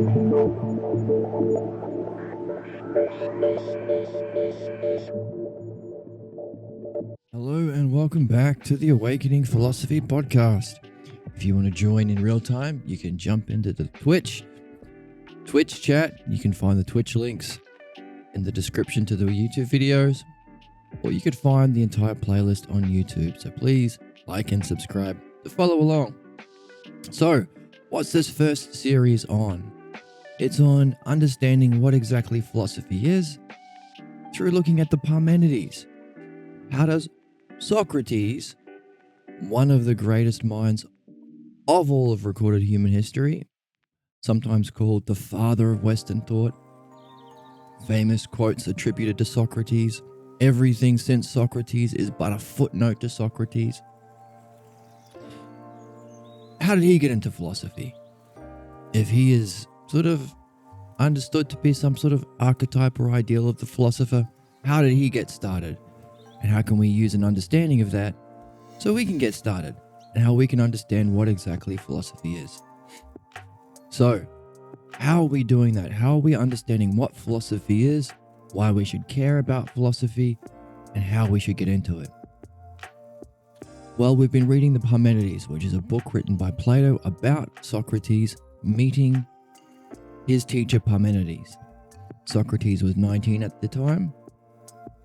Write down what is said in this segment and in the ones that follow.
Hello and welcome back to the Awakening Philosophy Podcast. If you want to join in real time, you can jump into the Twitch chat. You can find the Twitch links in the description to the YouTube videos, or you could find the entire playlist on YouTube. So please like and subscribe to follow along. So, what's this first series on? It's on understanding what exactly philosophy is through looking at the Parmenides. How does Socrates, one of the greatest minds of all of recorded human history, sometimes called the father of Western thought, famous quotes attributed to Socrates, everything since Socrates is but a footnote to Socrates. How did he get into philosophy? If he is sort of understood to be some sort of archetype or ideal of the philosopher, how did he get started? And how can we use an understanding of that so we can get started, and how we can understand what exactly philosophy is? So, how are we doing that? How are we understanding what philosophy is, why we should care about philosophy, and how we should get into it? Well, we've been reading the Parmenides, which is a book written by Plato about Socrates meeting his teacher Parmenides. Socrates was 19 at the time.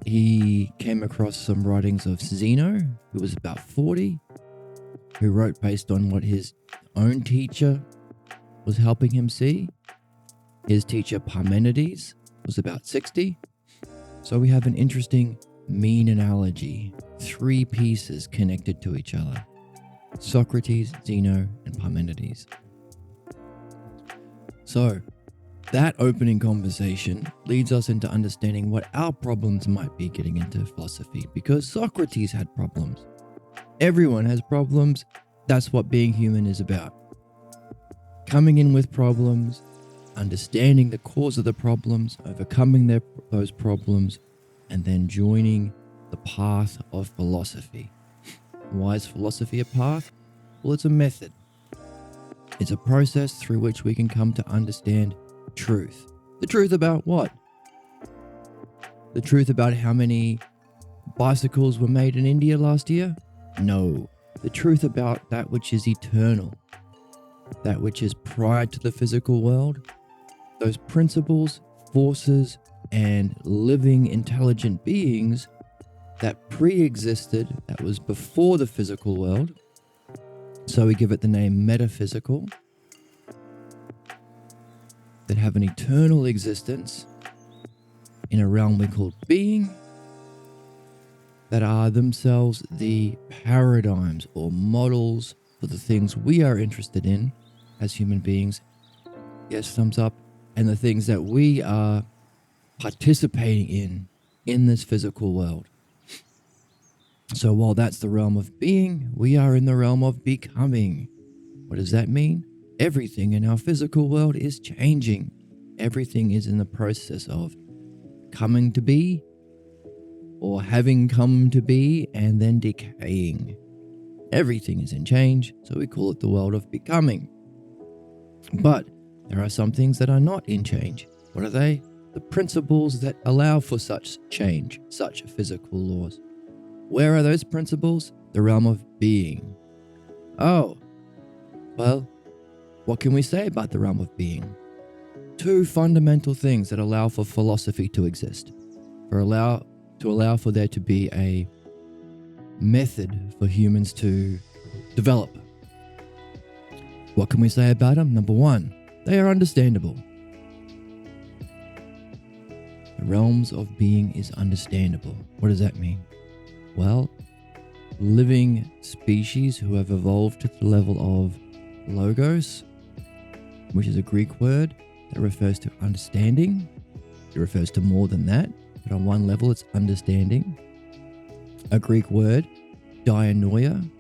He came across some writings of Zeno, who was about 40, who wrote based on what his own teacher was helping him see. His teacher Parmenides was about 60. So we have an interesting mean analogy, three pieces connected to each other: Socrates, Zeno, and Parmenides. So that opening conversation leads us into understanding what our problems might be getting into philosophy, because Socrates had problems. Everyone has problems. That's what being human is about. Coming in with problems, understanding the cause of the problems, overcoming those problems, and then joining the path of philosophy. Why is philosophy a path? Well, it's a method. It's a process through which we can come to understand truth. The truth about what? The truth about how many bicycles were made in India last year? No. The truth about that which is eternal, that which is prior to the physical world, those principles, forces, and living intelligent beings that pre-existed, that was before the physical world. So we give it the name metaphysical, that have an eternal existence in a realm we call being, that are themselves the paradigms or models for the things we are interested in as human beings. Yes, thumbs up. And the things that we are participating in this physical world. So while that's the realm of being, we are in the realm of becoming. What does that mean? Everything in our physical world is changing. Everything is in the process of coming to be, or having come to be, and then decaying. Everything is in change, so we call it the world of becoming. But there are some things that are not in change. What are they? The principles that allow for such change, such physical laws. Where are those principles? The realm of being. Oh, well, what can we say about the realm of being? Two fundamental things that allow for philosophy to exist, to allow for there to be a method for humans to develop. What can we say about them? Number one, they are understandable. The realms of being is understandable. What does that mean? Well, living species who have evolved to the level of logos, which is a Greek word that refers to understanding. It refers to more than that, but on one level it's understanding. A Greek word, dianoia,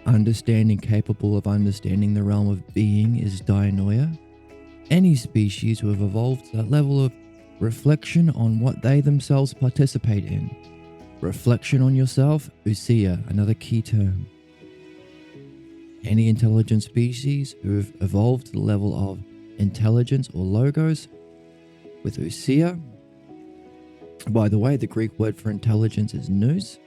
understanding, capable of understanding the realm of being, is dianoia. Any species who have evolved to that level of reflection on what they themselves participate in. Reflection on yourself, ousia, another key term. any intelligent species who have evolved to the level of intelligence or logos with ousia. By the way, the Greek word for intelligence is nous.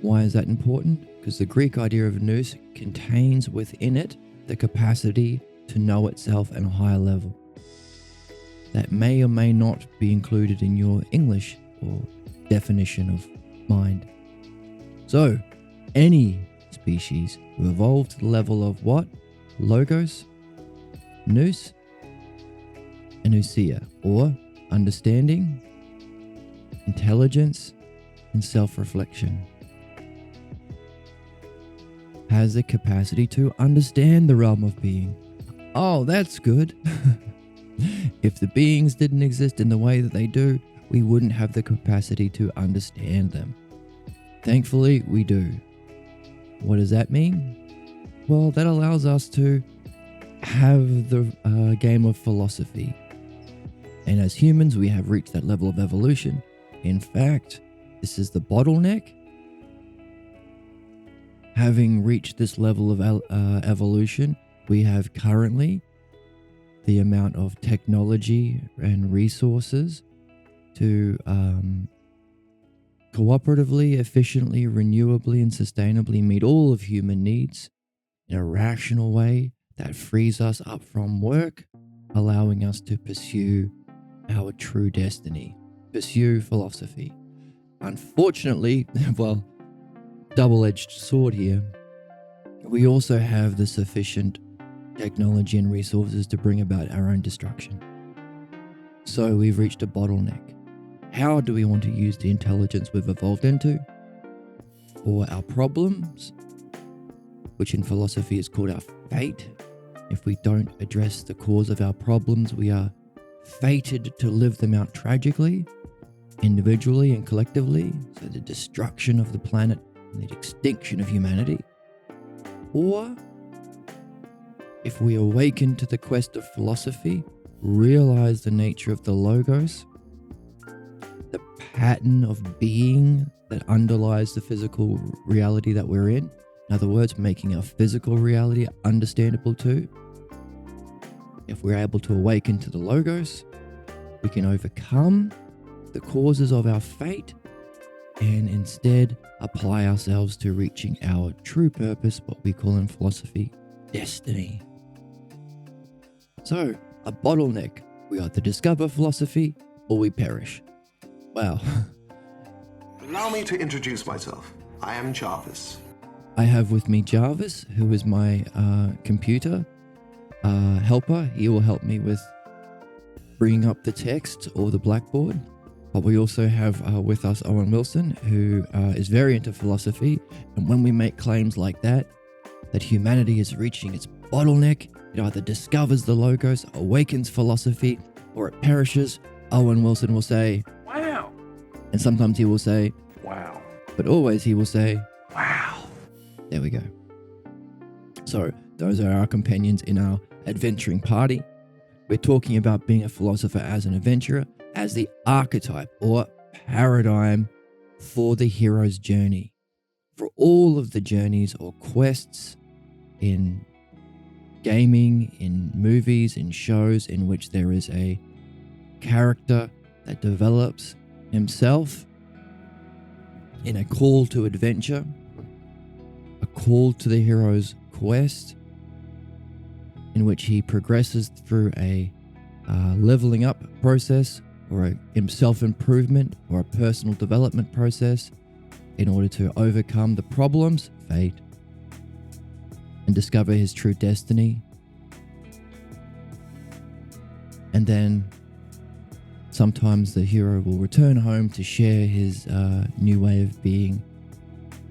Why is that important? Because the Greek idea of nous contains within it the capacity to know itself at a higher level. That may or may not be included in your English or definition of mind. So, any species who evolved to the level of what? Logos, nous, and ousia, or understanding, intelligence, and self-reflection, has the capacity to understand the realm of being. Oh, that's good. If the beings didn't exist in the way that they do, we wouldn't have the capacity to understand them. Thankfully, we do. What does that mean? Well, that allows us to have the game of philosophy. And as humans, we have reached that level of evolution. In fact, this is the bottleneck. Having reached this level of evolution, we have currently the amount of technology and resources to cooperatively, efficiently, renewably, and sustainably meet all of human needs in a rational way that frees us up from work, allowing us to pursue our true destiny, pursue philosophy. Unfortunately, well, double-edged sword here, we also have the sufficient technology and resources to bring about our own destruction. So we've reached a bottleneck. How do we want to use the intelligence we've evolved into for our problems, which in philosophy is called our fate? If we don't address the cause of our problems, we are fated to live them out tragically, individually and collectively, so the destruction of the planet and the extinction of humanity. Or if we awaken to the quest of philosophy, realize the nature of the logos, the pattern of being that underlies the physical reality that we're in other words, making our physical reality understandable too. If we're able to awaken to the logos, we can overcome the causes of our fate and instead apply ourselves to reaching our true purpose, what we call in philosophy, destiny. So, a bottleneck. We either discover philosophy or we perish. Wow. Allow me to introduce myself. I am Jarvis. I have with me Jarvis, who is my computer helper. He will help me with bringing up the text or the blackboard. But we also have with us Owen Wilson, who is very into philosophy. And when we make claims like that humanity is reaching its bottleneck, it either discovers the logos, awakens philosophy, or it perishes, Owen Wilson will say, "Wow." And sometimes he will say, "Wow." But always he will say, "Wow." There we go. So those are our companions in our adventuring party. We're talking about being a philosopher as an adventurer, as the archetype or paradigm for the hero's journey. For all of the journeys or quests in gaming, in movies, in shows in which there is a character that develops himself in a call to adventure, a call to the hero's quest, in which he progresses through a leveling up process or a self-improvement or a personal development process in order to overcome the problems, fate, and discover his true destiny. And then sometimes the hero will return home to share his new way of being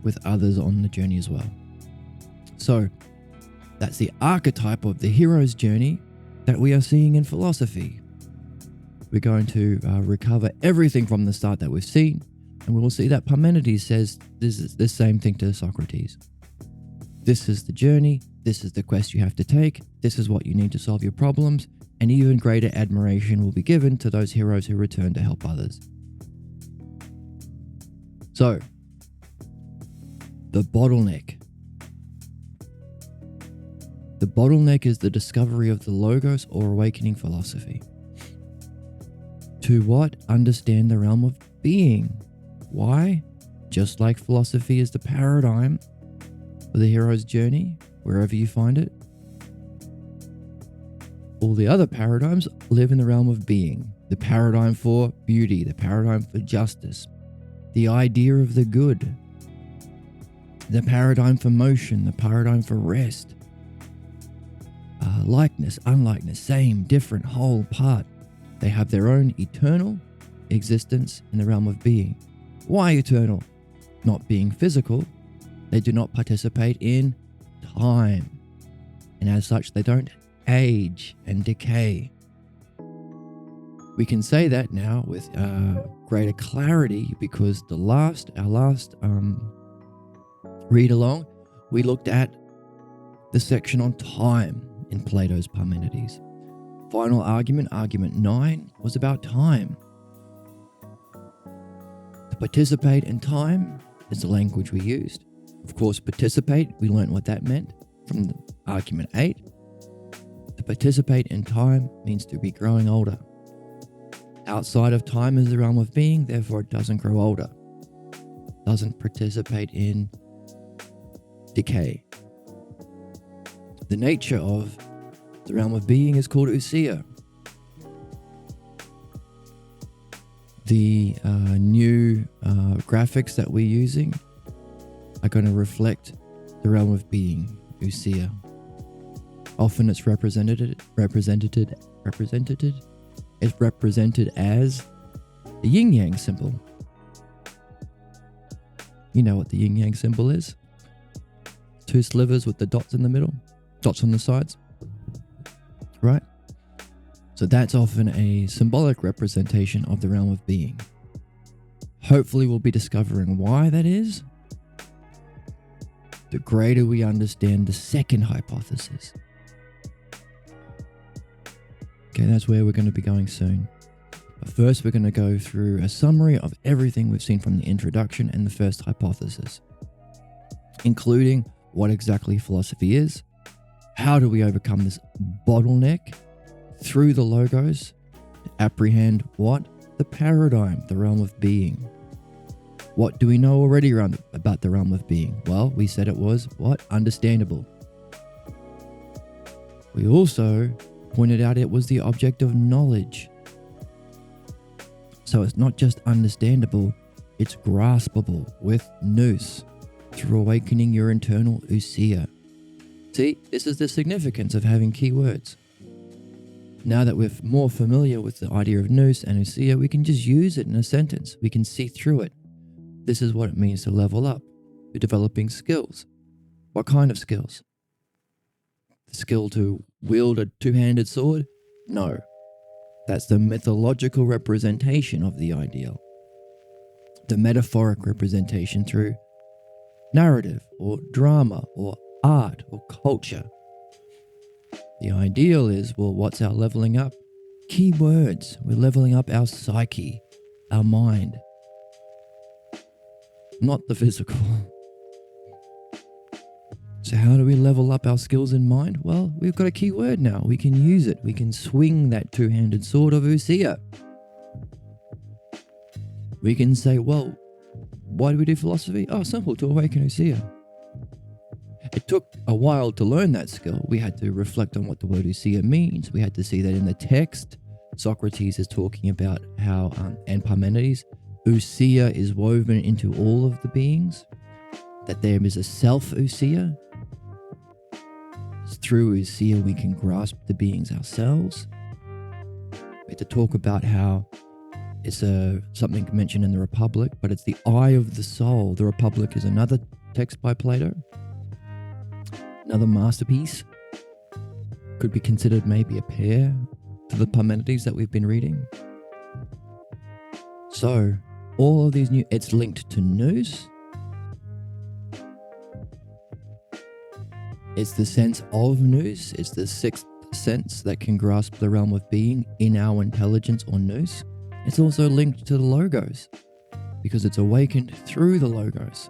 with others on the journey as well. So that's the archetype of the hero's journey that we are seeing in philosophy. We're going to recover everything from the start that we've seen, and we will see that Parmenides says this is the same thing to Socrates. This is the journey, this is the quest you have to take, this is what you need to solve your problems, and even greater admiration will be given to those heroes who return to help others. So, the bottleneck. The bottleneck is the discovery of the logos or awakening philosophy. To what? Understand the realm of being. Why? Just like philosophy is the paradigm for the hero's journey, wherever you find it, all the other paradigms live in the realm of being. The paradigm for beauty, the paradigm for justice, the idea of the good, the paradigm for motion, the paradigm for rest, likeness, unlikeness, same, different, whole, part. They have their own eternal existence in the realm of being. Why eternal? Not being physical, they do not participate in time. And as such, they don't age and decay. We can say that now with greater clarity because our last read along, we looked at the section on time in Plato's Parmenides. Final argument, argument 9, was about time. To participate in time is the language we used. Of course, participate, we learned what that meant from the argument 8. To participate in time means to be growing older. Outside of time is the realm of being, therefore it doesn't grow older. Doesn't participate in decay. The nature of the realm of being is called ousia. The new graphics that we're using are going to reflect the realm of being, ousia. Often it's represented as the yin-yang symbol. You know what the yin-yang symbol is? 2 slivers with the dots in the middle, dots on the sides, right? So that's often a symbolic representation of the realm of being. Hopefully we'll be discovering why that is, the greater we understand the second hypothesis. Okay, that's where we're going to be going soon. But first, we're going to go through a summary of everything we've seen from the introduction and the first hypothesis, including what exactly philosophy is, how do we overcome this bottleneck through the logos to apprehend what? The paradigm, the realm of being. What do we know already about the realm of being? Well, we said it was what? Understandable. We also pointed out it was the object of knowledge. So it's not just understandable, it's graspable with nous, through awakening your internal ousia. See, this is the significance of having keywords. Now that we're more familiar with the idea of nous and ousia, we can just use it in a sentence. We can see through it. This is what it means to level up. You're developing skills. What kind of skills? The skill to wield a 2-handed sword? No. That's the mythological representation of the ideal. The metaphoric representation through narrative or drama or art or culture. The ideal is, well, what's our leveling up? Keywords. We're leveling up our psyche, our mind. Not the physical. So how do we level up our skills in mind? Well, we've got a keyword now. We can use it. We can swing that 2-handed sword of ousia. We can say, well, why do we do philosophy? Oh, simple, to awaken ousia. It took a while to learn that skill. We had to reflect on what the word ousia means. We had to see that in the text. Socrates is talking about how, and Parmenides, ousia is woven into all of the beings, that there is a self-ousia. Through ousia we can grasp the beings ourselves. We had to talk about how it's something mentioned in the Republic, but it's the eye of the soul. The Republic is another text by Plato, another masterpiece. Could be considered maybe a pair to the Parmenides that we've been reading. So all of these it's linked to nous. It's the sense of nous. It's the 6th sense that can grasp the realm of being in our intelligence or nous. It's also linked to the logos because it's awakened through the logos.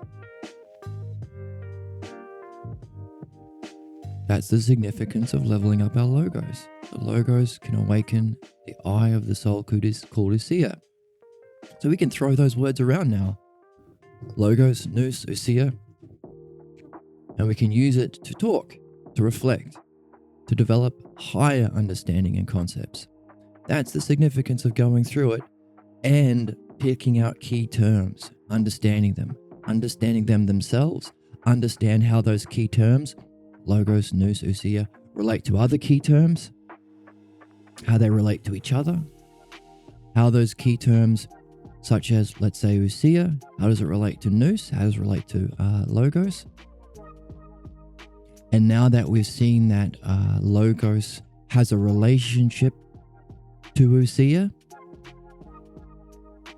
That's the significance of leveling up our logos. The logos can awaken the eye of the soul called ousia. So we can throw those words around now. Logos, nous, ousia. And we can use it to talk, to reflect, to develop higher understanding and concepts. That's the significance of going through it and picking out key terms, understanding them themselves, understand how those key terms, logos, nous, ousia, relate to other key terms, how they relate to each other, how those key terms, such as, let's say, ousia, how does it relate to nous, how does it relate to logos. And now that we've seen that logos has a relationship to ousia,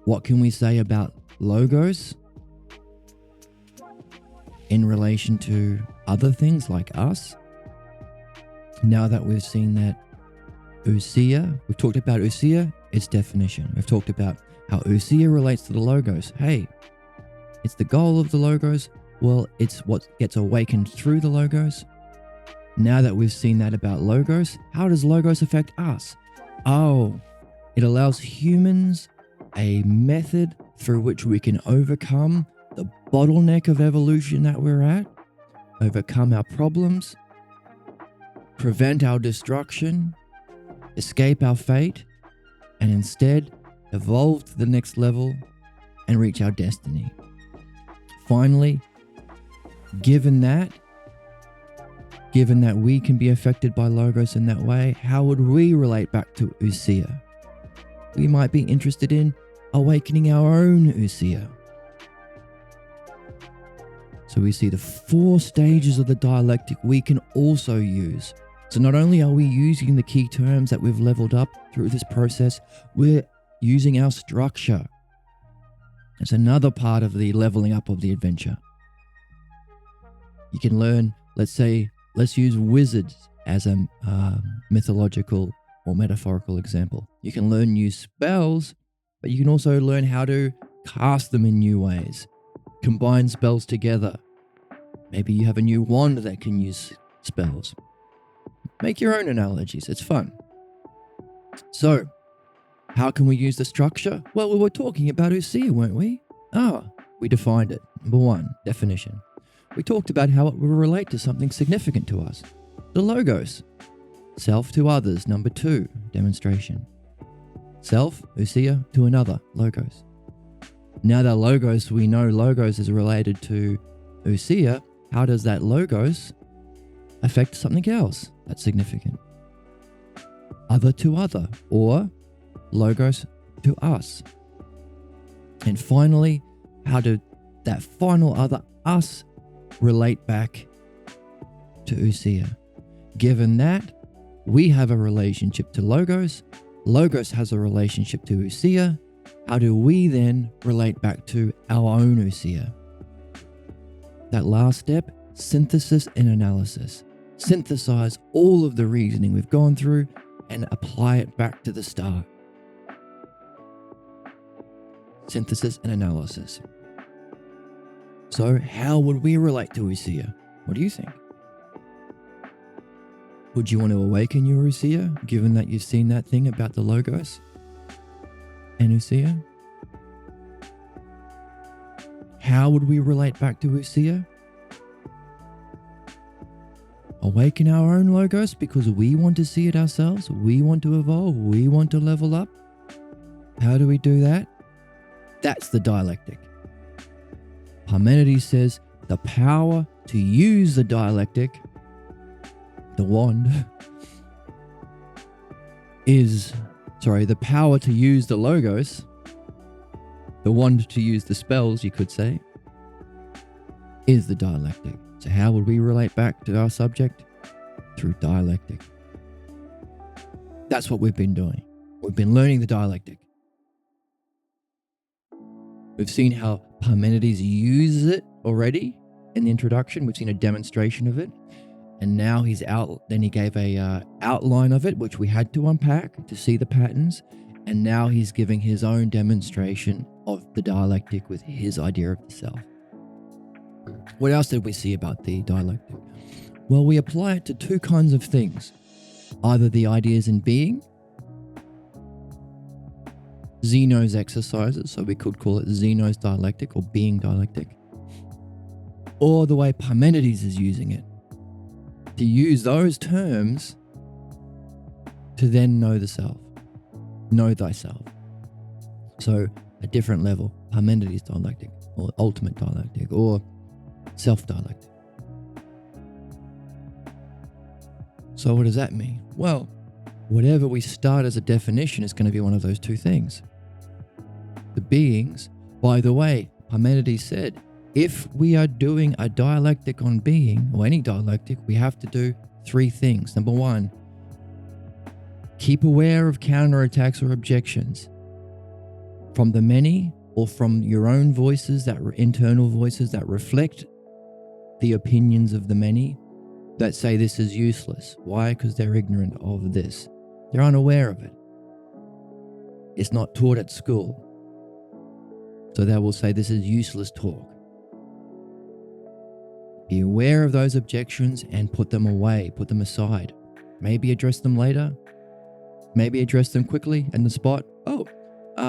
what can we say about logos in relation to other things like us? Now that we've seen that ousia, we've talked about ousia, its definition. We've talked about how ousia relates to the logos. Hey, it's the goal of the logos. Well, it's what gets awakened through the logos. Now that we've seen that about logos, how does logos affect us? Oh, it allows humans a method through which we can overcome the bottleneck of evolution that we're at, overcome our problems, prevent our destruction, escape our fate, and instead evolve to the next level and reach our destiny. Finally, given that we can be affected by logos in that way, how would we relate back to ousia? We might be interested in awakening our own ousia. So we see the 4 stages of the dialectic we can also use. So not only are we using the key terms that we've leveled up through this process, we're using our structure. It's another part of the leveling up of the adventure. You can learn, let's use wizards as a mythological or metaphorical example. You can learn new spells, but you can also learn how to cast them in new ways, combine spells together. Maybe you have a new wand that can use spells. Make your own analogies, it's fun. So, how can we use the structure? Well, we were talking about ousia, weren't we? We defined it. Number 1, definition. We talked about how it will relate to something significant to us. The logos. Self to others. Number 2, demonstration. Self, ousia, to another, logos. Now that logos, we know logos is related to ousia, how does that logos affect something else that's significant? Other to other, or logos to us. And finally, how did that final other, us, relate back to ousia? Given that we have a relationship to logos, logos has a relationship to ousia, how do we then relate back to our own ousia? That last step, synthesis and analysis. Synthesize all of the reasoning we've gone through and apply it back to the start. Synthesis and analysis. So how would we relate to ousia? What do you think? Would you want to awaken your ousia, given that you've seen that thing about the logos and ousia? How would we relate back to ousia? Awaken our own logos because we want to see it ourselves, we want to evolve, we want to level up. How do we do that? That's the dialectic. Parmenides says the power to use the dialectic, the wand, the power to use the logos, the wand to use the spells, you could say, is the dialectic. So how would we relate back to our subject? Through dialectic. That's what we've been doing. We've been learning the dialectic. We've seen how Parmenides uses it already in the introduction. We've seen a demonstration of it. And now he gave a outline of it, which we had to unpack to see the patterns. And now he's giving his own demonstration of the dialectic with his idea of the self. What else did we see about the dialectic? Well, we apply it to two kinds of things. Either the ideas in being, Zeno's exercises, so we could call it Zeno's dialectic or being dialectic, or the way Parmenides is using it, to use those terms to then know the self, know thyself. So a different level, Parmenides dialectic or ultimate dialectic or self-dialectic. So what does that mean? Well, whatever we start as a definition is going to be one of those two things. The beings, by the way, Parmenides said, if we are doing a dialectic on being, or any dialectic, we have to do three things. Number one, keep aware of counterattacks or objections from the many or from your own voices, that internal voices that reflect the opinions of the many that say this is useless. Why? Because they're ignorant of this. They're unaware of it. It's not taught at school. So they will say this is useless talk. Be aware of those objections and put them away, put them aside. Maybe address them later. Maybe address them quickly in the spot. Oh,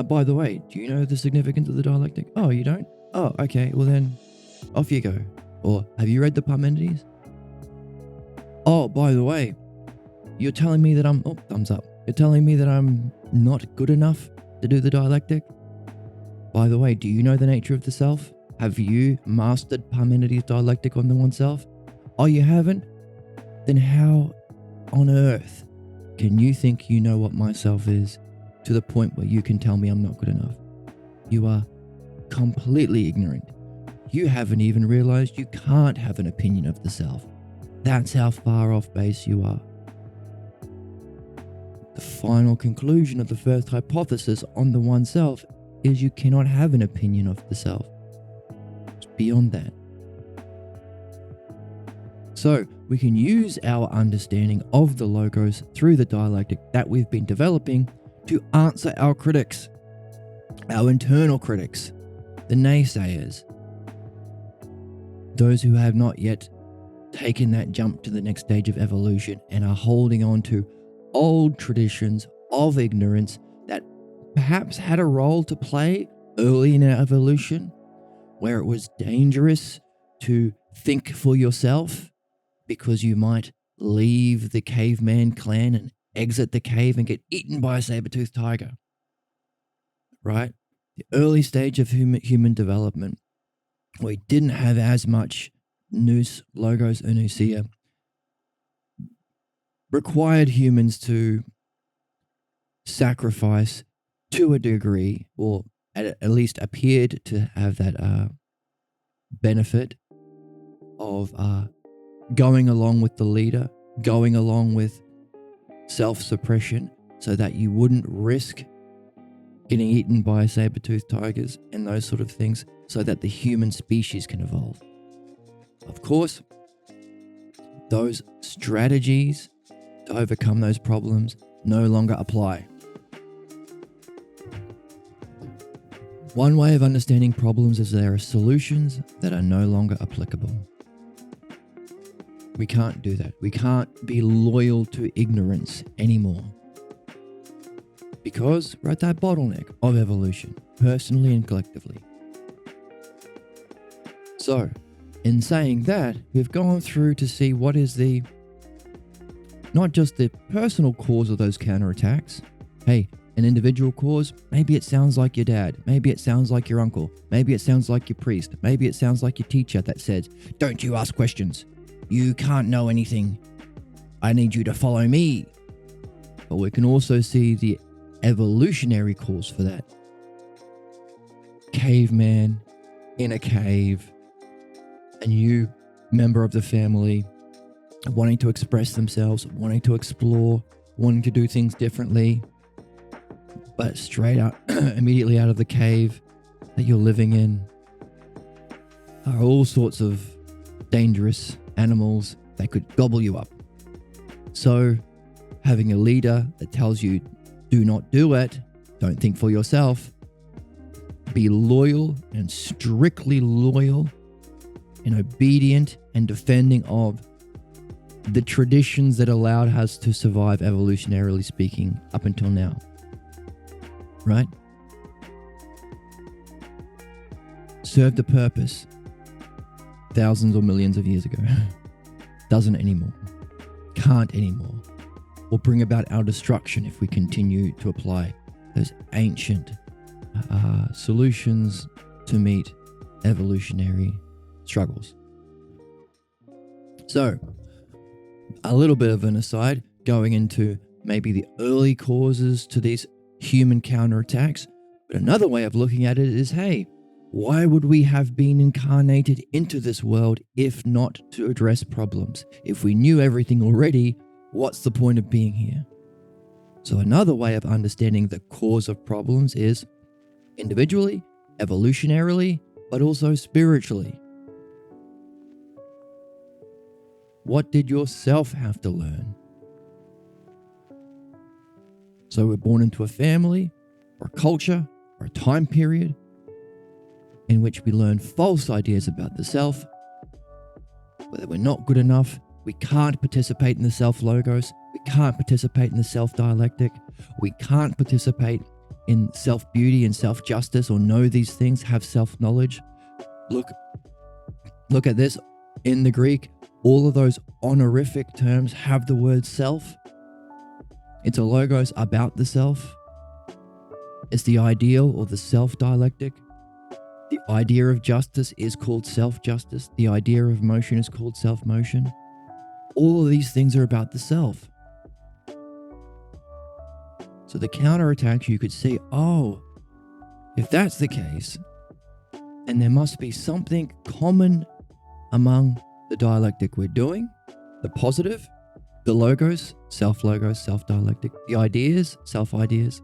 by the way, do you know the significance of the dialectic? Oh, you don't? Oh, okay, well then, off you go. Or, have you read the Parmenides? Oh, by the way, you're telling me that thumbs up. You're telling me that I'm not good enough to do the dialectic? By the way, do you know the nature of the self? Have you mastered Parmenides dialectic on the oneself? Oh, you haven't? Then how on earth can you think you know what myself is to the point where you can tell me I'm not good enough? You are completely ignorant. You haven't even realized you can't have an opinion of the self. That's how far off base you are. The final conclusion of the first hypothesis on the oneself is you cannot have an opinion of the self. It's beyond that. So we can use our understanding of the logos through the dialectic that we've been developing to answer our critics, our internal critics, the naysayers, those who have not yet taken that jump to the next stage of evolution and are holding on to old traditions of ignorance that perhaps had a role to play early in our evolution, where it was dangerous to think for yourself because you might leave the caveman clan and exit the cave and get eaten by a saber-toothed tiger, right? The early stage of human development, we didn't have as much nous, logos, ousia, required humans to sacrifice to a degree, or at least appeared to have that benefit of going along with the leader, going along with self-suppression so that you wouldn't risk getting eaten by saber-toothed tigers and those sort of things, so that the human species can evolve. Of course, those strategies to overcome those problems no longer apply. One way of understanding problems is there are solutions that are no longer applicable. We can't do that. We can't be loyal to ignorance anymore, because we're at that bottleneck of evolution, personally and collectively. So, in saying that, we've gone through to see what is not just the personal cause of those counterattacks. Hey, an individual cause, maybe it sounds like your dad, maybe it sounds like your uncle, maybe it sounds like your priest, maybe it sounds like your teacher that says, don't you ask questions, you can't know anything, I need you to follow me. But we can also see the evolutionary cause for that. Caveman in a cave, a new member of the family wanting to express themselves, wanting to explore, wanting to do things differently, but straight out, immediately out of the cave that you're living in are all sorts of dangerous animals that could gobble you up. So having a leader that tells you, do not do it, don't think for yourself, be loyal and strictly loyal and obedient and defending of the traditions that allowed us to survive evolutionarily speaking up until now, right? Served a purpose thousands or millions of years ago. Doesn't anymore. Can't anymore. Will bring about our destruction if we continue to apply those ancient solutions to meet evolutionary struggles. So, a little bit of an aside, going into maybe the early causes to these human counterattacks. But another way of looking at it is, hey, why would we have been incarnated into this world if not to address problems? If we knew everything already, what's the point of being here? So another way of understanding the cause of problems is individually, evolutionarily, but also spiritually. What did yourself have to learn? So we're born into a family, or a culture, or a time period in which we learn false ideas about the self, whether we're not good enough, we can't participate in the self-logos, we can't participate in the self-dialectic, we can't participate in self-beauty and self-justice or know these things, have self-knowledge. Look at this. In the Greek, all of those honorific terms have the word self. It's a logos about the self. It's the ideal or the self-dialectic. The idea of justice is called self-justice. The idea of motion is called self-motion. All of these things are about the self. So the counterattacks, you could see, oh, if that's the case, then there must be something common among the dialectic we're doing, the positive, the logos, self-dialectic, the ideas, self-ideas,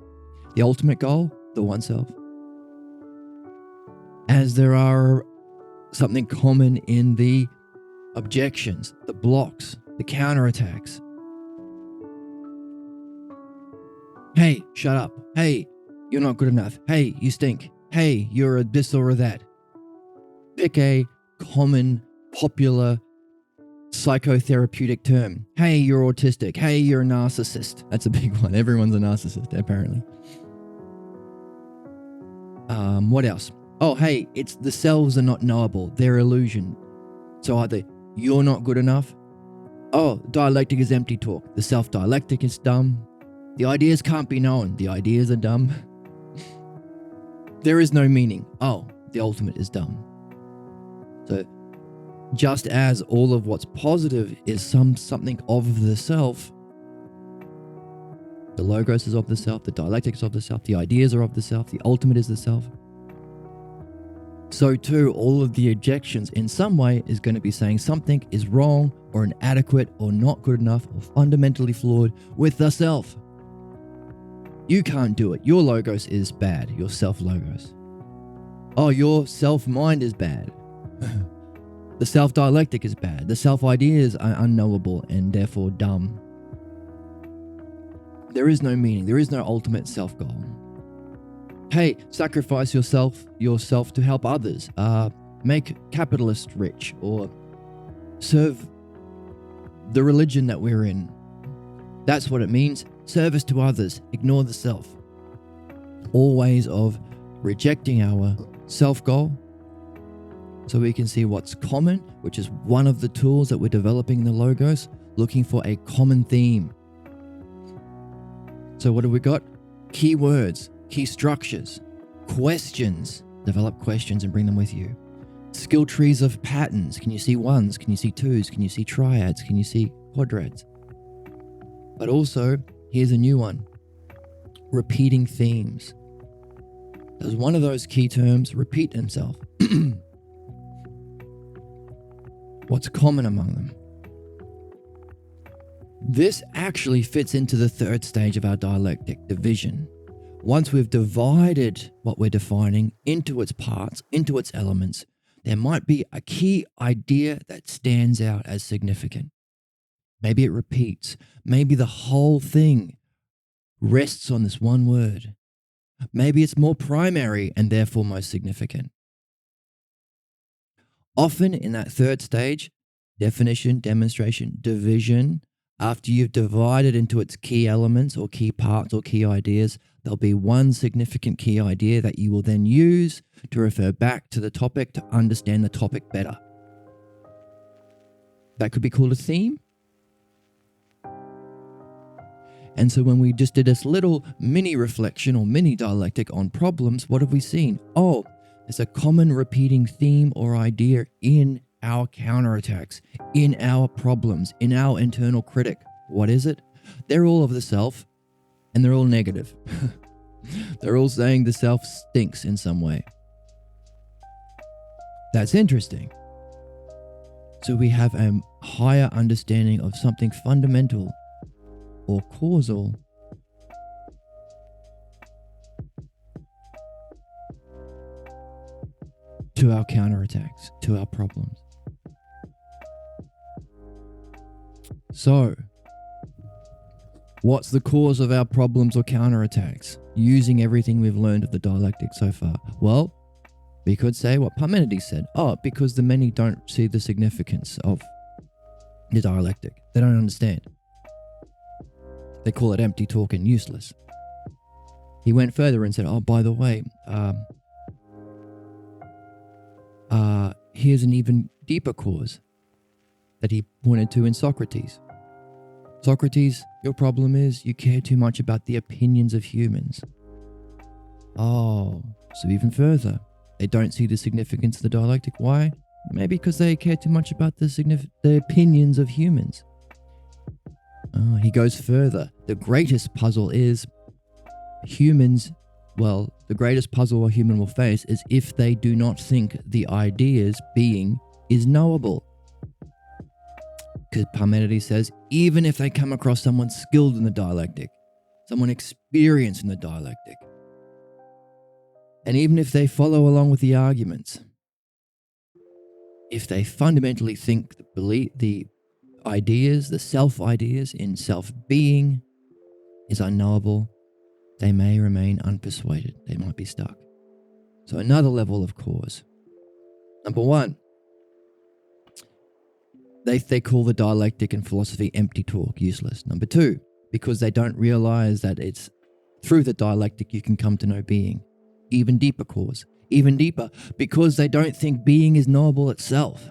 the ultimate goal, the one-self. As there are something common in the objections, the blocks, the counterattacks. Hey, shut up. Hey, you're not good enough. Hey, you stink. Hey, you're a this or a that. Pick a common, popular, psychotherapeutic term. Hey, you're autistic. Hey, you're a narcissist. That's a big one. Everyone's a narcissist, apparently. What else? Oh, hey, it's the selves are not knowable. They're illusion. So either you're not good enough. Oh, dialectic is empty talk. The self-dialectic is dumb. The ideas can't be known. The ideas are dumb. There is no meaning. Oh, the ultimate is dumb. So just as all of what's positive is something of the self, the logos is of the self, the dialectics is of the self, the ideas are of the self, the ultimate is the self. So too, all of the objections in some way is going to be saying something is wrong or inadequate or not good enough or fundamentally flawed with the self. You can't do it. Your logos is bad. Your self-logos. Oh, your self-mind is bad. The self-dialectic is bad. The self-ideas are unknowable and therefore dumb. There is no meaning. There is no ultimate self-goal. Hey, sacrifice yourself to help others. Make capitalists rich or serve the religion that we're in. That's what it means. Service to others. Ignore the self. All ways of rejecting our self-goal so we can see what's common, which is one of the tools that we're developing in the logos, looking for a common theme. So what have we got? Key words, key structures, questions. Develop questions and bring them with you. Skill trees of patterns. Can you see ones? Can you see twos? Can you see triads? Can you see quadrads? But also, here's a new one. Repeating themes. Does one of those key terms repeat himself? What's common among them? This actually fits into the third stage of our dialectic, division. Once we've divided what we're defining into its parts, into its elements, there might be a key idea that stands out as significant. Maybe it repeats. Maybe the whole thing rests on this one word. Maybe it's more primary and therefore most significant. Often in that third stage, definition, demonstration, division. After you've divided into its key elements or key parts or key ideas, there'll be one significant key idea that you will then use to refer back to the topic to understand the topic better. That could be called a theme. And so when we just did this little mini reflection or mini dialectic on problems, what have we seen? Oh, there's a common repeating theme or idea in our counterattacks, in our problems, in our internal critic. What is it? They're all of the self, and they're all negative. They're all saying the self stinks in some way. That's interesting. So we have a higher understanding of something fundamental or causal to our counterattacks, to our problems. So, what's the cause of our problems or counterattacks? Using everything we've learned of the dialectic so far. Well, we could say what Parmenides said. Oh, because the many don't see the significance of the dialectic. They don't understand. They call it empty talk and useless. He went further and said, oh, by the way, here's an even deeper cause that he pointed to in Socrates. Socrates, your problem is you care too much about the opinions of humans. Oh, so even further, they don't see the significance of the dialectic. Why? Maybe because they care too much about the opinions of humans. Oh, he goes further. The greatest puzzle is humans. Well, the greatest puzzle a human will face is if they do not think the idea's being is knowable. Because Parmenides says, even if they come across someone skilled in the dialectic, someone experienced in the dialectic, and even if they follow along with the arguments, if they fundamentally think the ideas, the self-ideas in self-being is unknowable, they may remain unpersuaded. They might be stuck. So another level of cause. Number one, they call the dialectic and philosophy empty talk, useless. Number two, because they don't realize that it's through the dialectic you can come to know being. Even deeper cause. Even deeper, because they don't think being is knowable itself.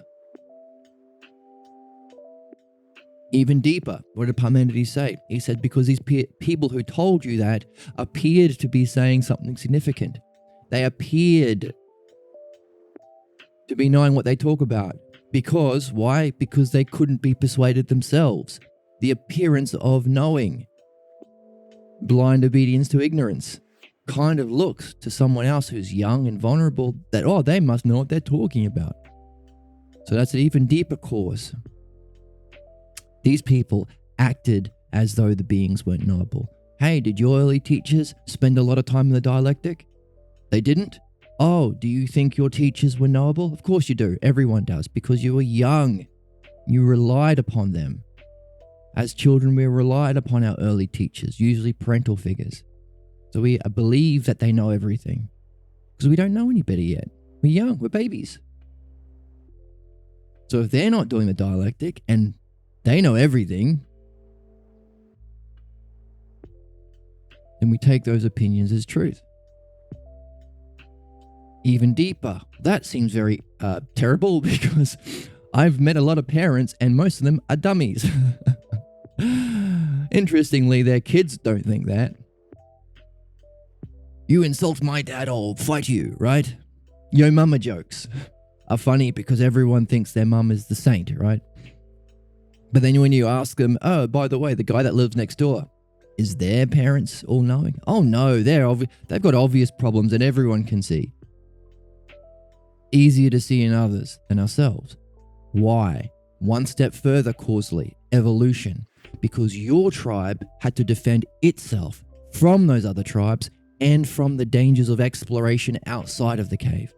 Even deeper, what did Parmenides say? He said, because these people who told you that appeared to be saying something significant. They appeared to be knowing what they talk about. Because, why? Because they couldn't be persuaded themselves. The appearance of knowing. Blind obedience to ignorance. Kind of looks to someone else who's young and vulnerable that, oh, they must know what they're talking about. So that's an even deeper cause. These people acted as though the beings weren't knowable. Hey, did your early teachers spend a lot of time in the dialectic? They didn't? Oh, do you think your teachers were knowable? Of course you do. Everyone does, because you were young. You relied upon them. As children, we relied upon our early teachers, usually parental figures. So we believe that they know everything, because we don't know any better yet. We're young, we're babies. So if they're not doing the dialectic and they know everything, then we take those opinions as truth. Even deeper, that seems very terrible, because I've met a lot of parents and most of them are dummies. Interestingly, their kids don't think that. You insult my dad, I'll fight you, right? Yo mama jokes are funny because everyone thinks their mum is the saint, right? But then when you ask them, oh, by the way, the guy that lives next door, is their parents all knowing? Oh no, they've got obvious problems that everyone can see. Easier to see in others than ourselves. Why? One step further causally, evolution. Because your tribe had to defend itself from those other tribes and from the dangers of exploration outside of the cave.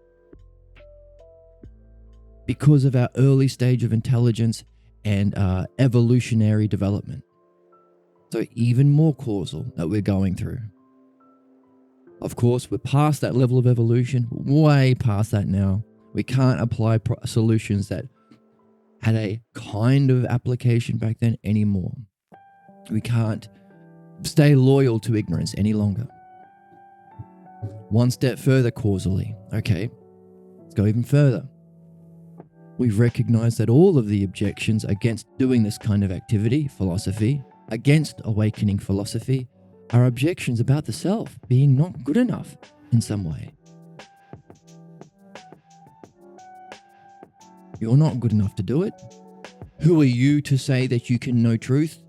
Because of our early stage of intelligence and evolutionary development. So even more causal that we're going through. Of course, we're past that level of evolution, way past that now. We can't apply solutions that had a kind of application back then anymore. We can't stay loyal to ignorance any longer. One step further causally. Okay, let's go even further. We've recognized that all of the objections against doing this kind of activity, philosophy, against awakening philosophy, are objections about the self being not good enough in some way. You're not good enough to do it. Who are you to say that you can know truth?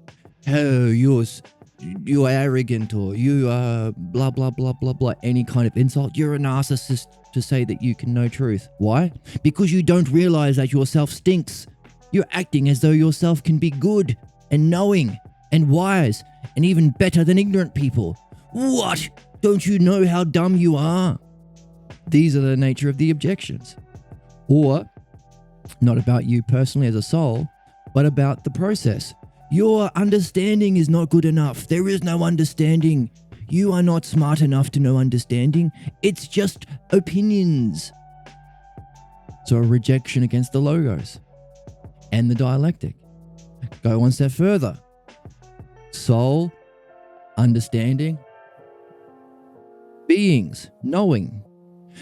Oh, you're arrogant, or you are blah, blah, blah, blah, blah, any kind of insult. You're a narcissist to say that you can know truth. Why? Because you don't realize that yourself stinks. You're acting as though yourself can be good and knowing and wise and even better than ignorant people. What? Don't you know how dumb you are? These are the nature of the objections. Or, not about you personally as a soul, but about the process. Your understanding is not good enough. There is no understanding. You are not smart enough to know understanding. It's just opinions. So a rejection against the logos and the dialectic. Go one step further. Soul, understanding, beings, knowing.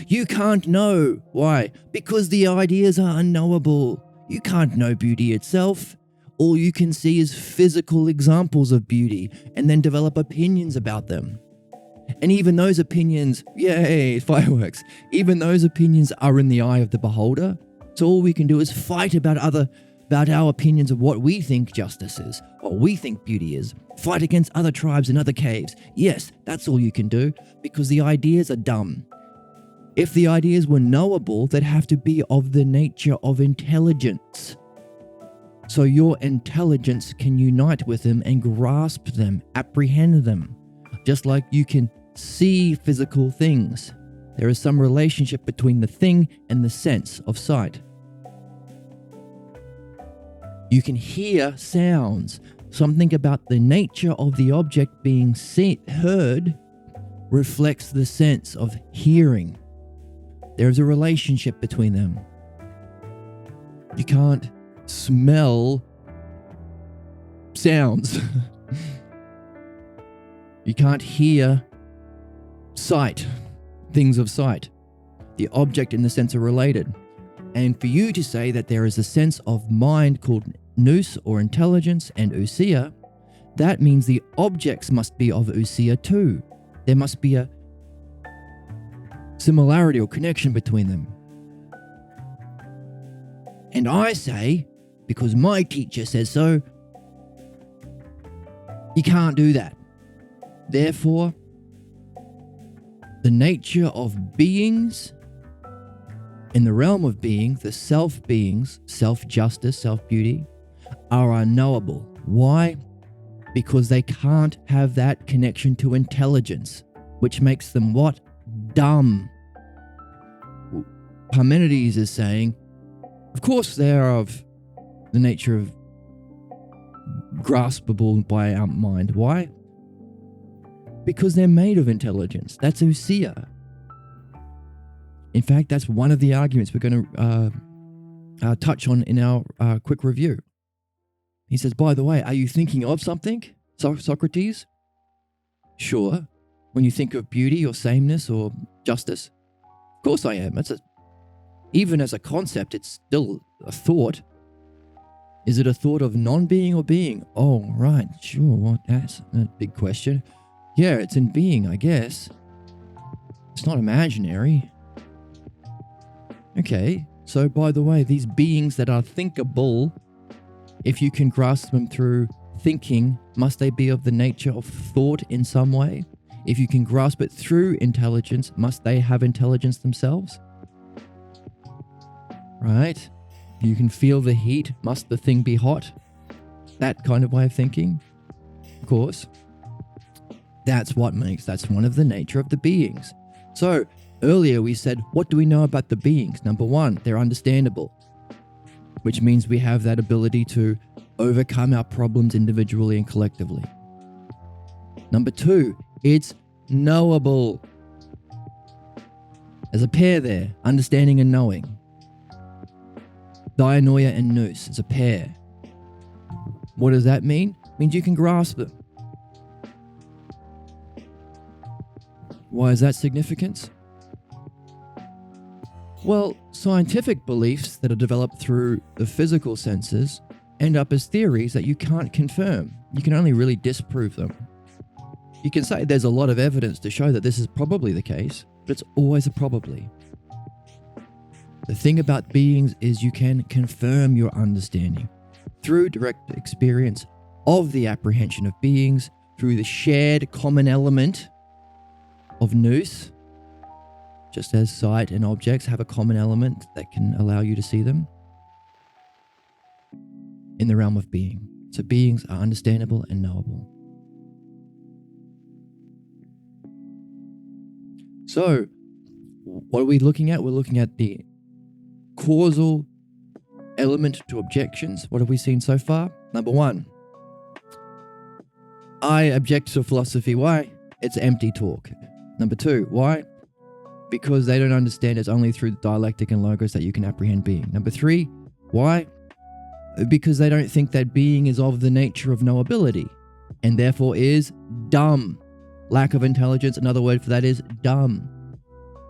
You can't know. Why? Because the ideas are unknowable. You can't know beauty itself. All you can see is physical examples of beauty and then develop opinions about them. And even those opinions, yay, fireworks, even those opinions are in the eye of the beholder. So all we can do is fight about our opinions of what we think justice is, or we think beauty is. Fight against other tribes in other caves. Yes, that's all you can do, because the ideas are dumb. If the ideas were knowable, they'd have to be of the nature of intelligence. So your intelligence can unite with them and grasp them, apprehend them. Just like you can see physical things. There is some relationship between the thing and the sense of sight. You can hear sounds. Something about the nature of the object being heard reflects the sense of hearing. There's a relationship between them. You can't smell sounds. You can't hear sight, things of sight. The object and the sense are related. And for you to say that there is a sense of mind called nous or intelligence and ousia, that means the objects must be of ousia too. There must be a similarity or connection between them. And I say, because my teacher says so, you can't do that. Therefore, the nature of beings, in the realm of being, the self-beings, self-justice, self-beauty, are unknowable. Why? Because they can't have that connection to intelligence, which makes them what? Dumb. Parmenides is saying, of course they are of the nature of graspable by our mind. Why? Because they're made of intelligence. That's ousia. In fact, that's one of the arguments we're going to touch on in our quick review. He says, by the way, are you thinking of something, Socrates? Sure. When you think of beauty or sameness or justice? Of course I am. Even as a concept, it's still a thought. Is it a thought of non-being or being? Oh, right. Sure. Well, that's a big question. Yeah, it's in being, I guess. It's not imaginary. Okay. So, by the way, these beings that are thinkable, if you can grasp them through thinking, must they be of the nature of thought in some way? If you can grasp it through intelligence, must they have intelligence themselves? Right? If you can feel the heat, must the thing be hot? That kind of way of thinking? Of course. That's one of the nature of the beings. So, earlier we said, what do we know about the beings? Number one, they're understandable, which means we have that ability to overcome our problems individually and collectively. Number two, it's knowable. There's a pair there, understanding and knowing. Dianoia and nous. It's a pair. What does that mean? It means you can grasp them. Why is that significant? Well, scientific beliefs that are developed through the physical senses end up as theories that you can't confirm. You can only really disprove them. You can say there's a lot of evidence to show that this is probably the case, but it's always a probably. The thing about beings is you can confirm your understanding through direct experience of the apprehension of beings, through the shared common element of nous, just as sight and objects have a common element that can allow you to see them in the realm of being. So beings are understandable and knowable. So what are we looking at? We're looking at the causal element to objections. What have we seen so far? Number one, I object to philosophy. Why? It's empty talk. Number two, why? Because they don't understand it's only through dialectic and logos that you can apprehend being. Number three, why? Because they don't think that being is of the nature of knowability and therefore is dumb. Lack of intelligence, another word for that is dumb.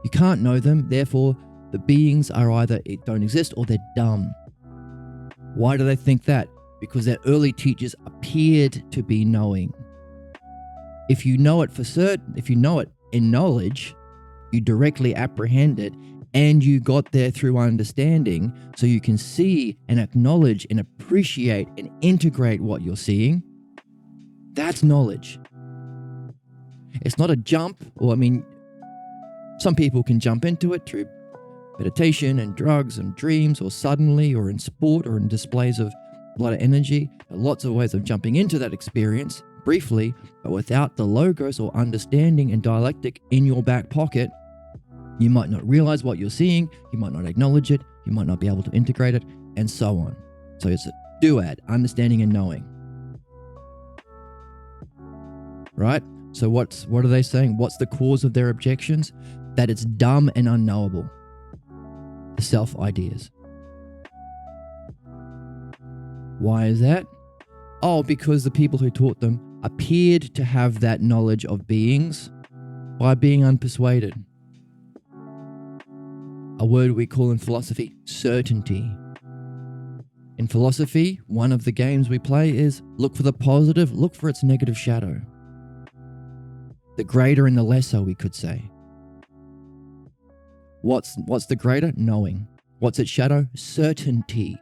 You can't know them, therefore the beings are either don't exist or they're dumb. Why do they think that? Because their early teachers appeared to be knowing. If you know it for certain, if you know it in knowledge, you directly apprehend it and you got there through understanding, so you can see and acknowledge and appreciate and integrate what you're seeing. That's knowledge. It's not a jump, some people can jump into it through meditation and drugs and dreams, or suddenly, or in sport, or in displays of a lot of energy. There are lots of ways of jumping into that experience briefly, but without the logos or understanding and dialectic in your back pocket, you might not realize what you're seeing, you might not acknowledge it, you might not be able to integrate it, and so on. So it's a duad, understanding and knowing. Right? So what are they saying? What's the cause of their objections? That it's dumb and unknowable. The self-ideas. Why is that? Oh, because the people who taught them appeared to have that knowledge of beings by being unpersuaded. A word we call in philosophy certainty. In philosophy, one of the games we play is look for the positive, look for its negative shadow. The greater and the lesser, we could say. What's the greater? Knowing. What's its shadow? Certainty.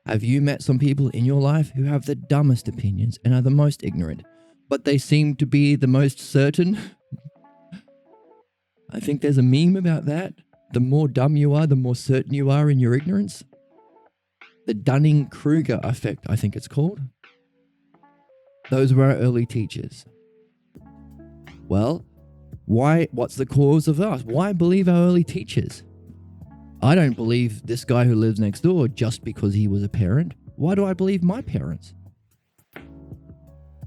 Have you met some people in your life who have the dumbest opinions and are the most ignorant, but they seem to be the most certain? I think there's a meme about that. The more dumb you are, the more certain you are in your ignorance. The Dunning-Kruger effect, I think it's called. Those were our early teachers. Well, what's the cause of us? Why believe our early teachers? I don't believe this guy who lives next door just because he was a parent. Why do I believe my parents?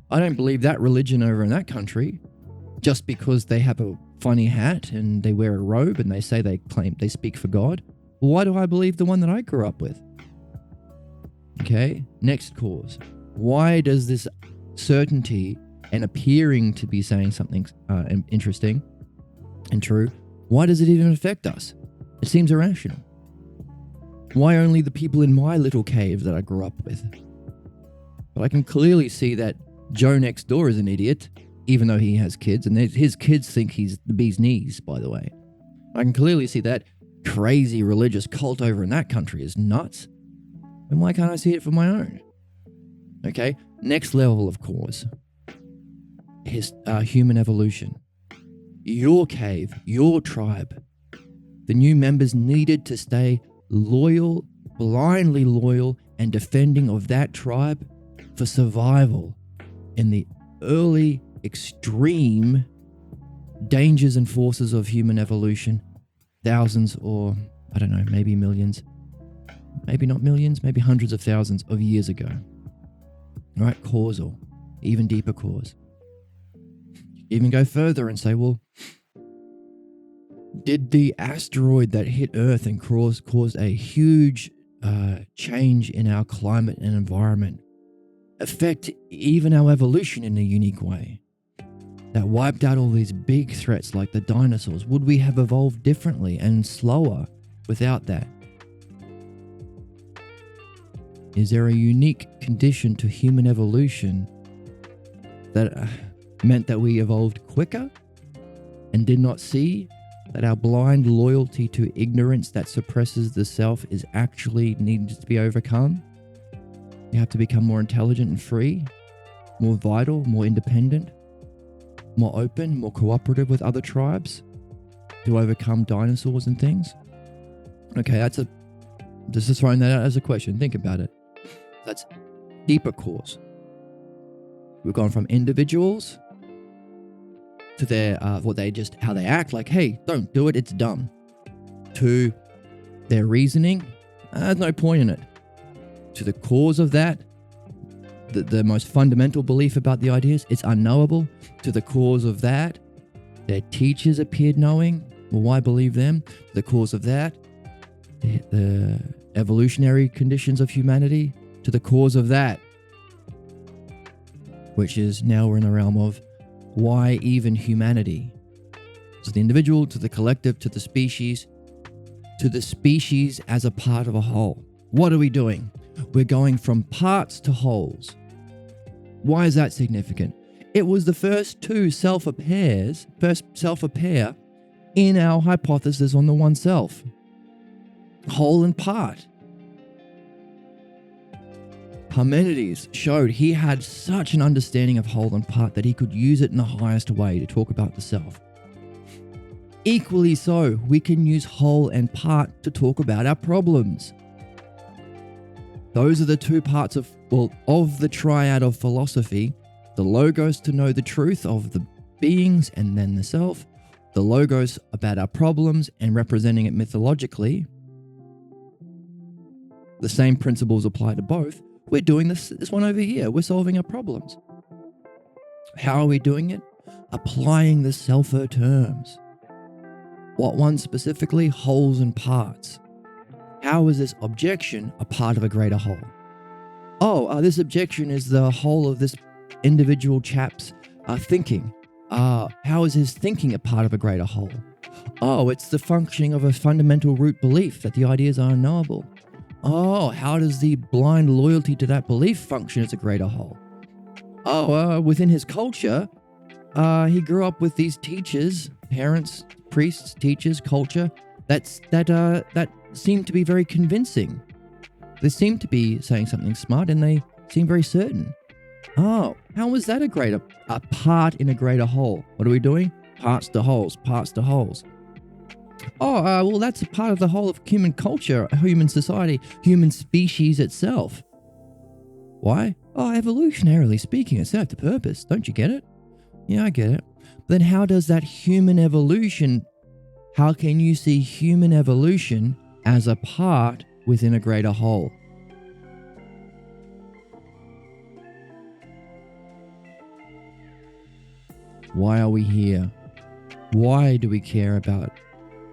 I don't believe that religion over in that country just because they have a funny hat and they wear a robe and they say they speak for God. Why do I believe the one that I grew up with? Okay, next cause. Why does this certainty and appearing to be saying something interesting and true, why does it even affect us? It seems irrational. Why only the people in my little cave that I grew up with? But I can clearly see that Joe next door is an idiot, even though he has kids, and his kids think he's the bee's knees, by the way. I can clearly see that crazy religious cult over in that country is nuts. And why can't I see it for my own? Okay, next level of cause is human evolution. Your cave, your tribe. The new members needed to stay loyal, blindly loyal, and defending of that tribe for survival in the early extreme dangers and forces of human evolution, thousands or, I don't know, maybe millions, maybe not millions, maybe hundreds of thousands of years ago. Right? Causal, even deeper cause. Even go further and say, well, Did the asteroid that hit Earth and caused a huge change in our climate and environment affect even our evolution in a unique way that wiped out all these big threats like the dinosaurs? Would we have evolved differently and slower without that? Is there a unique condition to human evolution that meant that we evolved quicker and did not see that our blind loyalty to ignorance that suppresses the self is actually needed to be overcome? You have to become more intelligent and free, more vital, more independent, more open, more cooperative with other tribes to overcome dinosaurs and things. Okay, just throwing that out as a question. Think about it. That's deeper cause. We've gone from individuals to their how they act, like, hey, don't do it, it's dumb, to their reasoning, there's no point in it, to the cause of that, the most fundamental belief about the ideas, it's unknowable, to the cause of that, their teachers appeared knowing, well, why believe them? To the cause of that, the evolutionary conditions of humanity, to the cause of that, which is now we're in the realm of why even humanity? So the individual, to the collective, to the species as a part of a whole. What are we doing? We're going from parts to wholes. Why is that significant? It was the first self-a-pair in our hypothesis on the one-self. Whole and part. Parmenides showed he had such an understanding of whole and part that he could use it in the highest way to talk about the self. Equally so, we can use whole and part to talk about our problems. Those are the two parts of the triad of philosophy: the logos to know the truth of the beings and then the self, the logos about our problems and representing it mythologically. The same principles apply to both. We're doing this one over here. We're solving our problems. How are we doing it? Applying the self-er terms. What ones specifically? Wholes and parts. How is this objection a part of a greater whole? This objection is the whole of this individual chap's thinking. How is his thinking a part of a greater whole? It's the functioning of a fundamental root belief that the ideas are unknowable. How does the blind loyalty to that belief function as a greater whole? Within his culture, he grew up with these teachers, parents, priests, teachers, culture, that seemed to be very convincing. They seemed to be saying something smart and they seemed very certain. How is that a part in a greater whole? What are we doing? Parts to wholes, parts to wholes. That's a part of the whole of human culture, human society, human species itself. Why? Evolutionarily speaking, it served a purpose. Don't you get it? Yeah, I get it. But then how does that human evolution, how can you see human evolution as a part within a greater whole? Why are we here? Why do we care about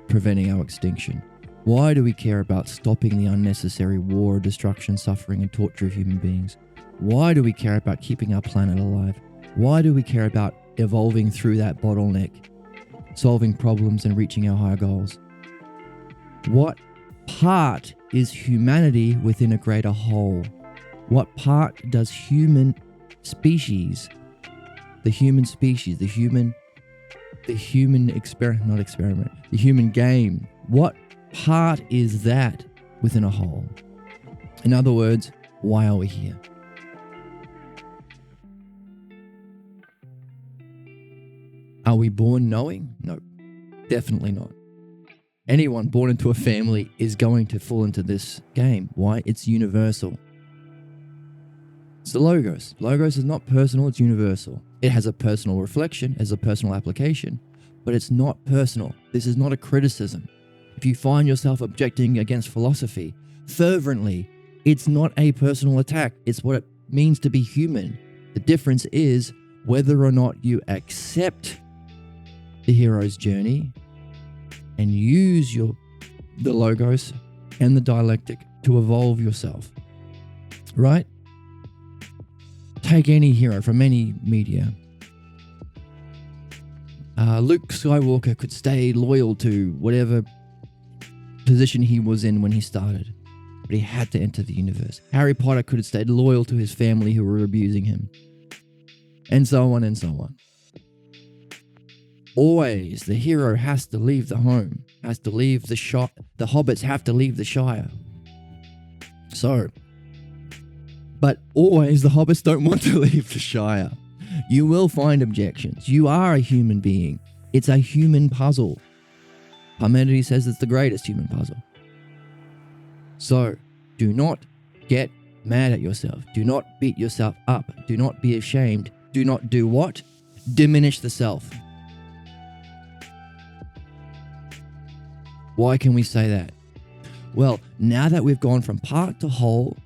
preventing our extinction? Why do we care about stopping the unnecessary war, destruction, suffering, and torture of human beings? Why do we care about keeping our planet alive? Why do we care about evolving through that bottleneck, solving problems and reaching our higher goals? What part is humanity within a greater whole? What part does the human game, what part is that within a whole? In other words, why are we here? Are we born knowing? No, definitely not. Anyone born into a family is going to fall into this game. Why? It's universal. It's the logos. Logos is not personal, it's universal. It has a personal reflection, has a personal application, but it's not personal. This is not a criticism. If you find yourself objecting against philosophy fervently, it's not a personal attack. It's what it means to be human. The difference is whether or not you accept the hero's journey and use the logos and the dialectic to evolve yourself, right? Take any hero from any media. Luke Skywalker could stay loyal to whatever position he was in when he started, but he had to enter the universe. Harry Potter could have stayed loyal to his family who were abusing him, and so on and so on. Always, the hero has to leave the home, has to leave the Shire. The hobbits have to leave the Shire. But always the hobbits don't want to leave the Shire. You will find objections. You are a human being. It's a human puzzle. Parmenides says it's the greatest human puzzle. So, do not get mad at yourself. Do not beat yourself up. Do not be ashamed. Do not do what? Diminish the self. Why can we say that? Well, now that we've gone from part to whole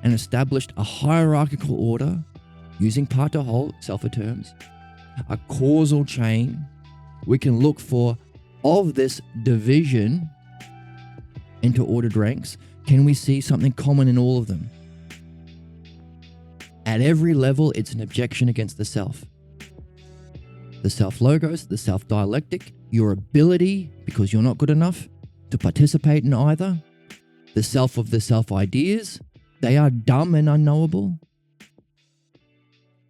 and established a hierarchical order, using part to whole, self terms, a causal chain, we can look for, of this division into ordered ranks, can we see something common in all of them? At every level, it's an objection against the self. The self-logos, the self-dialectic, your ability, because you're not good enough, to participate in either. The self of the self-ideas, they are dumb and unknowable.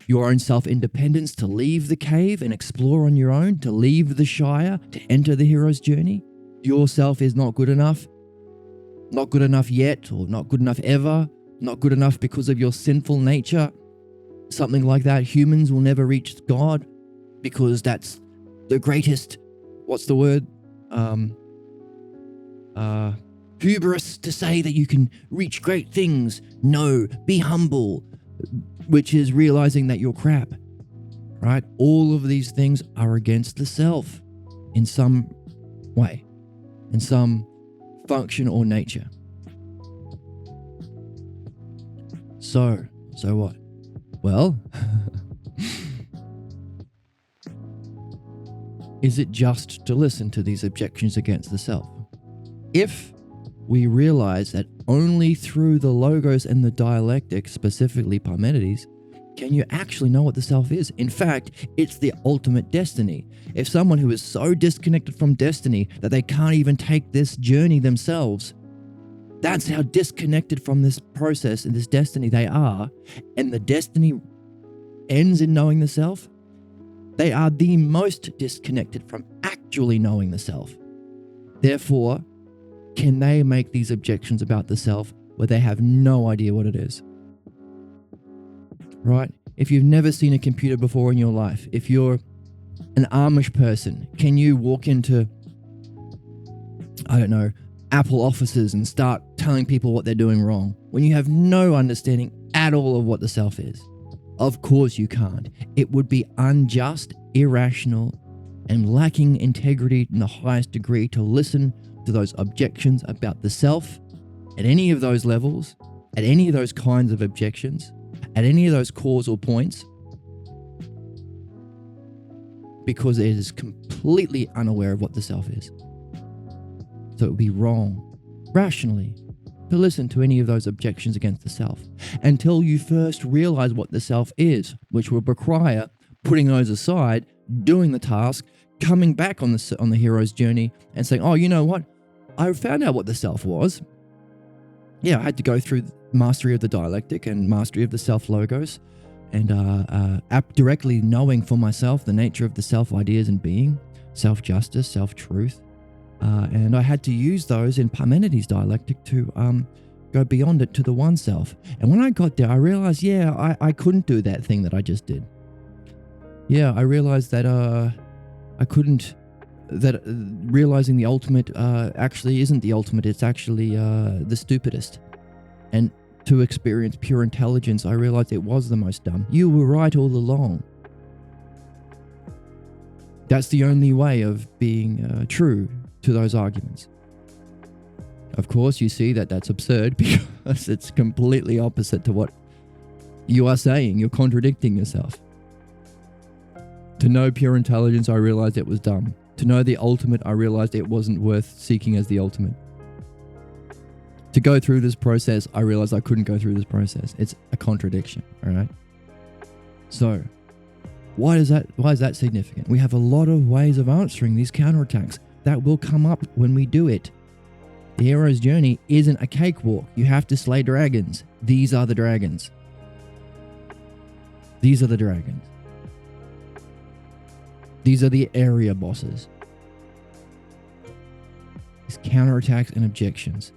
Your own self-independence to leave the cave and explore on your own, to leave the Shire, to enter the hero's journey. Yourself is not good enough yet, or not good enough ever, not good enough because of your sinful nature. Something like that. Humans will never reach God because that's the greatest, what's the word? Hubris to say that you can reach great things. No, be humble, which is realizing that you're crap, right? All of these things are against the self in some way, in some function or nature. So what? Well, is it just to listen to these objections against the self? If we realize that only through the logos and the dialectic, specifically Parmenides, can you actually know what the self is. In fact, it's the ultimate destiny. If someone who is so disconnected from destiny that they can't even take this journey themselves, that's how disconnected from this process and this destiny they are, and the destiny ends in knowing the self, they are the most disconnected from actually knowing the self. Therefore, can they make these objections about the self where they have no idea what it is? Right? If you've never seen a computer before in your life, if you're an Amish person, can you walk into, Apple offices and start telling people what they're doing wrong when you have no understanding at all of what the self is? Of course you can't. It would be unjust, irrational, and lacking integrity in the highest degree to listen to those objections about the self at any of those levels, at any of those kinds of objections, at any of those causal points, because it is completely unaware of what the self is. So it would be wrong, rationally, to listen to any of those objections against the self until you first realize what the self is, which will require putting those aside, doing the task, coming back on the hero's journey and saying, oh, you know what? I found out what the self was. Yeah, I had to go through mastery of the dialectic and mastery of the self-logos and directly knowing for myself the nature of the self-ideas and being, self-justice, self-truth. And I had to use those in Parmenides dialectic to go beyond it to the one-self. And when I got there, I realized, I couldn't do that thing that I just did. Yeah, I realized that I couldn't, that realizing the ultimate actually isn't the ultimate, it's actually the stupidest. And to experience pure intelligence, I realized it was the most dumb. You were right all along. That's the only way of being true to those arguments. Of course, you see that that's absurd because it's completely opposite to what you are saying. You're contradicting yourself. To know pure intelligence, I realized it was dumb. To know the ultimate, I realized it wasn't worth seeking as the ultimate. To go through this process, I realized I couldn't go through this process. It's a contradiction, all right? So, why is that significant? We have a lot of ways of answering these counterattacks that will come up when we do it. The hero's journey isn't a cakewalk. You have to slay dragons. These are the dragons. These are the dragons. These are the area bosses. These counterattacks and objections.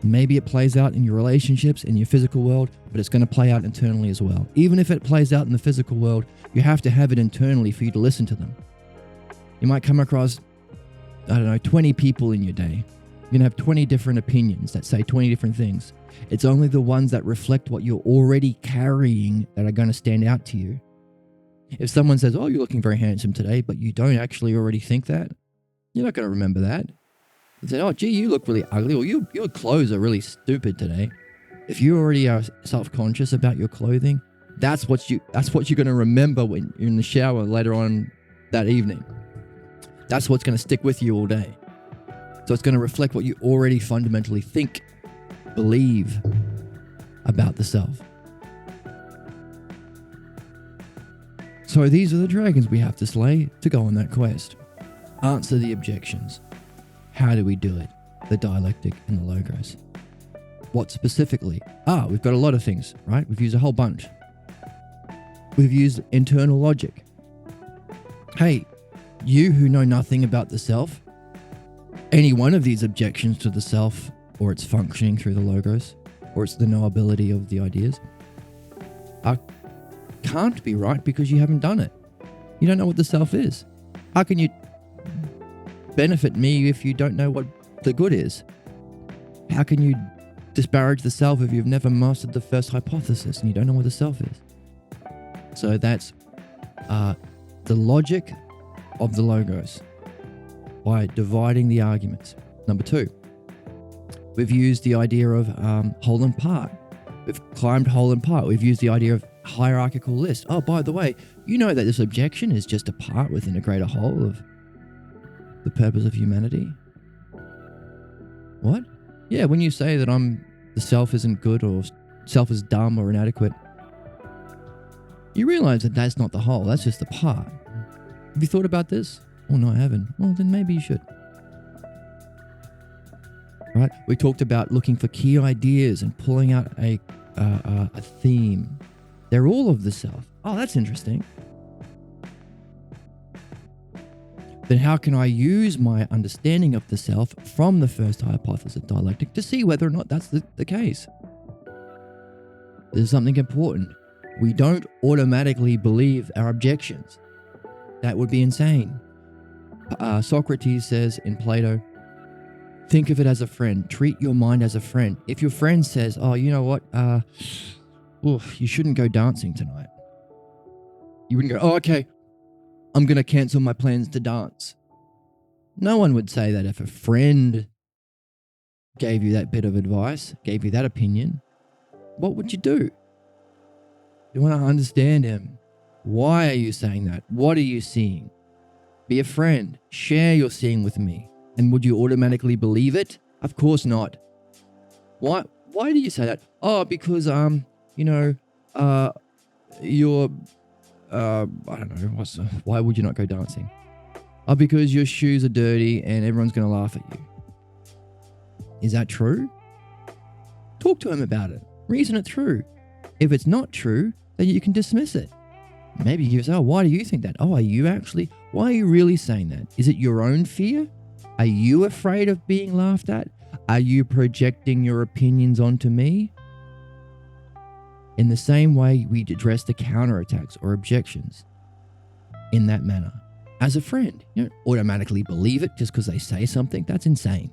Maybe it plays out in your relationships, in your physical world, but it's going to play out internally as well. Even if it plays out in the physical world, you have to have it internally for you to listen to them. You might come across, 20 people in your day. You're going to have 20 different opinions that say 20 different things. It's only the ones that reflect what you're already carrying that are going to stand out to you. If someone says, oh, you're looking very handsome today, but you don't actually already think that, you're not going to remember that. You say, oh, gee, you look really ugly, or your clothes are really stupid today. If you already are self-conscious about your clothing, that's what you're going to remember when you're in the shower later on that evening. That's what's going to stick with you all day. So it's going to reflect what you already fundamentally think, believe about the self. So these are the dragons we have to slay to go on that quest. Answer the objections. How do we do it? The dialectic and the logos. What specifically? We've got a lot of things, right? We've used a whole bunch. We've used internal logic. Hey, you who know nothing about the self, any one of these objections to the self, or its functioning through the logos, or it's the knowability of the ideas, can't be right because you haven't done it. You don't know what the self is. How can you benefit me if you don't know what the good is? How can you disparage the self if you've never mastered the first hypothesis and you don't know what the self is? So that's the logic of the logos by dividing the arguments. Number 2, we've used the idea of whole and part. We've climbed whole and part. We've used the idea of hierarchical list. Oh, by the way, you know that this objection is just a part within a greater whole of the purpose of humanity. What? Yeah, when you say that the self isn't good or self is dumb or inadequate, you realize that that's not the whole, that's just the part. Have you thought about this? Oh, no, I haven't. Well, then maybe you should. Right? We talked about looking for key ideas and pulling out a theme. They're all of the self. Oh, that's interesting. Then how can I use my understanding of the self from the first hypothesis of dialectic to see whether or not that's the case? There's something important. We don't automatically believe our objections. That would be insane. Socrates says in Plato, think of it as a friend. Treat your mind as a friend. If your friend says, oh, you know what? You shouldn't go dancing tonight. You wouldn't go, oh, okay, I'm going to cancel my plans to dance. No one would say that if a friend gave you that bit of advice, gave you that opinion. What would you do? You want to understand him. Why are you saying that? What are you seeing? Be a friend. Share your seeing with me. And would you automatically believe it? Of course not. Why do you say that? Oh, because, you're, I don't know, why would you not go dancing? Oh, because your shoes are dirty and everyone's going to laugh at you. Is that true? Talk to him about it. Reason it through. If it's not true, then you can dismiss it. Maybe you say, oh, why do you think that? Oh, why are you really saying that? Is it your own fear? Are you afraid of being laughed at? Are you projecting your opinions onto me? In the same way, we address the counterattacks or objections in that manner. As a friend, you don't automatically believe it just because they say something. That's insane.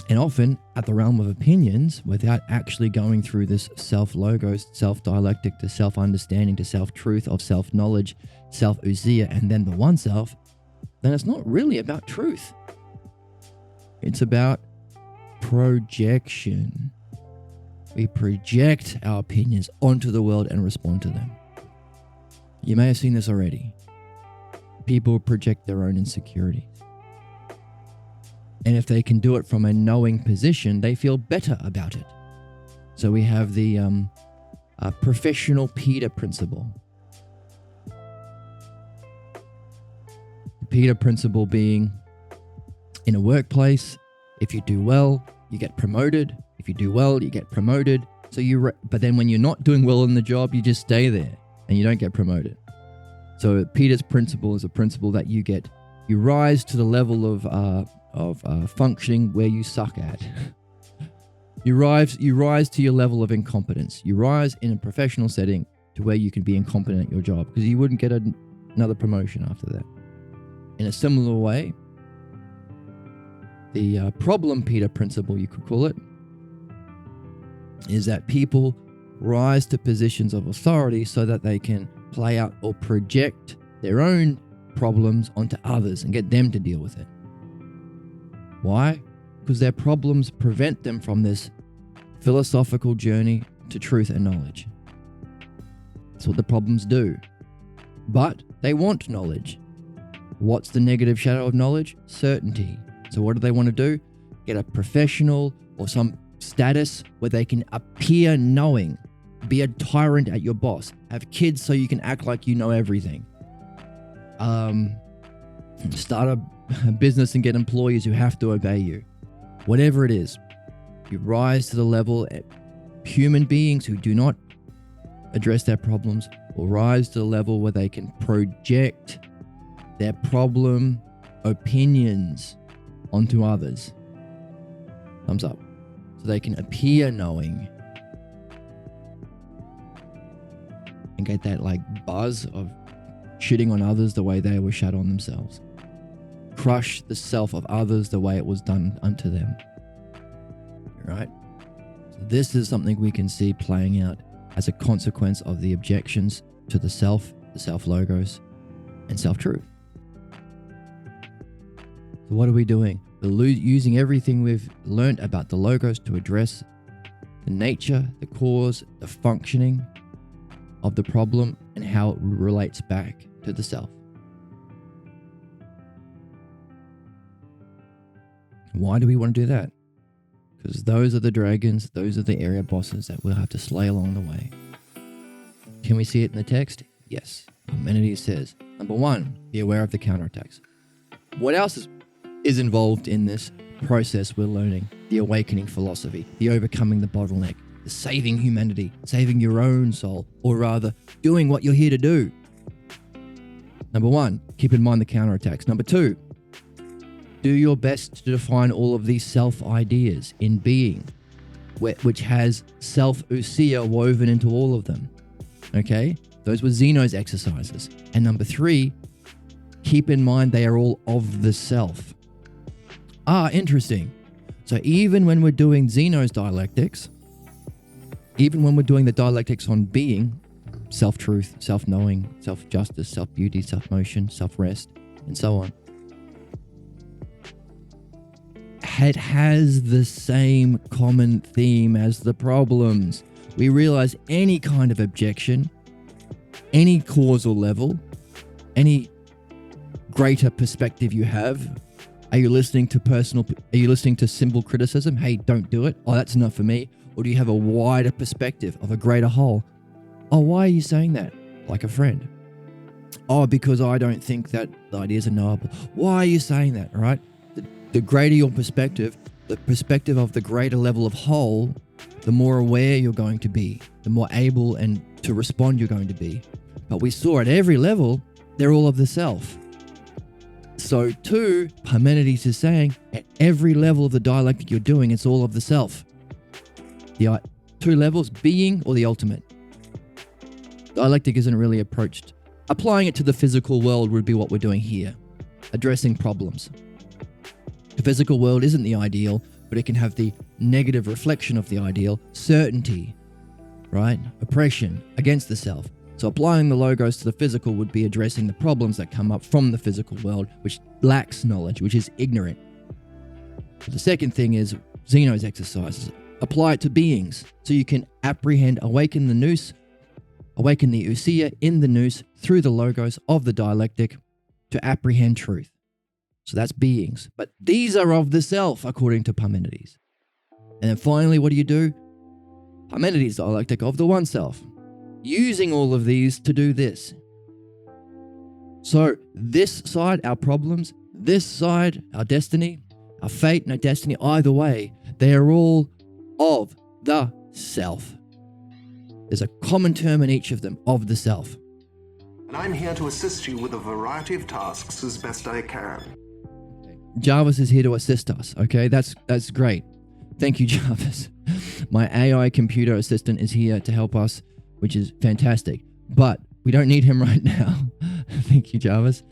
And often, at the realm of opinions, without actually going through this self-logos, self-dialectic, to self-understanding, to self-truth, of self-knowledge, self-ousia, and then the one-self, then it's not really about truth. It's about projection. We project our opinions onto the world and respond to them. You may have seen this already. People project their own insecurities. And if they can do it from a knowing position, they feel better about it. So we have the professional Peter principle. The Peter principle being, in a workplace, if you do well, you get promoted. If you do well, you get promoted. So but then when you're not doing well in the job, you just stay there and you don't get promoted. So Peter's principle is a principle that you rise to the level of functioning where you suck at. You rise to your level of incompetence. You rise in a professional setting to where you can be incompetent at your job, because you wouldn't get another promotion after that. In a similar way, the problem Peter principle, you could call it, is that people rise to positions of authority so that they can play out or project their own problems onto others and get them to deal with it. Why? Because their problems prevent them from this philosophical journey to truth and knowledge. That's what the problems do. But they want knowledge. What's the negative shadow of knowledge? Certainty. So what do they want to do? Get a professional or some status where they can appear knowing, be a tyrant at your boss, have kids so you can act like you know everything, start a business and get employees who have to obey you. Whatever it is, you rise to the level. Human beings who do not address their problems will rise to the level where they can project their problem opinions onto others. Thumbs up. So they can appear knowing and get that buzz of shitting on others the way they were shat on themselves. Crush the self of others the way it was done unto them. Right? So this is something we can see playing out as a consequence of the objections to the self-logos, and self-truth. So what are we doing? We're using everything we've learned about the logos to address the nature, the cause, the functioning of the problem, and how it relates back to the self. Why do we want to do that? Because those are the dragons, those are the area bosses that we'll have to slay along the way. Can we see it in the text? Yes. Parmenides says, number 1, be aware of the counterattacks. What else is involved in this process we're learning? The awakening philosophy, the overcoming the bottleneck, the saving humanity, saving your own soul, or rather, doing what you're here to do. Number 1, keep in mind the counterattacks. Number 2, do your best to define all of these self-ideas in being, which has self-ousia woven into all of them. Okay? Those were Zeno's exercises. And number 3, keep in mind they are all of the self. Interesting. So even when we're doing Zeno's dialectics, even when we're doing the dialectics on being, self-truth, self-knowing, self-justice, self-beauty, self-motion, self-rest, and so on, it has the same common theme as the problems. We realize any kind of objection, any causal level, any greater perspective you have. Are you listening to simple criticism? Hey, don't do it. Oh, that's enough for me. Or do you have a wider perspective of a greater whole? Oh, why are you saying that? Like a friend. Oh, because I don't think that the ideas are knowable. Why are you saying that? All right. The greater your perspective, the perspective of the greater level of whole, the more aware you're going to be, the more able and to respond you're going to be. But we saw at every level, they're all of the self. So too, Parmenides is saying, at every level of the dialectic you're doing, it's all of the self. The 2 levels, being or the ultimate. Dialectic isn't really approached. Applying it to the physical world would be what we're doing here, addressing problems. The physical world isn't the ideal, but it can have the negative reflection of the ideal, certainty, right? Oppression against the self. So applying the logos to the physical would be addressing the problems that come up from the physical world, which lacks knowledge, which is ignorant. The second thing is Zeno's exercises. Apply it to beings so you can apprehend, awaken the nous Awaken the ousia in the nous through the logos of the dialectic to apprehend truth. So that's beings. But these are of the self, according to Parmenides. And then finally, what do? Parmenides dialectic of the one-self. Using all of these to do this. So this side, our problems, this side, our destiny, our fate and our destiny, either way, they are all of the self. There's a common term in each of them, of the self. And I'm here to assist you with a variety of tasks as best I can. Jarvis is here to assist us, okay? That's great. Thank you, Jarvis. My AI computer assistant is here to help us, which is fantastic. But we don't need him right now. Thank you, Jarvis.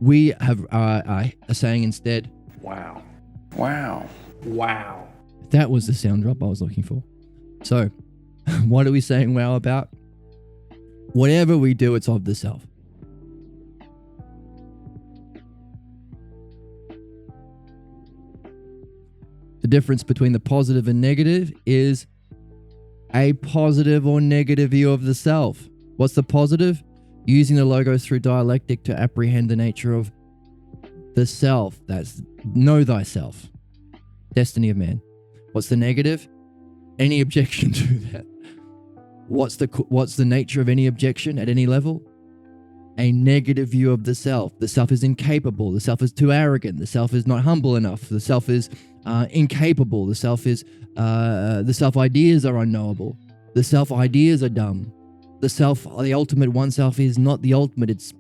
We have are saying instead, wow, wow, wow. That was the sound drop I was looking for. So, what are we saying wow about? Whatever we do, it's of the self. The difference between the positive and negative is a positive or negative view of the self. What's the positive? Using the logos through dialectic to apprehend the nature of the self. That's know thyself. Destiny of man. What's the negative? Any objection to that. What's the nature of any objection at any level? A negative view of the self. The self is incapable. The self is too arrogant. The self is not humble enough. The self is incapable. The self ideas are unknowable. The self ideas are dumb. The ultimate one-self is not the ultimate. It's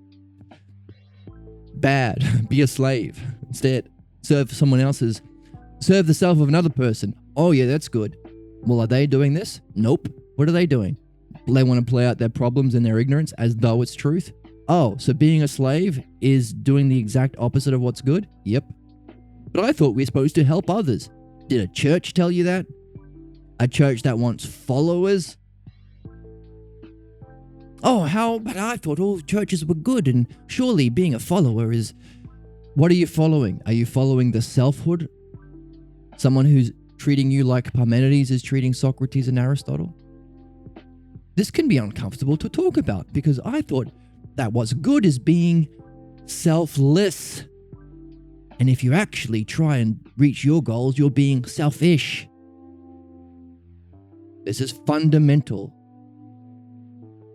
bad. Be a slave. Instead, serve the self of another person. Oh yeah, that's good. Well, are they doing this? Nope. What are they doing? They want to play out their problems and their ignorance as though it's truth. Oh, so being a slave is doing the exact opposite of what's good? Yep. But I thought we were supposed to help others. Did a church tell you that? A church that wants followers? Oh, but I thought all churches were good, and surely being a follower is... What are you following? Are you following the selfhood? Someone who's treating you like Parmenides is treating Socrates and Aristotle? This can be uncomfortable to talk about, because I thought that what's good is being selfless. And if you actually try and reach your goals, you're being selfish. This is fundamental,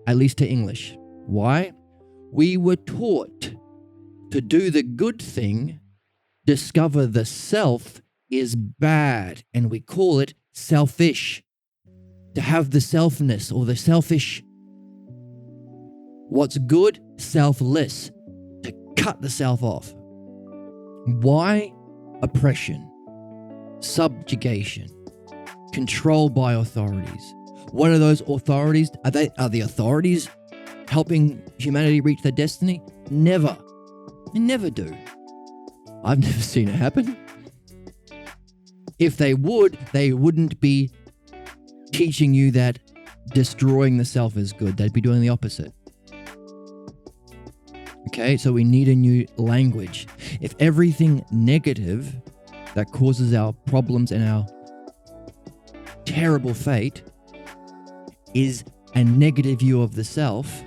at least to English. Why? We were taught to do the good thing, discover the self is bad, and we call it selfish. To have the selfness or the selfish. What's good? Selfless. To cut the self off. Why? Oppression, subjugation, control by authorities. What are those authorities? Are the authorities helping humanity reach their destiny? Never. They never do. I've never seen it happen. If they would, they wouldn't be teaching you that destroying the self is good. They'd be doing the opposite. Okay, so we need a new language. If everything negative that causes our problems and our terrible fate is a negative view of the self,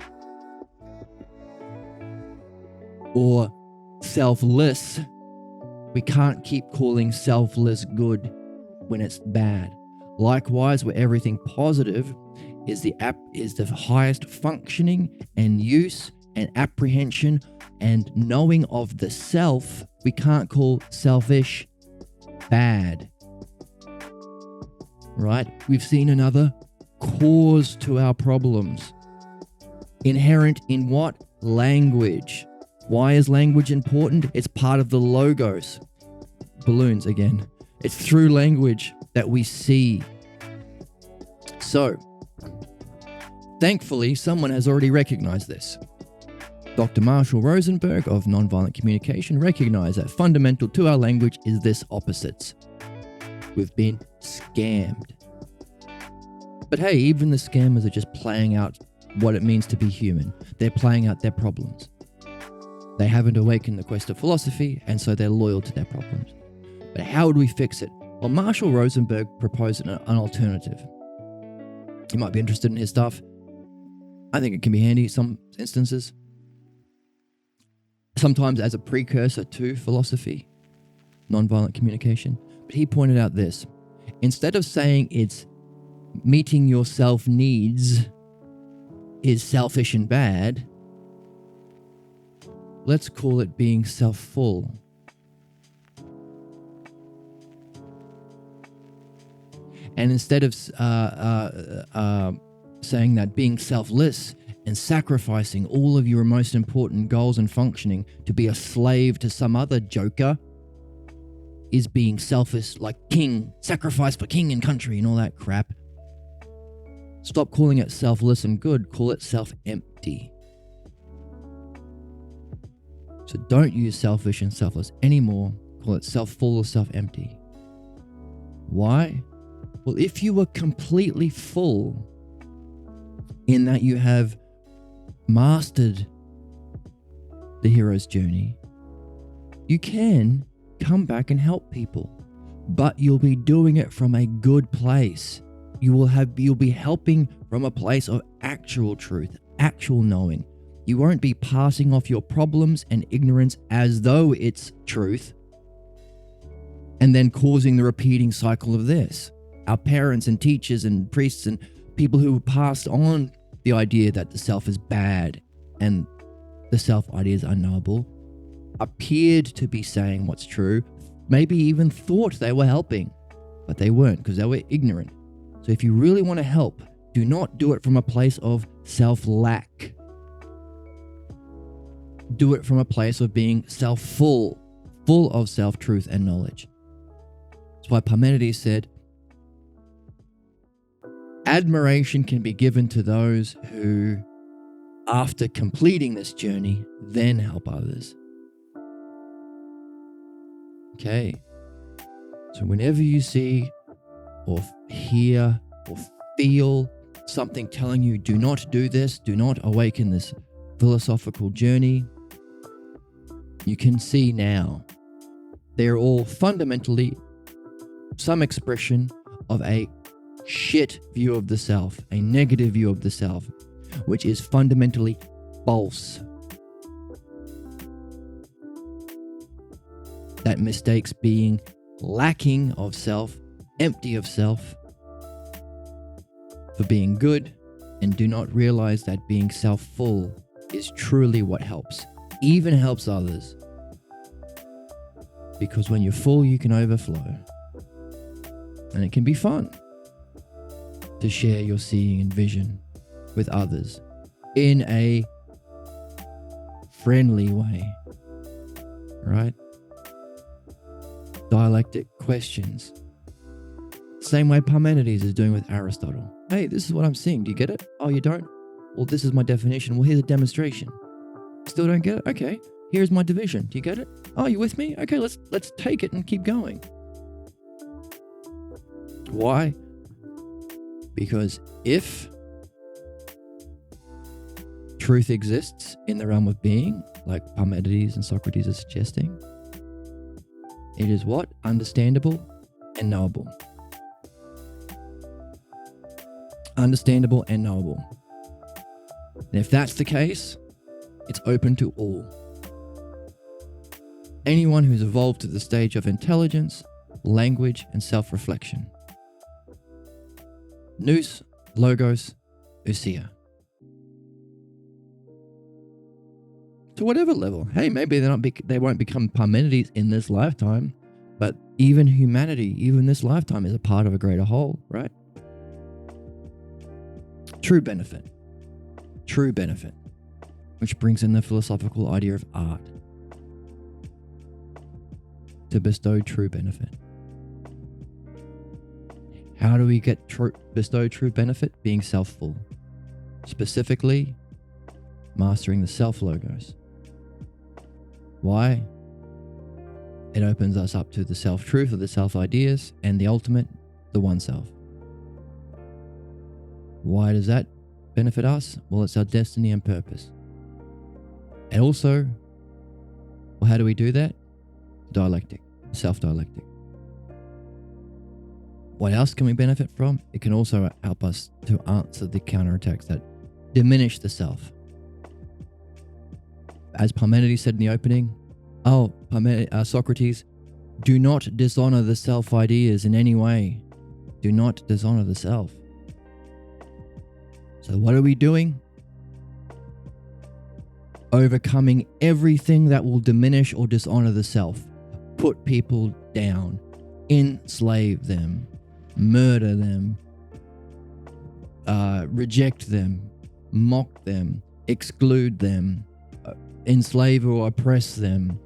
or selfless, we can't keep calling selfless good when it's bad. Likewise, where everything positive is the highest functioning and use and apprehension and knowing of the self, we can't call selfish bad. Right? We've seen another cause to our problems. Inherent in what? Language. Why is language important? It's part of the logos. Balloons again. It's through language that we see. So, thankfully, someone has already recognized this. Dr. Marshall Rosenberg of Nonviolent Communication recognized that fundamental to our language is this opposites. We've been scammed. But hey, even the scammers are just playing out what it means to be human. They're playing out their problems. They haven't awakened the quest of philosophy, and so they're loyal to their problems. But how would we fix it? Well, Marshall Rosenberg proposed an alternative. You might be interested in his stuff. I think it can be handy in some instances. Sometimes as a precursor to philosophy, nonviolent communication. But he pointed out this. Instead of saying it's meeting your self needs is selfish and bad, let's call it being self-full. And instead of saying that being selfless and sacrificing all of your most important goals and functioning to be a slave to some other joker is being selfish, like king, sacrifice for king and country and all that crap. Stop calling it selfless and good, call it self-empty. So don't use selfish and selfless anymore, call it self-full or self-empty. Why? Well, if you were completely full in that you have mastered the hero's journey, you can come back and help people, but you'll be doing it from a good place. You'll be helping from a place of actual truth, actual knowing. You won't be passing off your problems and ignorance as though it's truth and then causing the repeating cycle of this. Our parents and teachers and priests and people who passed on the idea that the self is bad and the self idea is unknowable appeared to be saying what's true, maybe even thought they were helping, but they weren't because they were ignorant. So if you really want to help, do not do it from a place of self-lack. Do it from a place of being self-full, full of self-truth and knowledge. That's why Parmenides said, admiration can be given to those who, after completing this journey, then help others. Okay. So whenever you see or hear or feel something telling you, do not do this, do not awaken this philosophical journey, you can see now they're all fundamentally some expression of a shit view of the self, a negative view of the self, which is fundamentally false. That mistakes being lacking of self, empty of self, for being good, and do not realize that being self-full is truly what helps, even helps others. Because when you're full, you can overflow. And it can be fun to share your seeing and vision with others in a friendly way, right? Dialectic questions. Same way Parmenides is doing with Aristotle. Hey, this is what I'm seeing. Do you get it? Oh, you don't? Well, this is my definition. Well, here's a demonstration. Still don't get it? Okay. Here's my division. Do you get it? Oh, you with me? Okay, let's take it and keep going. Why? Because if truth exists in the realm of being, like Parmenides and Socrates are suggesting, it is what? Understandable and knowable. Understandable and knowable. And if that's the case, it's open to all. Anyone who's evolved to the stage of intelligence, language, and self-reflection. Nous, logos, ousia. To whatever level. Hey, maybe they won't become Parmenides in this lifetime, but even humanity, even this lifetime, is a part of a greater whole, right? True benefit, which brings in the philosophical idea of art. To bestow true benefit. How do we bestow true benefit? Being self-full. Specifically, mastering the self-logos. Why? It opens us up to the self-truth or the self-ideas and the ultimate, the one-self. Why does that benefit us? Well, it's our destiny and purpose. And also, well, how do we do that? Dialectic, self-dialectic. What else can we benefit from? It can also help us to answer the counterattacks that diminish the self. As Parmenides said in the opening, Socrates, do not dishonor the self ideas in any way. Do not dishonor the self. So what are we doing? Overcoming everything that will diminish or dishonor the self. Put people down. Enslave them. Murder them. Reject them. Mock them. Exclude them. Enslave or oppress them.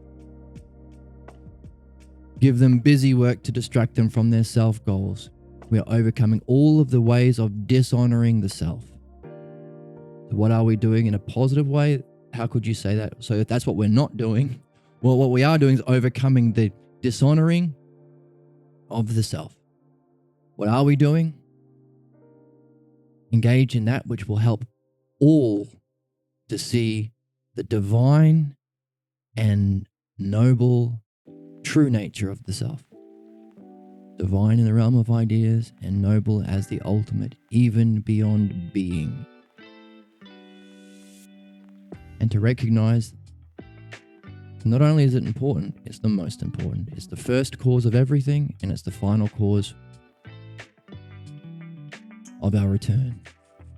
Give them busy work to distract them from their self goals. We are overcoming all of the ways of dishonoring the self. So what are we doing in a positive way? How could you say that? So if that's what we're not doing, well, what we are doing is overcoming the dishonoring of the self. What are we doing? Engage in that which will help all to see the divine and noble true nature of the self. Divine in the realm of ideas and noble as the ultimate, even beyond being. And to recognize not only is it important, it's the most important. It's the first cause of everything, and it's the final cause of our return.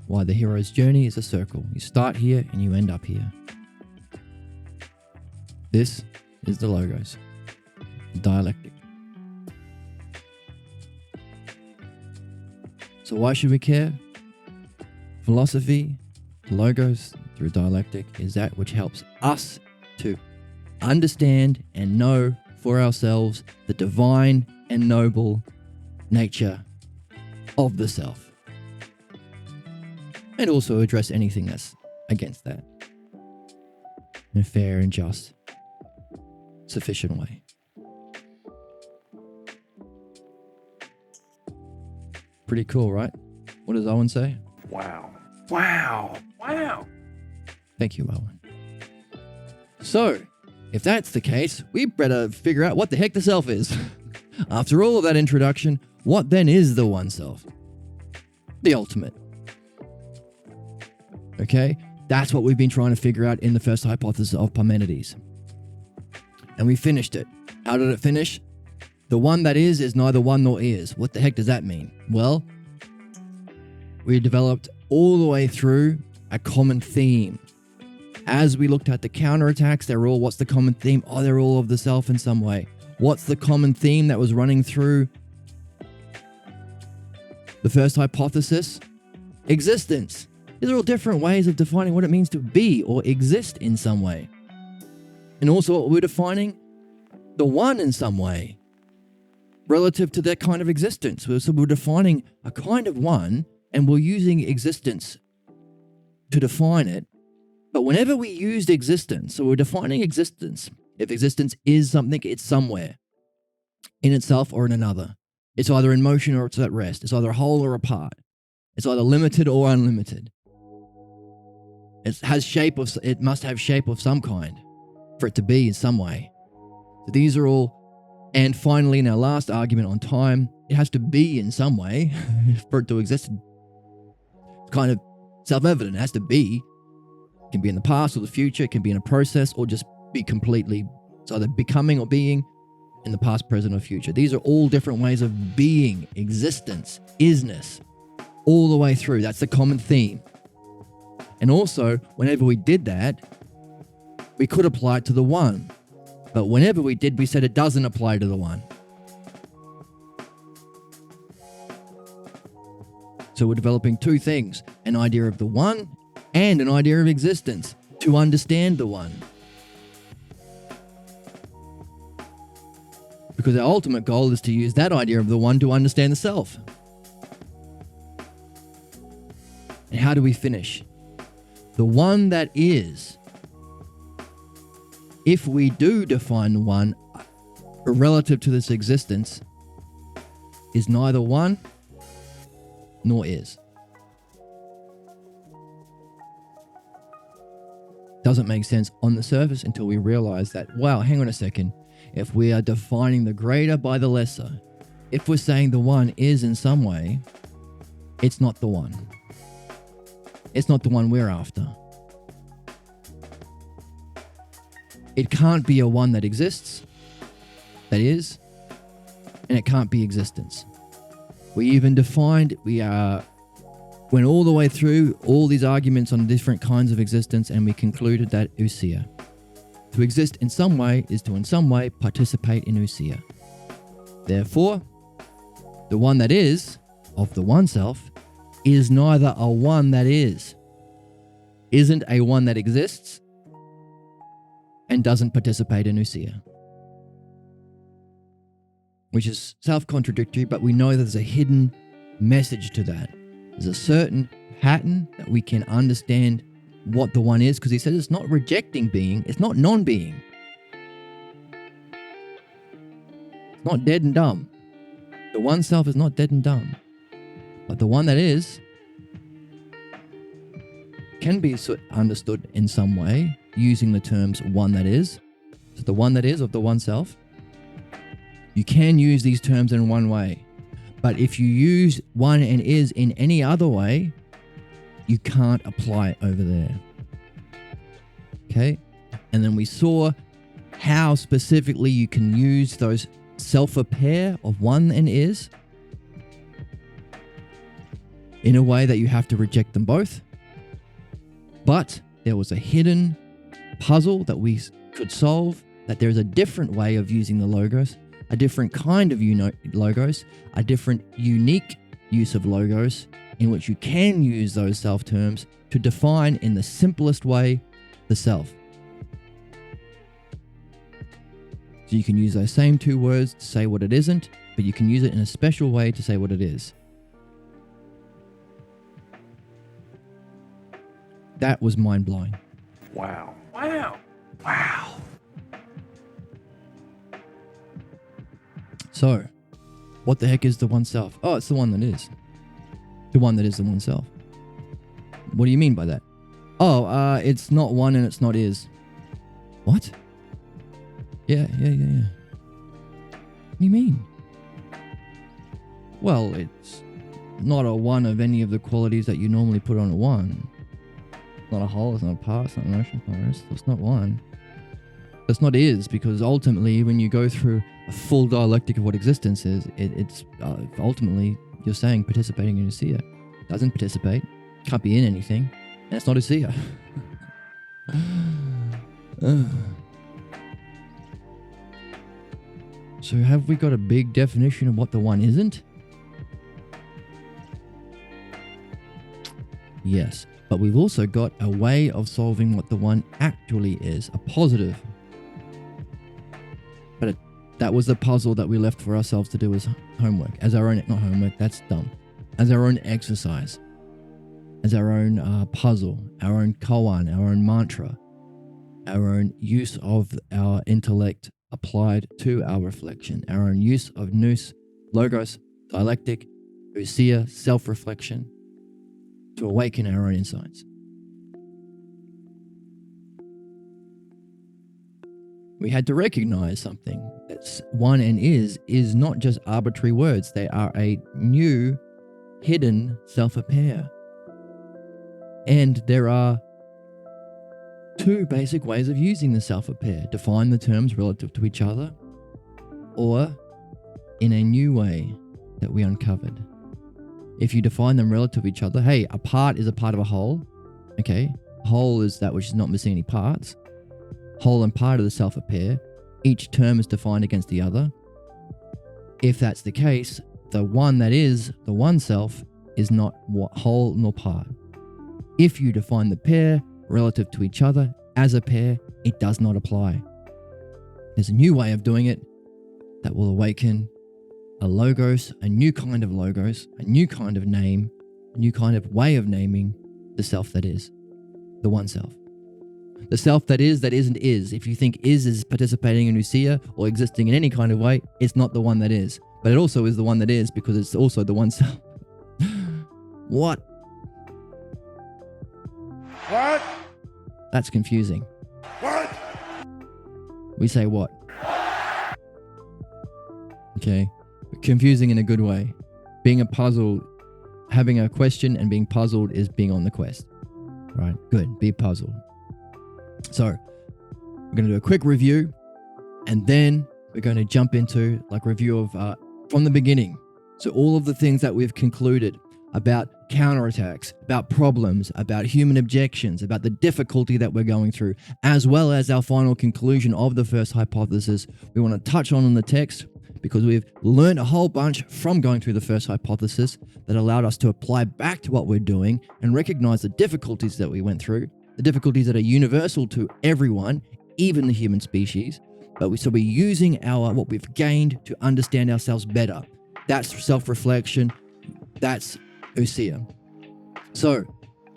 Why the hero's journey is a circle. You start here and you end up here. This is the Logos, the dialectic. So why should we care? Philosophy, Logos, through dialectic, is that which helps us to understand and know for ourselves the divine and noble nature of the self. And also address anything that's against that in a fair and just, sufficient way. Pretty cool, right? What does Owen say? Wow. Wow. Wow. Thank you, Owen. So, if that's the case, we better figure out what the heck the self is. After all of that introduction, what then is the one self? The ultimate. Okay? That's what we've been trying to figure out in the first hypothesis of Parmenides. And we finished it. How did it finish? The one that is neither one nor is. What the heck does that mean? Well, we developed all the way through a common theme. As we looked at the counterattacks, they're all, what's the common theme? Oh, they're all of the self in some way. What's the common theme that was running through the first hypothesis? Existence. These are all different ways of defining what it means to be or exist in some way. And also what we're defining, the one in some way, relative to that kind of existence. So we're defining a kind of one, and we're using existence to define it. But whenever we used existence, so we're defining existence. If existence is something, it's somewhere in itself or in another. It's either in motion or it's at rest. It's either whole or a part. It's either limited or unlimited. It must have shape of some kind for it to be in some way. So these are all, and finally in our last argument on time, it has to be in some way for it to exist. It's kind of self-evident. It has to be. It can be in the past or the future. It can be in a process or just be completely, it's either becoming or being in the past, present, or future. These are all different ways of being, existence, isness, all the way through. That's the common theme. And also, whenever we did that, we could apply it to the one. But whenever we did, we said it doesn't apply to the one. So we're developing two things, an idea of the one and an idea of existence to understand the one. Because our ultimate goal is to use that idea of the one to understand the self. And how do we finish? The one that is, if we do define the one relative to this existence, is neither one nor is. Doesn't make sense on the surface until we realize that, wow, hang on a second. If we are defining the greater by the lesser, if we're saying the one is in some way, it's not the one. It's not the one we're after. It can't be a one that exists, that is, and it can't be existence. We even defined, went all the way through all these arguments on different kinds of existence, and we concluded that ousia. To exist in some way is to in some way participate in ousia. Therefore, the one that is, of the one-self, is neither a one that is, isn't a one that exists, and doesn't participate in ousia. Which is self-contradictory, but we know that there's a hidden message to that. There's a certain pattern that we can understand what the one is, because he says it's not rejecting being, it's not non-being. It's not dead and dumb. The one self is not dead and dumb. But the one that is can be understood in some way using the terms one that is. So the one that is of the one self. You can use these terms in one way. But if you use one and is in any other way, you can't apply it over there. Okay? And then we saw how specifically you can use those self-a-pair of one and is in a way that you have to reject them both. But there was a hidden puzzle that we could solve, that there's a different way of using the logos, a different kind of logos, a different unique use of logos in which you can use those self terms to define in the simplest way the self. So you can use those same two words to say what it isn't, but you can use it in a special way to say what it is. That was mind-blowing. Wow. Wow. Wow. So, what the heck is the one self? Oh, it's the one that is. The one that is the one self. What do you mean by that? Oh, it's not one and it's not is. What? Yeah. What do you mean? Well, it's not a one of any of the qualities that you normally put on a one. It's not a whole, it's not a part, it's not an ocean, it's not a rest, it's not one. It's not is, because ultimately when you go through a full dialectic of what existence is, it's ultimately you're saying participating in ousia. Doesn't participate, can't be in anything, and it's not ousia. So have we got a big definition of what the one isn't? Yes, but we've also got a way of solving what the one actually is, a positive. But that was the puzzle that we left for ourselves to do as homework, as our own, not homework, that's dumb, as our own exercise, as our own puzzle, our own koan, our own mantra, our own use of our intellect applied to our reflection, our own use of nous, logos, dialectic, ousia, self-reflection, to awaken our own insights. We had to recognize something. That's one and is not just arbitrary words. They are a new, hidden self-a-pair. And there are two basic ways of using the self-a-pair. Define the terms relative to each other, or in a new way that we uncovered. If you define them relative to each other, hey, a part is a part of a whole. Okay, whole is that which is not missing any parts. Whole and part of the self-a-pair. Each term is defined against the other. If that's the case, the one that is the one self is not whole nor part. If you define the pair relative to each other as a pair, it does not apply. There's a new way of doing it that will awaken a logos, a new kind of logos, a new kind of name, a new kind of way of naming the self that is, the one self. The self that isn't is. If you think is participating in ousia or existing in any kind of way, it's not the one that is. But it also is the one that is, because it's also the one self. What? What? That's confusing. What? We say what? Okay. Confusing in a good way. Being a puzzle, having a question and being puzzled is being on the quest. right? Good. Be puzzled. So we're going to do a quick review, and then we're going to jump into like review of from the beginning. So all of the things that we've concluded about counterattacks, about problems, about human objections, about the difficulty that we're going through, as well as our final conclusion of the first hypothesis, we want to touch on in the text, because we've learned a whole bunch from going through the first hypothesis that allowed us to apply back to what we're doing and recognize the difficulties that we went through, the difficulties that are universal to everyone, even the human species. But we're using what we've gained to understand ourselves better. That's self-reflection. That's ousia. So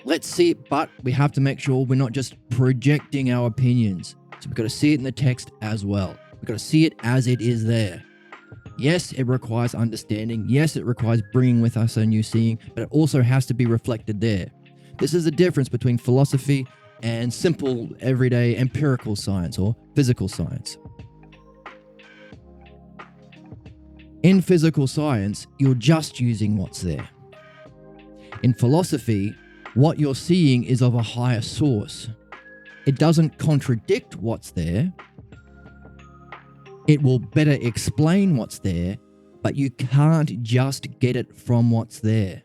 let's see it, but we have to make sure we're not just projecting our opinions. So we've got to see it in the text as well. We've got to see it as it is there. Yes, it requires understanding. Yes, it requires bringing with us a new seeing, but it also has to be reflected there. This is the difference between philosophy and simple, everyday empirical science or physical science. In physical science, you're just using what's there. In philosophy, what you're seeing is of a higher source. It doesn't contradict what's there. It will better explain what's there, but you can't just get it from what's there.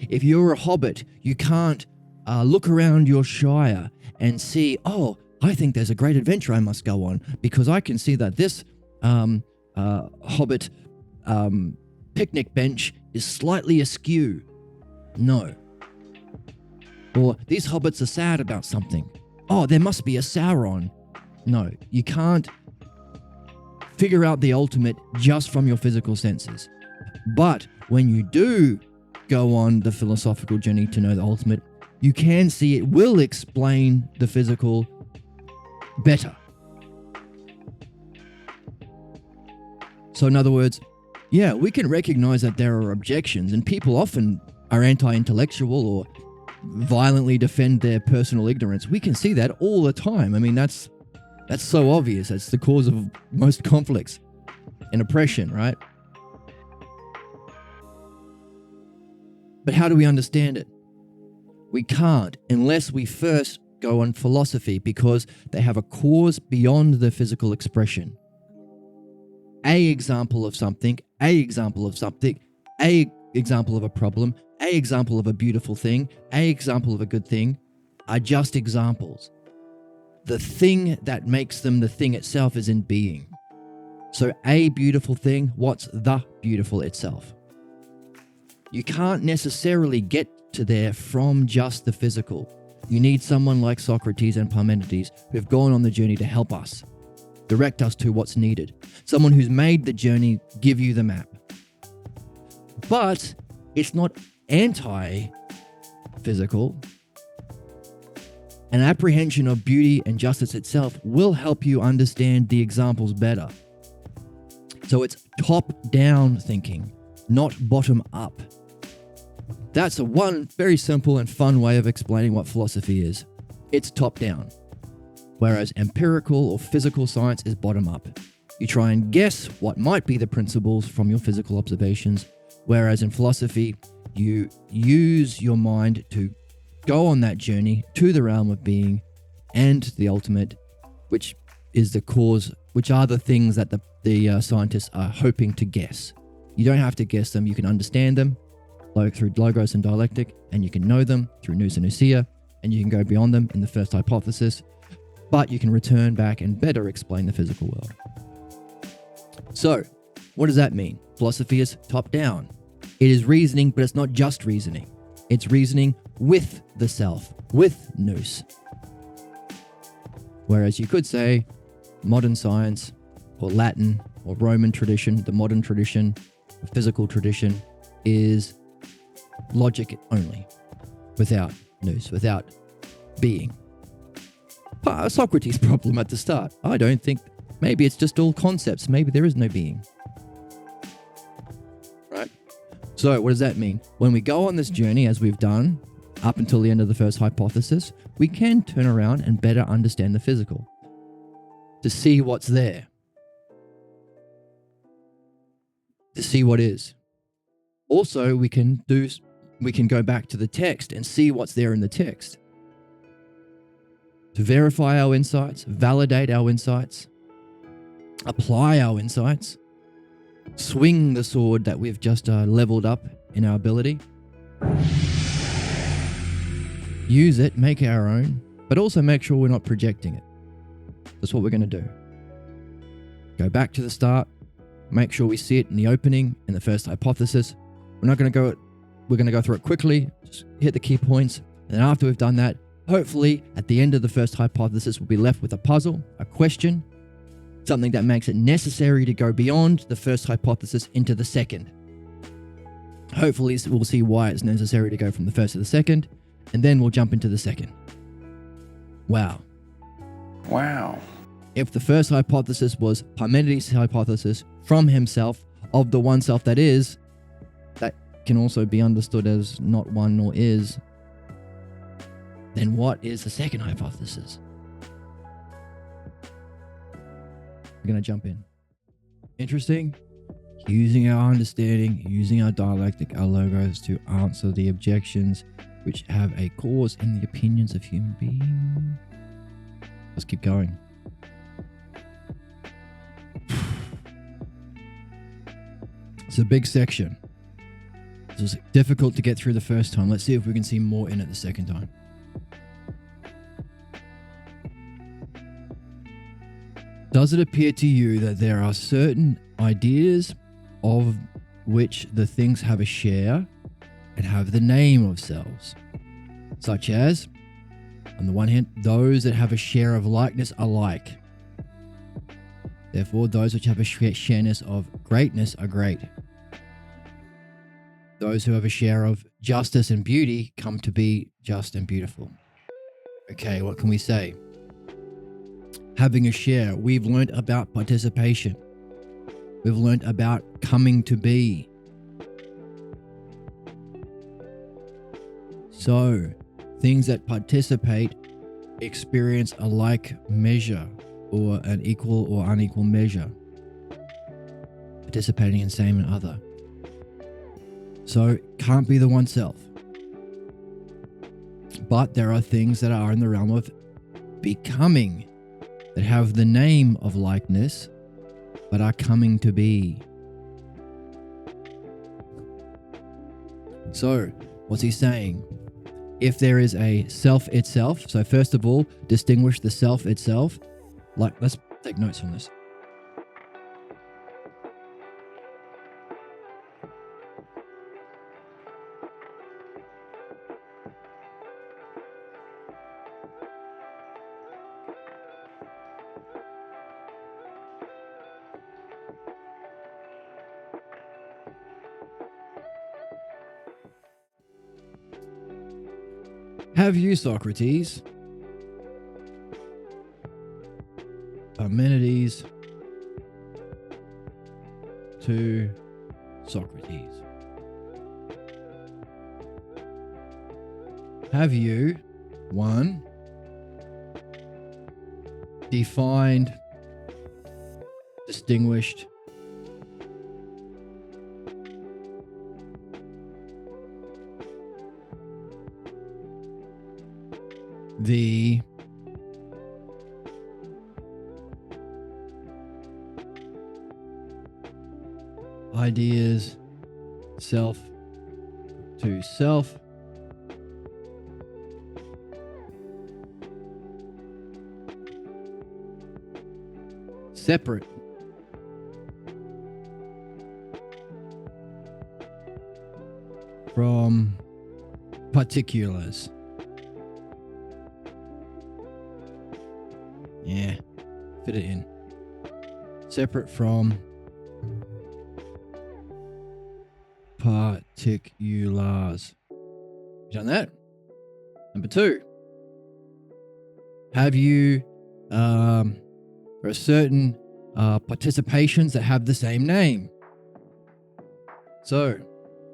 If you're a hobbit, you can't look around your shire and see, oh, I think there's a great adventure I must go on because I can see that this hobbit picnic bench is slightly askew. No. Or these hobbits are sad about something. Oh, there must be a Sauron. No, you can't figure out the ultimate just from your physical senses. But when you do go on the philosophical journey to know the ultimate, you can see it will explain the physical better. So in other words, yeah, we can recognize that there are objections, and people often are anti-intellectual or violently defend their personal ignorance. We can see that all the time. I mean, that's so obvious. That's the cause of most conflicts and oppression, right? But how do we understand it? We can't unless we first go on philosophy, because they have a cause beyond the physical expression. A example of something, a example of something, a example of a problem, a example of a beautiful thing, a example of a good thing are just examples. The thing that makes them the thing itself is in being. So a beautiful thing, what's the beautiful itself? You can't necessarily get to there from just the physical. You need someone like Socrates and Parmenides who have gone on the journey to help us, direct us to what's needed. Someone who's made the journey give you the map. But it's not anti-physical. An apprehension of beauty and justice itself will help you understand the examples better. So it's top-down thinking, not bottom-up. That's one very simple and fun way of explaining what philosophy is. It's top-down, whereas empirical or physical science is bottom-up. You try and guess what might be the principles from your physical observations, whereas in philosophy, you use your mind to go on that journey to the realm of being and the ultimate, which is the cause, which are the things that the scientists are hoping to guess. You don't have to guess them. You can understand them through logos and dialectic, and you can know them through nous and ousia, and you can go beyond them in the first hypothesis, but you can return back and better explain the physical world. So, what does that mean? Philosophy is top-down. It is reasoning, but it's not just reasoning. It's reasoning with the self, with nous. Whereas you could say modern science or Latin or Roman tradition, the modern tradition, the physical tradition is logic only, without nous, without being. Socrates' problem at the start. I don't think, maybe it's just all concepts. Maybe there is no being. Right? So what does that mean? When we go on this journey, as we've done up until the end of the first hypothesis, we can turn around and better understand the physical, to see what's there, to see what is. Also, we can do we can go back to the text and see what's there in the text to verify our insights, validate our insights, apply our insights, swing the sword that we've just leveled up in our ability, use it, make it our own, but also make sure we're not projecting it. That's what we're going to do. Go back to the start, make sure we see it in the opening, in the first hypothesis. We're going to go through it quickly, just hit the key points, and then after we've done that, hopefully at the end of the first hypothesis, we'll be left with a puzzle, a question, something that makes it necessary to go beyond the first hypothesis into the second. Hopefully we'll see why it's necessary to go from the first to the second, and then we'll jump into the second. Wow. Wow. If the first hypothesis was Parmenides' hypothesis from himself of the one self that is, that can also be understood as not one nor is, then what is the second hypothesis? We're going to jump in. Interesting. Using our understanding, using our dialectic, our logos to answer the objections which have a cause in the opinions of human beings. Let's keep going. It's a big section. It was difficult to get through the first time. Let's see if we can see more in it the second time. Does it appear to you that there are certain ideas of which the things have a share and have the name of selves, such as, on the one hand, those that have a share of likeness are like. Therefore, those which have a shareness of greatness are great. Those who have a share of justice and beauty come to be just and beautiful. Okay, what can we say? Having a share, we've learned about participation. We've learned about coming to be. So, things that participate experience a like measure or an equal or unequal measure. Participating in same and other. So, can't be the one self. But there are things that are in the realm of becoming, that have the name of likeness, but are coming to be. So, what's he saying? If there is a self itself, so first of all, distinguish the self itself. Like, let's take notes on this. Have you, Socrates, Parmenides to Socrates? Have you, 1, defined, distinguished, the ideas self to self, separate from particulars. Yeah, fit it in. Separate from particulars. You done that? Number 2. Have you, there are certain participations that have the same name. So,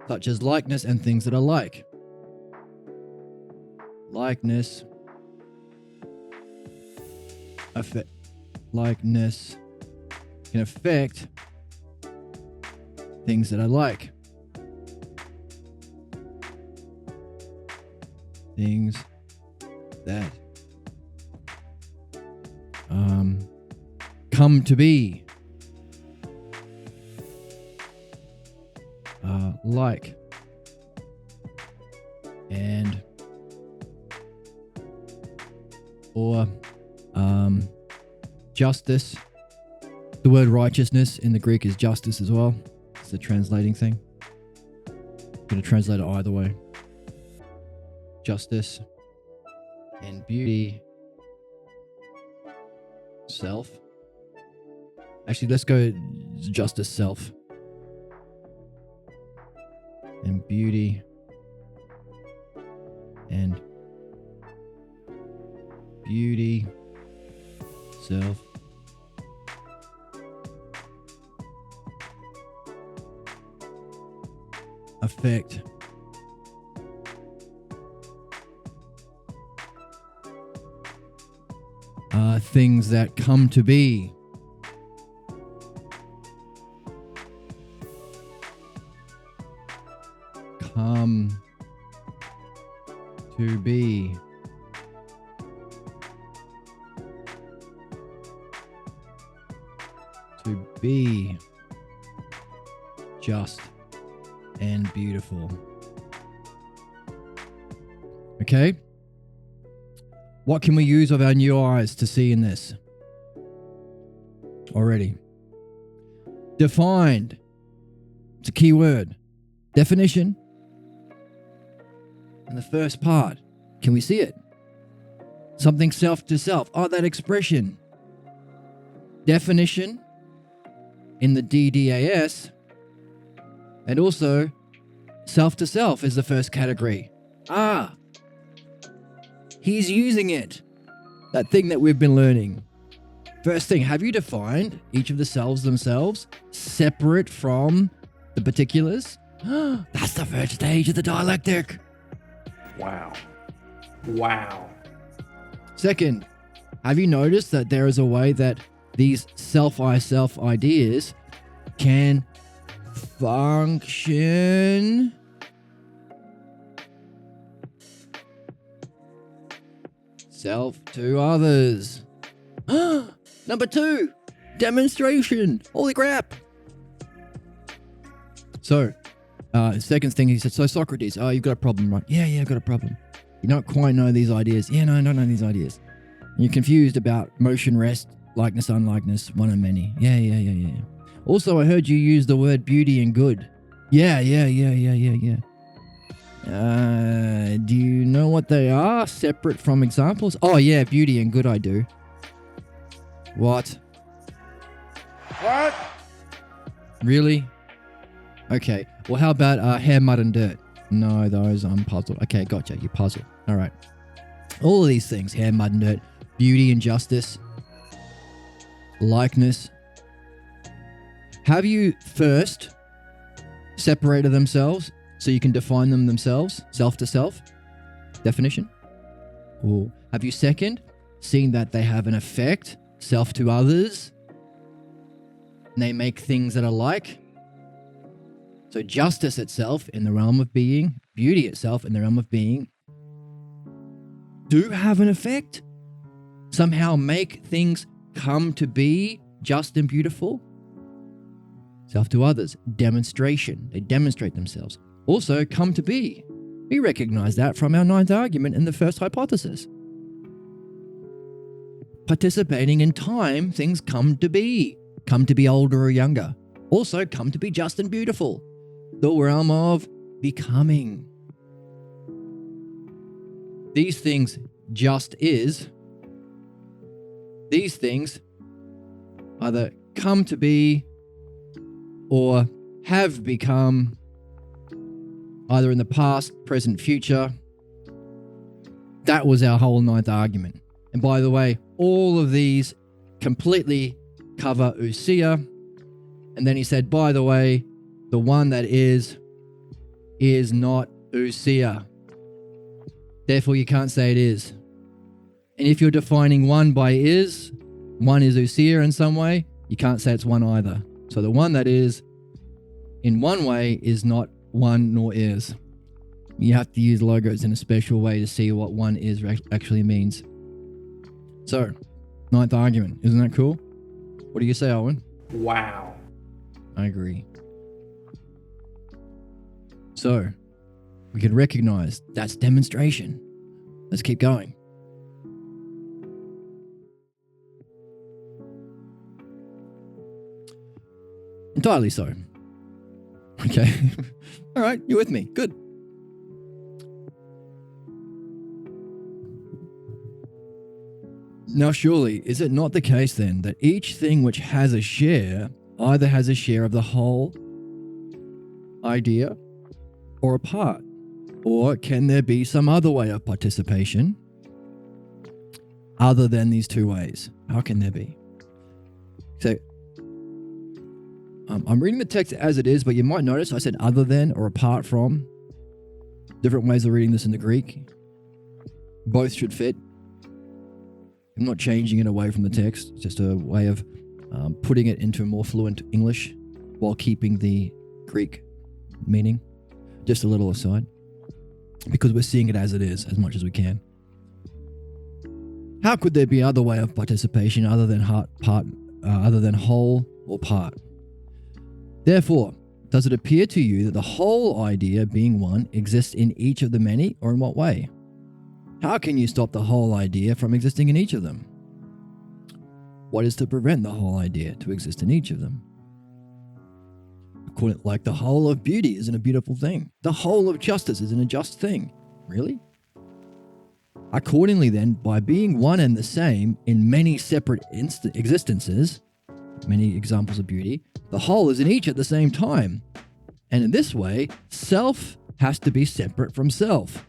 such as likeness and things that are like. Likeness. Likeness can affect things that I like. things that come to be, like, and, or justice. The word righteousness in the Greek is justice as well. It's a translating thing. I'm going to translate it either way. Justice and beauty, self. Actually, let's go justice, self, and beauty and beauty, self. Affect. Things that come to be. Come to be. To be just and beautiful. Okay? What can we use of our new eyes to see in this? Already. Defined. It's a key word. Definition. And the first part. Can we see it? Something self to self. Oh, that expression. Definition in the DDAS. And also, self to self is the first category. He's using it. That thing that we've been learning. First thing, have you defined each of the selves themselves separate from the particulars? That's the first stage of the dialectic. Wow. Wow. Second, have you noticed that there is a way that these self-I-self ideas can function? Self to others. Number 2, demonstration. Holy crap. So, second thing he said, so Socrates, you've got a problem, right? Yeah, I've got a problem. You don't quite know these ideas. Yeah, no, I don't know these ideas. And you're confused about motion, rest, likeness, unlikeness, one and many. Yeah. Also, I heard you use the word beauty and good. Yeah. Do you know what they are separate from examples? Oh yeah, beauty and good I do. What? Really? Okay. Well, how about hair, mud and dirt? No, those I'm puzzled. Okay, gotcha. You're puzzled. All right. All of these things, hair, mud and dirt, beauty and justice, likeness. Have you first separated themselves so you can define them themselves, self to self? Definition? Or have you second seen that they have an effect, self to others, and they make things that are like? So justice itself in the realm of being, beauty itself in the realm of being, do have an effect? Somehow make things come to be just and beautiful? Self to others, demonstration. They demonstrate themselves. Also come to be. We recognize that from our 9th argument in the first hypothesis. Participating in time, things come to be older or younger. Also come to be just and beautiful. The realm of becoming. These things just is. These things either come to be or have become, either in the past, present, future. That was our whole 9th argument. And by the way, all of these completely cover ousia. And then he said, by the way, the one that is not ousia. Therefore, you can't say it is. And if you're defining one by one is ousia in some way, you can't say it's one either. So the one that is in one way is not one nor is. You have to use logos in a special way to see what one is actually means. So, ninth argument. Isn't that cool? What do you say, Owen? Wow. I agree. So, we can recognize that's demonstration. Let's keep going. Entirely so. Okay. All right, you're with me. Good. Now, surely, is it not the case then that each thing which has a share either has a share of the whole idea or a part? Or can there be some other way of participation other than these two ways? How can there be? So, I'm reading the text as it is, but you might notice I said other than or apart from. Different ways of reading this in the Greek. Both should fit. I'm not changing it away from the text. It's just a way of putting it into more fluent English while keeping the Greek meaning. Just a little aside. Because we're seeing it as it is as much as we can. How could there be other way of participation other than whole or part? Therefore, does it appear to you that the whole idea, being one, exists in each of the many, or in what way? How can you stop the whole idea from existing in each of them? What is to prevent the whole idea to exist in each of them? Like the whole of beauty isn't a beautiful thing. The whole of justice isn't a just thing. Really? Accordingly then, by being one and the same in many separate existences, many examples of beauty, the whole is in each at the same time. And in this way, self has to be separate from self.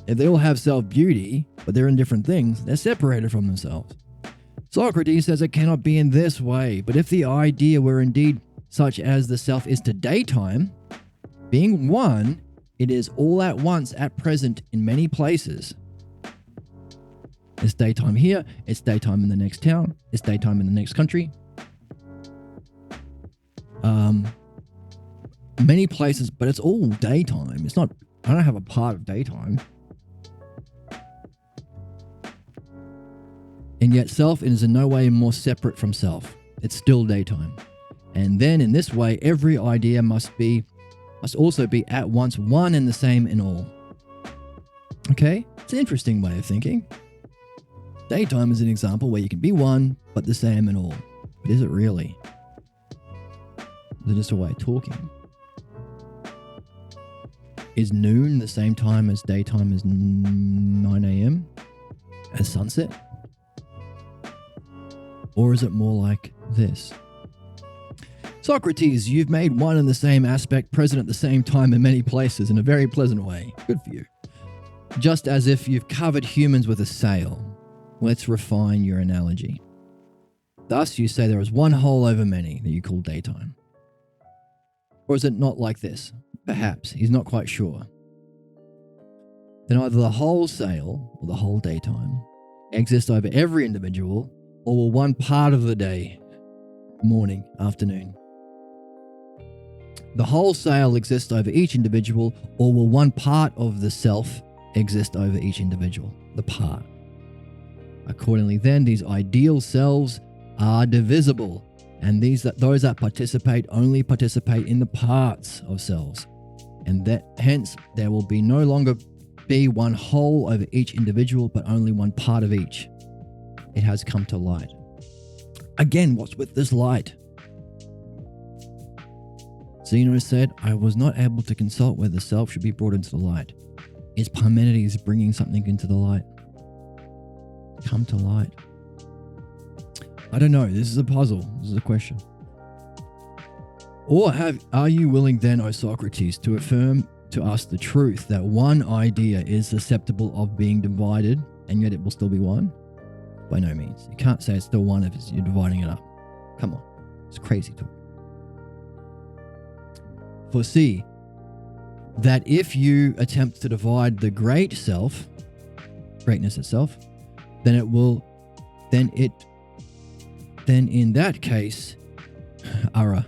If they all have self-beauty, but they're in different things, they're separated from themselves. Socrates says it cannot be in this way, but if the idea were indeed such as the self is to daytime, being one, it is all at once at present in many places. It's daytime here, it's daytime in the next town, it's daytime in the next country. Many places, but it's all daytime. It's not, I don't have a part of daytime. And yet self is in no way more separate from self. It's still daytime. And then in this way, every idea must also be at once one and the same in all. Okay? It's an interesting way of thinking. Daytime is an example where you can be one, but the same in all. But is it really? Is it just a way of talking? Is noon the same time as daytime as 9 a.m.? As sunset? Or is it more like this? Socrates, you've made one and the same aspect present at the same time in many places in a very pleasant way. Good for you. Just as if you've covered humans with a sail. Let's refine your analogy. Thus you say there is one whole over many that you call daytime. Or is it not like this? Perhaps. He's not quite sure. Then either the whole sail or the whole daytime exists over every individual, or will one part of the day, morning, afternoon. The whole sail exists over each individual, or will one part of the self exist over each individual, the part. Accordingly then, these ideal selves are divisible, and those that participate only participate in the parts of selves, and that hence there will be no longer be one whole over each individual, but only one part of each. It has come to light. Again, what's with this light? Zeno said, I was not able to consult whether self should be brought into the light. Is Parmenides bringing something into the light? Come to light. I don't know. This is a puzzle. This is a question. Or are you willing then, O Socrates, to affirm to us the truth that one idea is susceptible of being divided and yet it will still be one? By no means. You can't say it's still one if you're dividing it up. Come on. It's crazy talk. For see, that if you attempt to divide the great self, greatness itself, then in that case, Ara,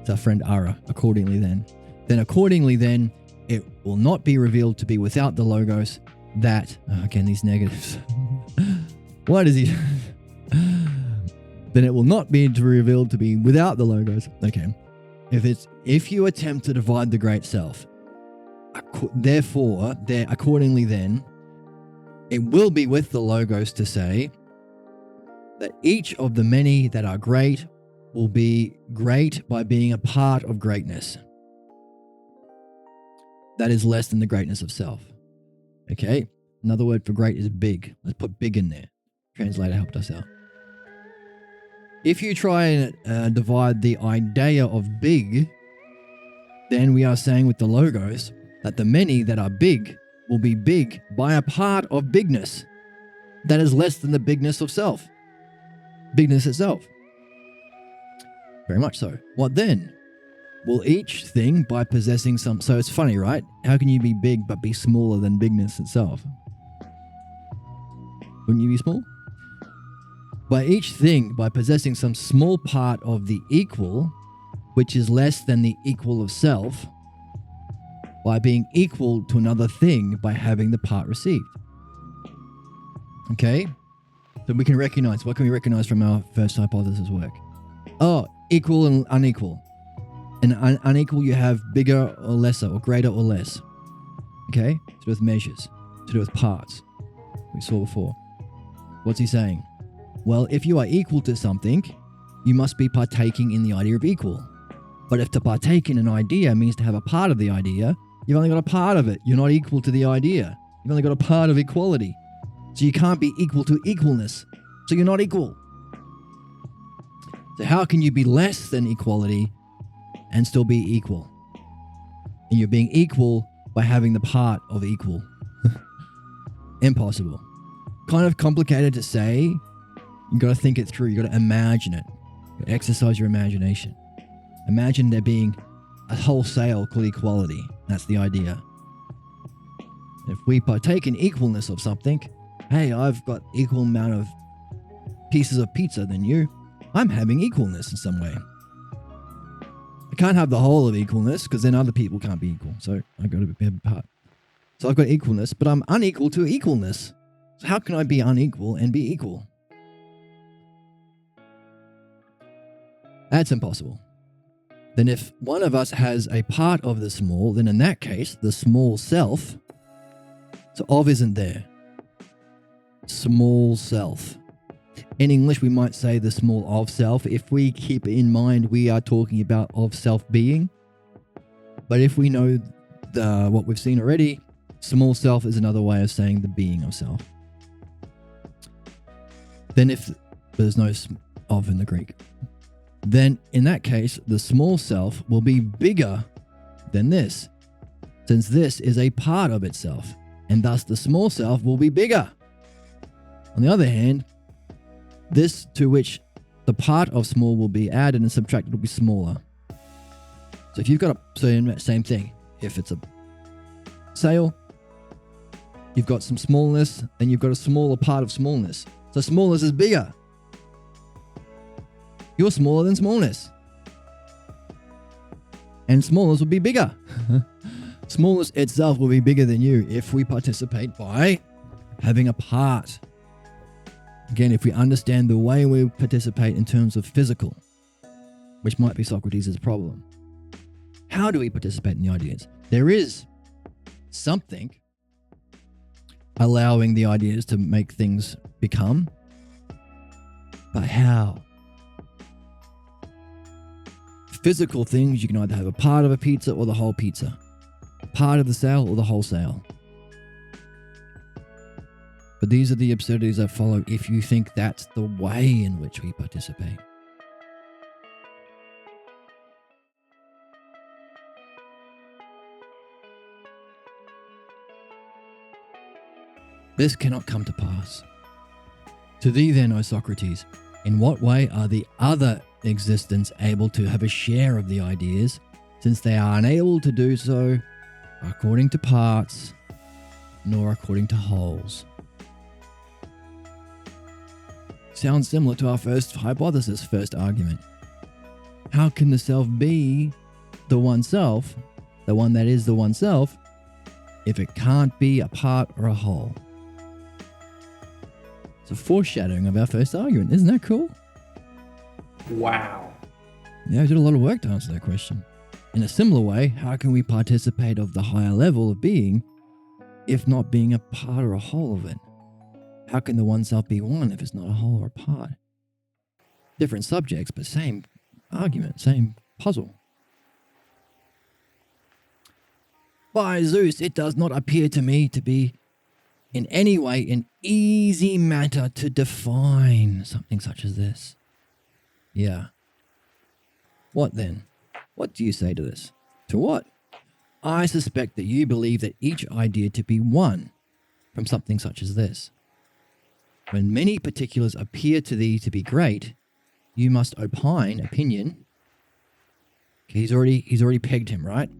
it's our friend Ara, accordingly then, then accordingly then it will not be revealed to be without the logos that, again, these negatives. What is he? Then it will not be revealed to be without the logos. Okay. If you attempt to divide the great self, therefore, accordingly then, it will be with the logos to say that each of the many that are great will be great by being a part of greatness that is less than the greatness of self. Okay? Another word for great is big. Let's put big in there. Translator helped us out. If you try and divide the idea of big, then we are saying with the logos that the many that are big will be big by a part of bigness that is less than the bigness of self. Bigness itself. Very much so. What then? Will each thing by possessing some... So it's funny, right? How can you be big but be smaller than bigness itself? Wouldn't you be small? By each thing, by possessing some small part of the equal, which is less than the equal of self, by being equal to another thing by having the part received. Okay? So we can recognize, what can we recognize from our first hypothesis work? Oh, equal and unequal. And unequal, you have bigger or lesser, or greater or less. Okay? To do with measures, to do with parts. We saw before. What's he saying? Well, if you are equal to something, you must be partaking in the idea of equal. But if to partake in an idea means to have a part of the idea, you've only got a part of it. You're not equal to the idea. You've only got a part of equality. So you can't be equal to equalness. So you're not equal. So how can you be less than equality and still be equal? And you're being equal by having the part of equal. Impossible. Kind of complicated to say. You got to think it through. You got to imagine it. You gotta exercise your imagination. Imagine there being a wholesale called equality. That's the idea. If we partake in equalness of something, hey, I've got equal amount of pieces of pizza than you. I'm having equalness in some way. I can't have the whole of equalness because then other people can't be equal. So I've got to be a part. So I've got equalness, but I'm unequal to equalness. So how can I be unequal and be equal? That's impossible. Then if one of us has a part of the small, then in that case, the small self, so of isn't there. Small self. In English, we might say the small of self. If we keep in mind, we are talking about of self being. But if we know what we've seen already, small self is another way of saying the being of self. Then if there's no of in the Greek, then in that case, the small self will be bigger than this, since this is a part of itself, and thus the small self will be bigger. On the other hand, this to which the part of small will be added and subtracted will be smaller. So if you've got same thing, if it's a sail, you've got some smallness, then you've got a smaller part of smallness. So smallness is bigger. You're smaller than smallness. And smallness will be bigger. Smallness itself will be bigger than you if we participate by having a part. Again, if we understand the way we participate in terms of physical, which might be Socrates' problem. How do we participate in the ideas? There is something allowing the ideas to make things become, but how? Physical things, you can either have a part of a pizza or the whole pizza, part of the sale or the whole sale. But these are the absurdities that follow if you think that's the way in which we participate. This cannot come to pass. To thee then, O Socrates, in what way are the other existents able to have a share of the ideas, since they are unable to do so according to parts, nor according to wholes? Sounds similar to our first hypothesis, first argument. How can the self be the one self the one that is the one-self, if it can't be a part or a whole? It's a foreshadowing of our first argument. Isn't that cool? Wow. Yeah, I did a lot of work to answer that question. In a similar way, how can we participate of the higher level of being if not being a part or a whole of it? How can the one-self be one if it's not a whole or a part? Different subjects, but same argument, same puzzle. By Zeus, it does not appear to me to be in any way an easy matter to define something such as this. Yeah. What then? What do you say to this? To what? I suspect that you believe that each idea to be one from something such as this. When many particulars appear to thee to be great, you must opinion. Okay, he's already pegged him, right?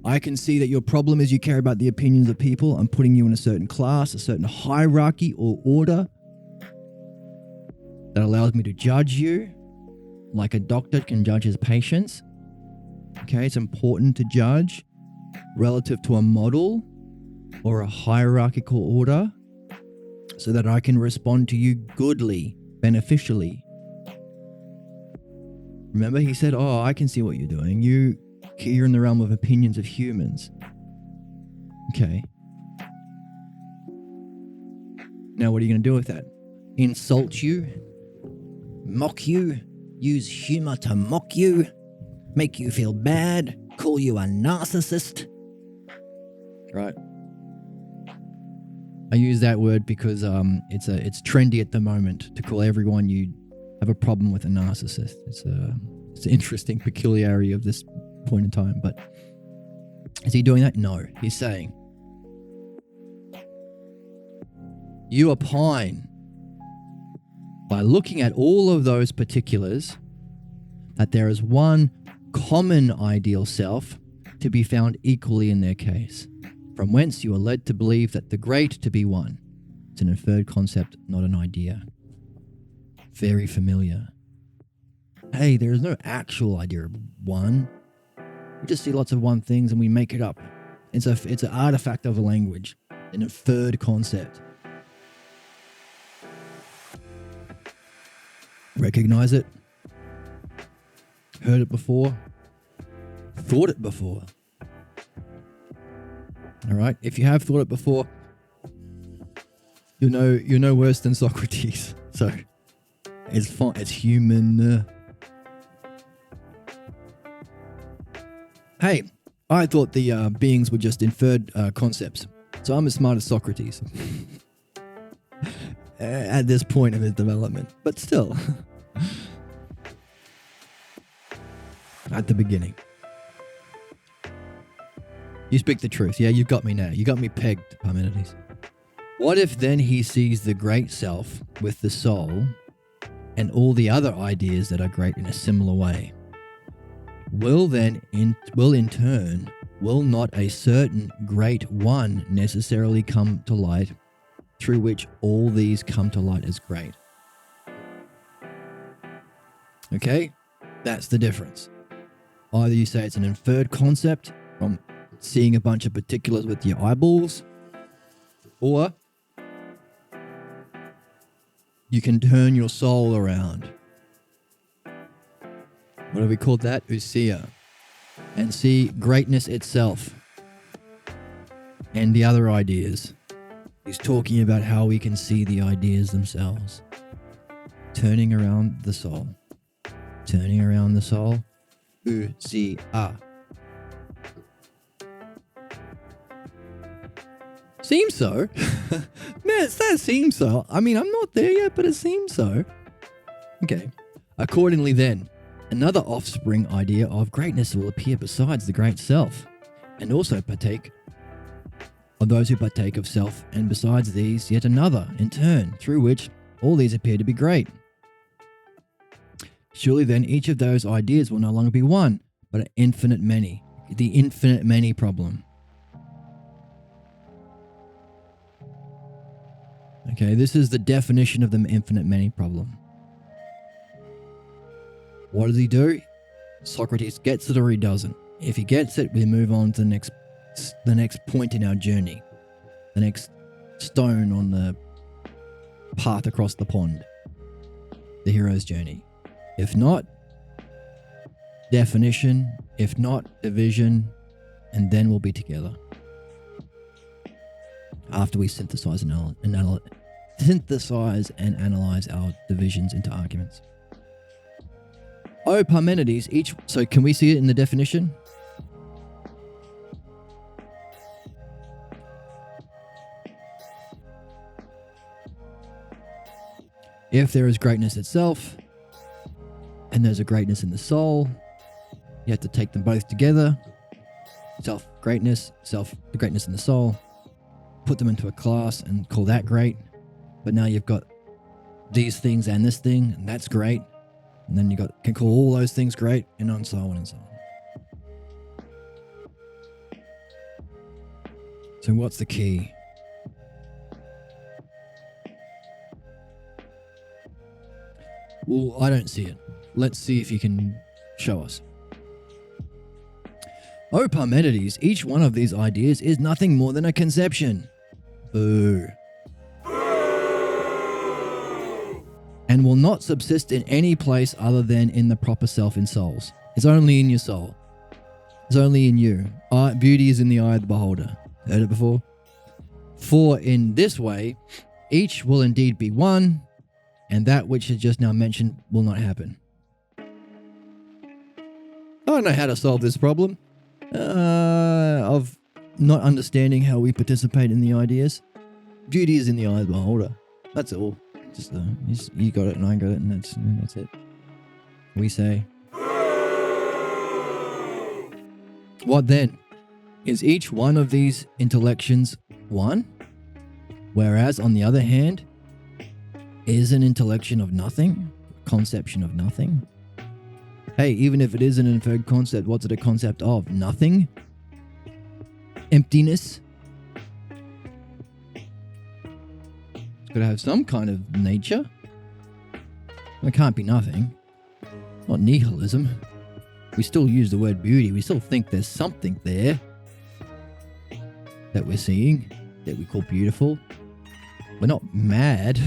I can see that your problem is you care about the opinions of people. I'm putting you in a certain class, a certain hierarchy or order that allows me to judge you like a doctor can judge his patients. Okay, it's important to judge relative to a model or a hierarchical order so that I can respond to you goodly, beneficially. Remember, he said, oh, I can see what you're doing. You're in the realm of opinions of humans. Okay. Now, what are you going to do with that? Insult you? Mock you? Use humor to mock you? Make you feel bad? Call you a narcissist? Right. I use that word because it's trendy at the moment to call everyone you have a problem with a narcissist. It's an interesting peculiarity of this point in time. But is he doing that? No. He's saying, you opine by looking at all of those particulars that there is one common ideal self to be found equally in their case, from whence you are led to believe that the great to be one. It's an inferred concept, not an idea. Very familiar. Hey, there is no actual idea of one. We just see lots of one things and we make it up. It's an artifact of a language, an inferred concept. Recognize it. Heard it before. Thought it before. All right. If you have thought it before, you're no worse than Socrates. So it's fine. It's human. Hey, I thought the beings were just inferred concepts. So I'm as smart as Socrates at this point of his development. But still, at the beginning. You speak the truth. Yeah, you've got me now. You got me pegged, Parmenides. What if then he sees the great self with the soul and all the other ideas that are great in a similar way? Will not a certain great one necessarily come to light through which all these come to light as great? Okay, that's the difference. Either you say it's an inferred concept from seeing a bunch of particulars with your eyeballs, or you can turn your soul around. What have we called that? Ousia. And see greatness itself and the other ideas. He's talking about how we can see the ideas themselves. Turning around the soul. Turning around the soul. Ousia. Seems so. Man, that seems so. I mean, I'm not there yet, but it seems so. Okay. Accordingly then, another offspring idea of greatness will appear besides the great self, and also partake of those who partake of self, and besides these, yet another, in turn, through which all these appear to be great. Surely then each of those ideas will no longer be one, but an infinite many. The infinite many problem. Okay, this is the definition of the infinite many problem. What does he do? Socrates gets it or he doesn't. If he gets it, we move on to the next point in our journey, the next stone on the path across the pond, the hero's journey. If not, definition. If not, division, and then we'll be together. After we synthesize and analyze our divisions into arguments. Oh, Parmenides, so can we see it in the definition? If there is greatness itself, and there's a greatness in the soul, you have to take them both together. Self-greatness, the greatness in the soul, put them into a class and call that great. But now you've got these things and this thing, and that's great. And then can call all those things great, and so on and so on. So what's the key? Well, I don't see it. Let's see if you can show us. Oh, Parmenides, each one of these ideas is nothing more than a conception. Boo. And will not subsist in any place other than in the proper self in souls. It's only in your soul. It's only in you. Beauty is in the eye of the beholder. Heard it before? For in this way, each will indeed be one, and that which is just now mentioned will not happen. I don't know how to solve this problem of not understanding how we participate in the ideas. Beauty is in the eye of the beholder. That's all. Just you got it and I got it, and that's it. We say. What then? Is each one of these intellections one? Whereas, on the other hand, is an intellection of nothing, conception of nothing. Hey, even if it is an inferred concept, what's it a concept of? Nothing? Emptiness? It's got to have some kind of nature. It can't be nothing. Not nihilism. We still use the word beauty. We still think there's something there that we're seeing, that we call beautiful. We're not mad.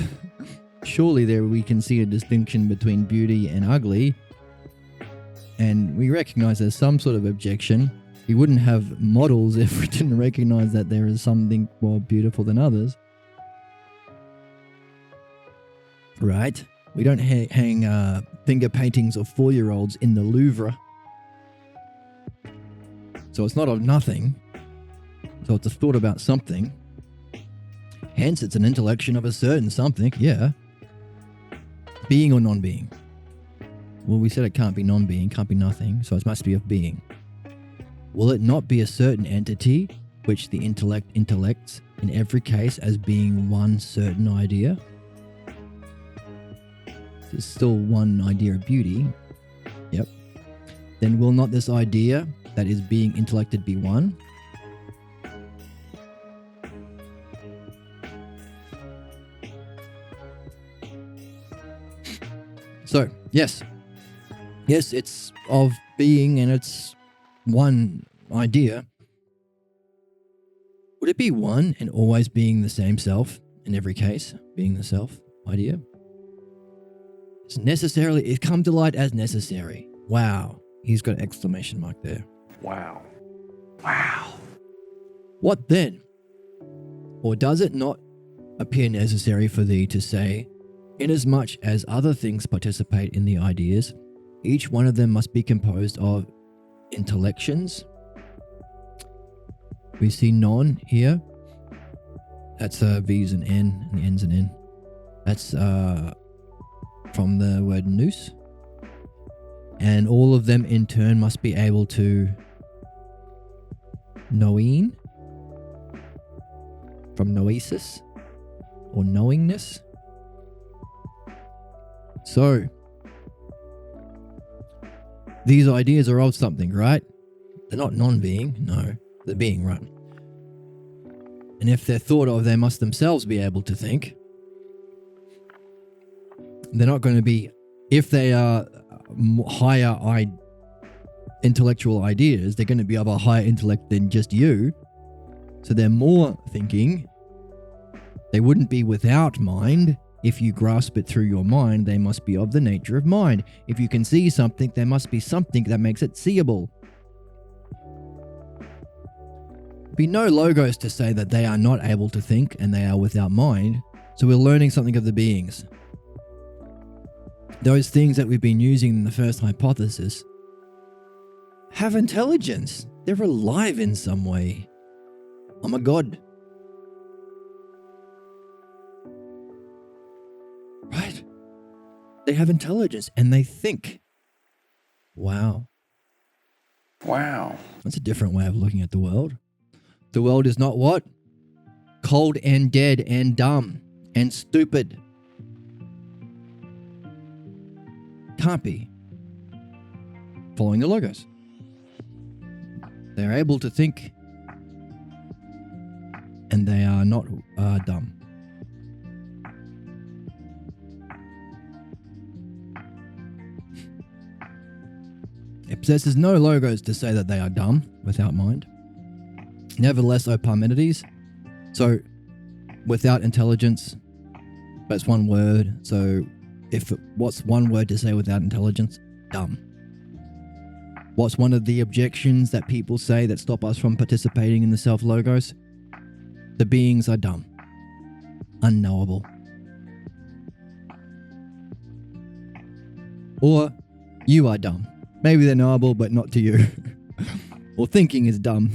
Surely there we can see a distinction between beauty and ugly. And we recognize there's some sort of objection. We wouldn't have models if we didn't recognize that there is something more beautiful than others. Right? We don't hang finger paintings of 4-year-olds in the Louvre. So it's not of nothing. So it's a thought about something. Hence, it's an intellection of a certain something, yeah. Being or non-being? Well, we said it can't be non-being, can't be nothing, so it must be of being. Will it not be a certain entity, which the intellect intellects in every case as being one certain idea? There's still one idea of beauty. Yep. Then will not this idea that is being intellected be one? So, yes, it's of being and it's one idea. Would it be one and always being the same self in every case, being the self idea? It come to light as necessary. Wow. He's got an exclamation mark there. Wow. What then? Or does it not appear necessary for thee to say, inasmuch as other things participate in the ideas, each one of them must be composed of intellections? We see non here. That's V's and N, and the N's and N. That's from the word nous. And all of them in turn must be able to knowing, from noesis, or knowingness. So, these ideas are of something, right? They're not non-being, no, they're being, right? And if they're thought of, they must themselves be able to think. They're not going to be, if they are higher intellectual ideas. They're going to be of a higher intellect than just you. So they're more thinking. They wouldn't be without mind. If you grasp it through your mind, they must be of the nature of mind. If you can see something, there must be something that makes it seeable. Be no logos to say that they are not able to think and they are without mind. So we're learning something of the beings. Those things that we've been using in the first hypothesis have intelligence. They're alive in some way. Oh my God. Right? They have intelligence and they think. Wow. Wow. That's a different way of looking at the world. The world is not what? Cold and dead and dumb and stupid. Can't be. Following the logos. They're able to think and they are not dumb. It possesses no logos to say that they are dumb without mind. Nevertheless, O Parmenides, so without intelligence, that's one word. So what's one word to say without intelligence? Dumb. What's one of the objections that people say that stop us from participating in the self-logos? The beings are dumb. Unknowable. Or you are dumb. Maybe they're knowable, but not to you. Or thinking is dumb.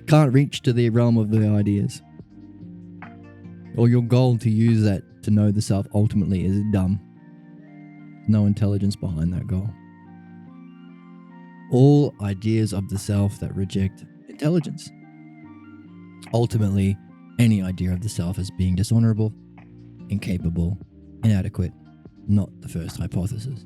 Can't reach to the realm of the ideas. Or your goal to use that to know the self ultimately is dumb. No intelligence behind that goal. All ideas of the self that reject intelligence. Ultimately, any idea of the self as being dishonorable, incapable, inadequate, not the first hypothesis.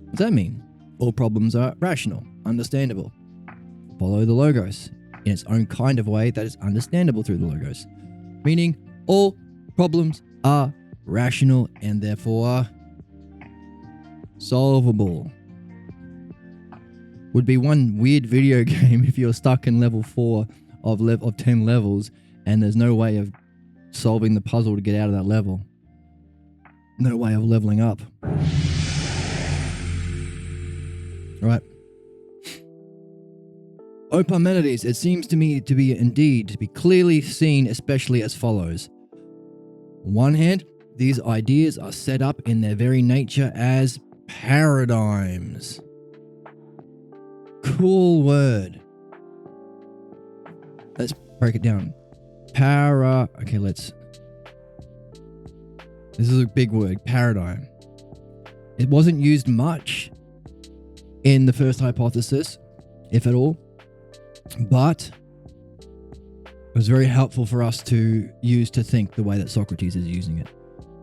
What does that mean? All problems are rational, understandable. Follow the logos in its own kind of way that is understandable through the logos. Meaning, all problems are rational and therefore solvable. Would be one weird video game if you're stuck in level 4 of 10 levels and there's no way of solving the puzzle to get out of that level. No way of leveling up. Right. O Parmenides, it seems to me to be clearly seen especially as follows. On one hand, these ideas are set up in their very nature as paradigms. Cool word. Let's break it down. This is a big word, paradigm. It wasn't used much in the first hypothesis, if at all, but it was very helpful for us to use to think the way that Socrates is using it.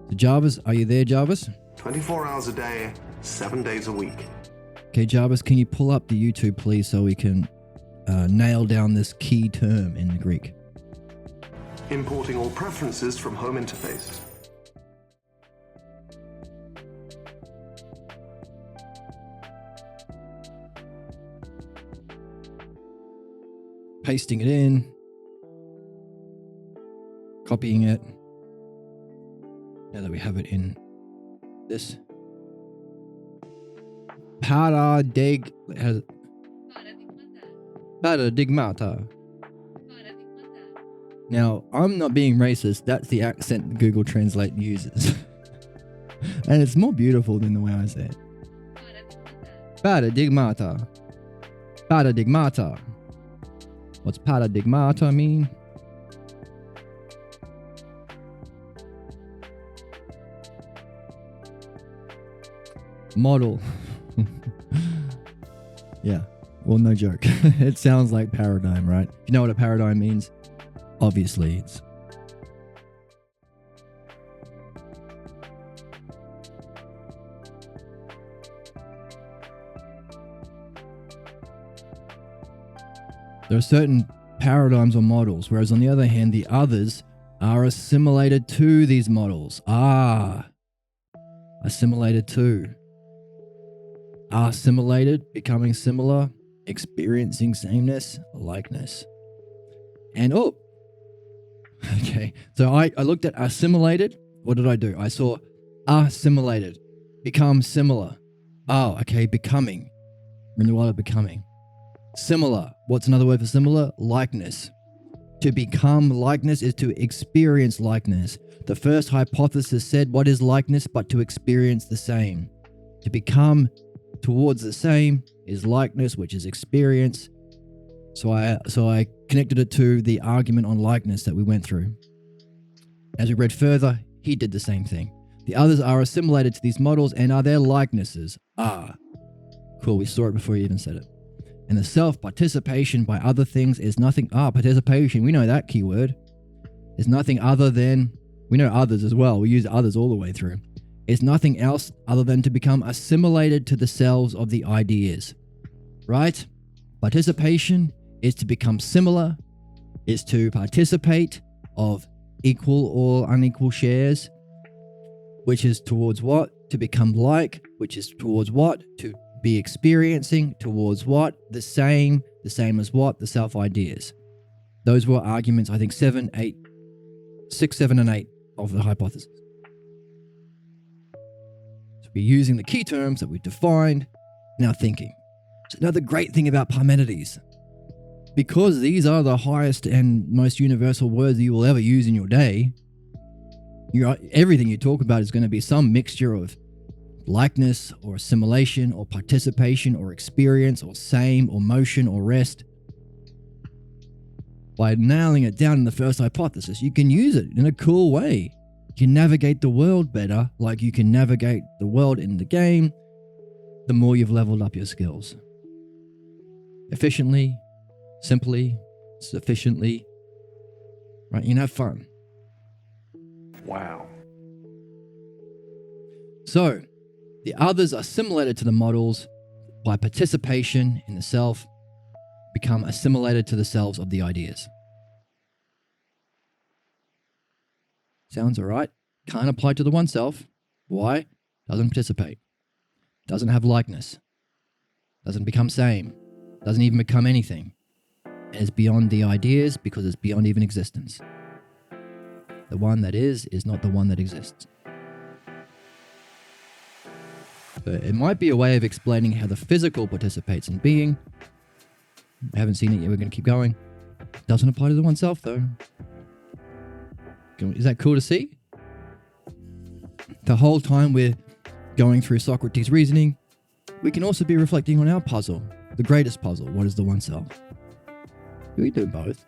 So Jarvis, are you there, Jarvis? 24 hours a day, 7 days a week. Okay, Jarvis, can you pull up the YouTube, please, so we can nail down this key term in the Greek? Importing all preferences from home interface. Pasting it in, copying it. Now that we have it in this paradigmata. Now, I'm not being racist. That's the accent Google Translate uses. And it's more beautiful than the way I say it. Paradigmata. Paradigmata. What's paradigmata mean? Model. Yeah. Well, no joke. It sounds like paradigm, right? You know what a paradigm means? Obviously, it's there are certain paradigms or models, whereas on the other hand, the others are assimilated to these models. Assimilated to. assimilated, becoming similar, experiencing sameness, likeness. And okay. So I looked at assimilated. What did I do? I saw assimilated, become similar. Oh, okay, becoming. We're in the world of becoming. Similar. What's another word for similar? Likeness. To become likeness is to experience likeness. The first hypothesis said, what is likeness but to experience the same? To become towards the same is likeness, which is experience. So I connected it to the argument on likeness that we went through. As we read further, he did the same thing. The others are assimilated to these models and are their likenesses. Cool, we saw it before he even said it. And the self-participation by other things is nothing... participation, we know that keyword. Is nothing other than... We know others as well, we use others all the way through. It's nothing else other than to become assimilated to the selves of the ideas. Right? Participation is to become similar, is to participate of equal or unequal shares, which is towards what? To become like, which is towards what? To be experiencing, towards what? The same as what? The self-ideas. Those were arguments, I think 6, 7, and 8 of the hypothesis. So we're using the key terms that we defined in our thinking. So another great thing about Parmenides, because these are the highest and most universal words that you will ever use in your day, everything you talk about is going to be some mixture of likeness or assimilation or participation or experience or same or motion or rest. By nailing it down in the first hypothesis, you can use it in a cool way. You can navigate the world better, like you can navigate the world in the game, the more you've leveled up your skills. Efficiently, simply, sufficiently, right? You can have fun. Wow. So, the others are assimilated to the models by participation in the self, become assimilated to the selves of the ideas. Sounds alright. Can't apply to the one-self. Why? Doesn't participate. Doesn't have likeness. Doesn't become same. Doesn't even become anything. And is beyond the ideas because it's beyond even existence. The one that is not the one that exists. So it might be a way of explaining how the physical participates in being. I haven't seen it yet, we're going to keep going. Doesn't apply to the one-self though. Is that cool to see? The whole time we're going through Socrates' reasoning, we can also be reflecting on our puzzle, the greatest puzzle. What is the one-self? We do both.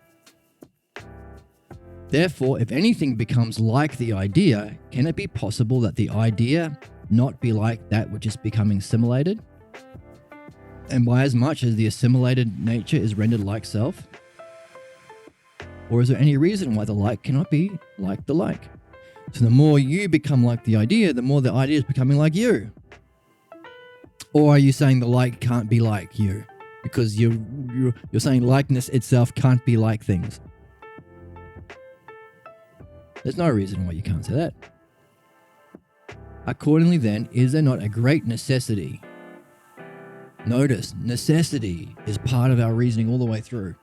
Therefore, if anything becomes like the idea, can it be possible that the idea not be like that which is becoming assimilated? And by as much as the assimilated nature is rendered like self? Or is there any reason why the like cannot be like the like? So the more you become like the idea is becoming like you. Or are you saying the like can't be like you? Because you're saying likeness itself can't be like things. There's no reason why you can't say that. Accordingly then, is there not a great necessity? Notice, necessity is part of our reasoning all the way through.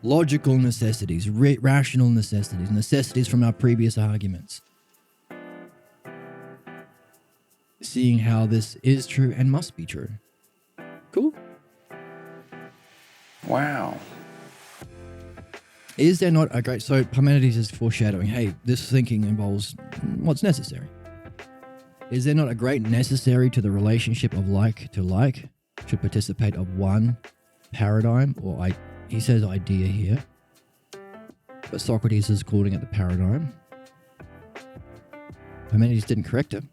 Logical necessities, rational necessities, necessities from our previous arguments. Seeing how this is true and must be true. Cool? Wow. Is there not a great... So Parmenides is foreshadowing, hey, this thinking involves what's necessary. Is there not a great necessary to the relationship of like to like? Should participate of one paradigm, or he says idea here. But Socrates is calling it the paradigm. Parmenides didn't correct him.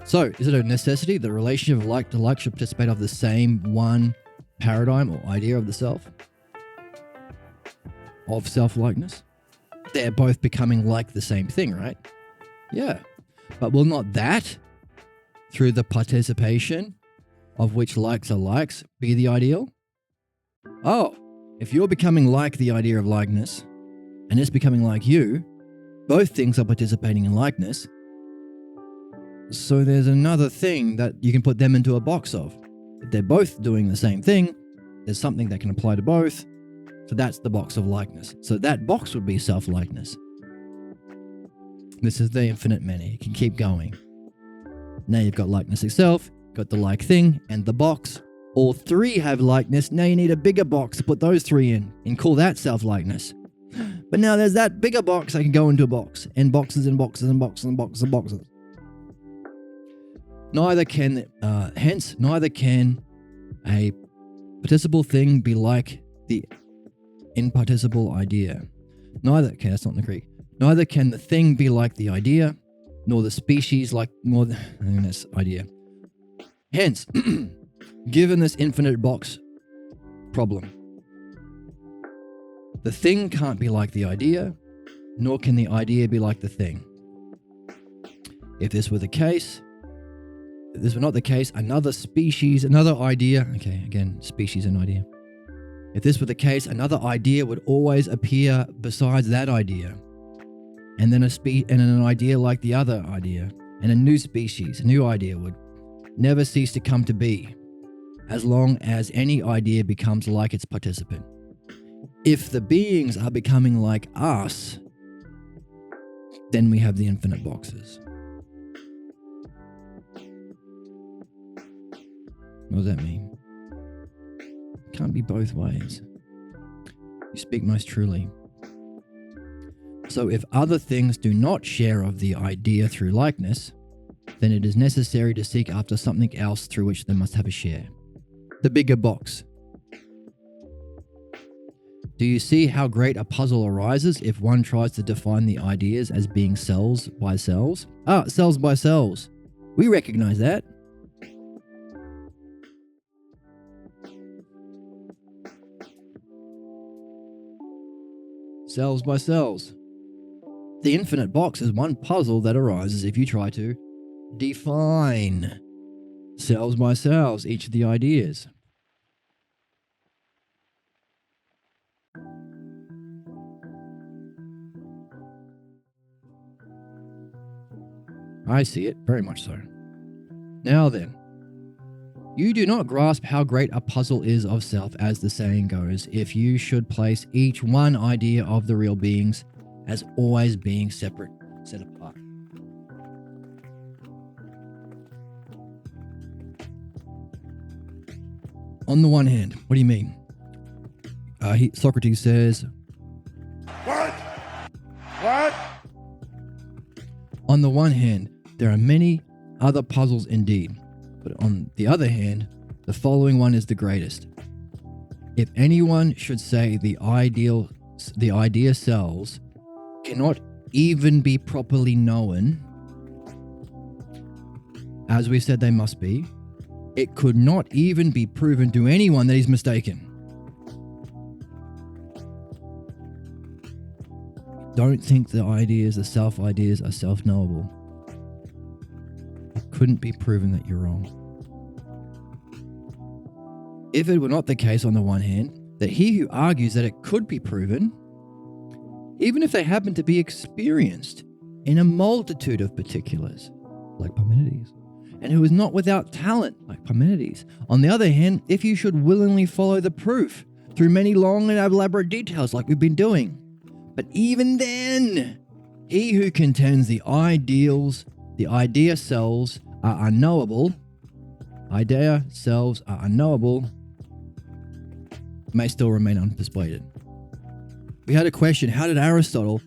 So, is it a necessity? The relationship of like to like should participate of the same one paradigm or idea of the self? Of self-likeness? They're both becoming like the same thing, right? Yeah. But will not that, through the participation of which likes are likes, be the ideal? Oh, if you're becoming like the idea of likeness, and it's becoming like you, both things are participating in likeness, So there's another thing that you can put them into a box of. If they're both doing the same thing, there's something that can apply to both. So that's the box of likeness. So that box would be self-likeness. This is the infinite many. You can keep going. Now you've got likeness itself, got the like thing, and the box. All three have likeness. Now you need a bigger box to put those three in and call that self-likeness. But now there's that bigger box I can go into a box, and boxes and boxes and boxes and boxes and boxes. Neither can a participle thing be like the imparticiple idea. That's not in the Greek. Neither can the thing be like the idea, nor the species like this idea. Hence, given this infinite box problem, the thing can't be like the idea, nor can the idea be like the thing. If this were not the case, another idea. Okay, again, species and idea. If this were the case, another idea would always appear besides that idea, and then an idea like the other idea, and a new species, a new idea would never cease to come to be, as long as any idea becomes like its participant. If the beings are becoming like us, then we have the infinite boxes. What does that mean? It can't be both ways. You speak most truly. So if other things do not share of the idea through likeness, then it is necessary to seek after something else through which they must have a share. The bigger box. Do you see how great a puzzle arises if one tries to define the ideas as being cells by cells? Cells by cells. We recognize that. Cells by cells. The infinite box is one puzzle that arises if you try to define cells by cells each of the ideas. I see it, very much so. Now then, you do not grasp how great a puzzle is of self, as the saying goes, if you should place each one idea of the real beings as always being separate, set apart. On the one hand, what do you mean? Socrates says, What? on the one hand, there are many other puzzles indeed, but on the other hand, the following one is the greatest. If anyone should say the idea cells cannot even be properly known, as we said they must be, it could not even be proven to anyone that he's mistaken. Don't think the self-ideas are self-knowable. It couldn't be proven that you're wrong. If it were not the case, on the one hand, that he who argues that it could be proven, even if they happen to be experienced in a multitude of particulars, like Parmenides, and who is not without talent, like Parmenides. On the other hand, if you should willingly follow the proof through many long and elaborate details like we've been doing, but even then, he who contends the idea cells are unknowable, may still remain unpersuaded. We had a question: how did Aristotle,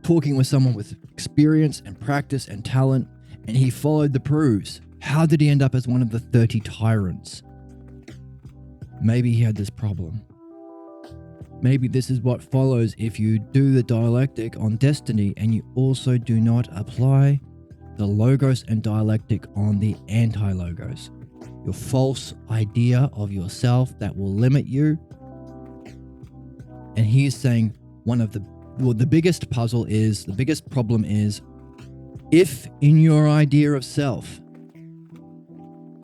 talking with someone with experience and practice and talent, and he followed the proofs, how did he end up as one of the 30 tyrants? Maybe he had this problem. Maybe this is what follows if you do the dialectic on destiny and you also do not apply the logos and dialectic on the anti-logos. Your false idea of yourself that will limit you. And he's saying the biggest problem is, if in your idea of self,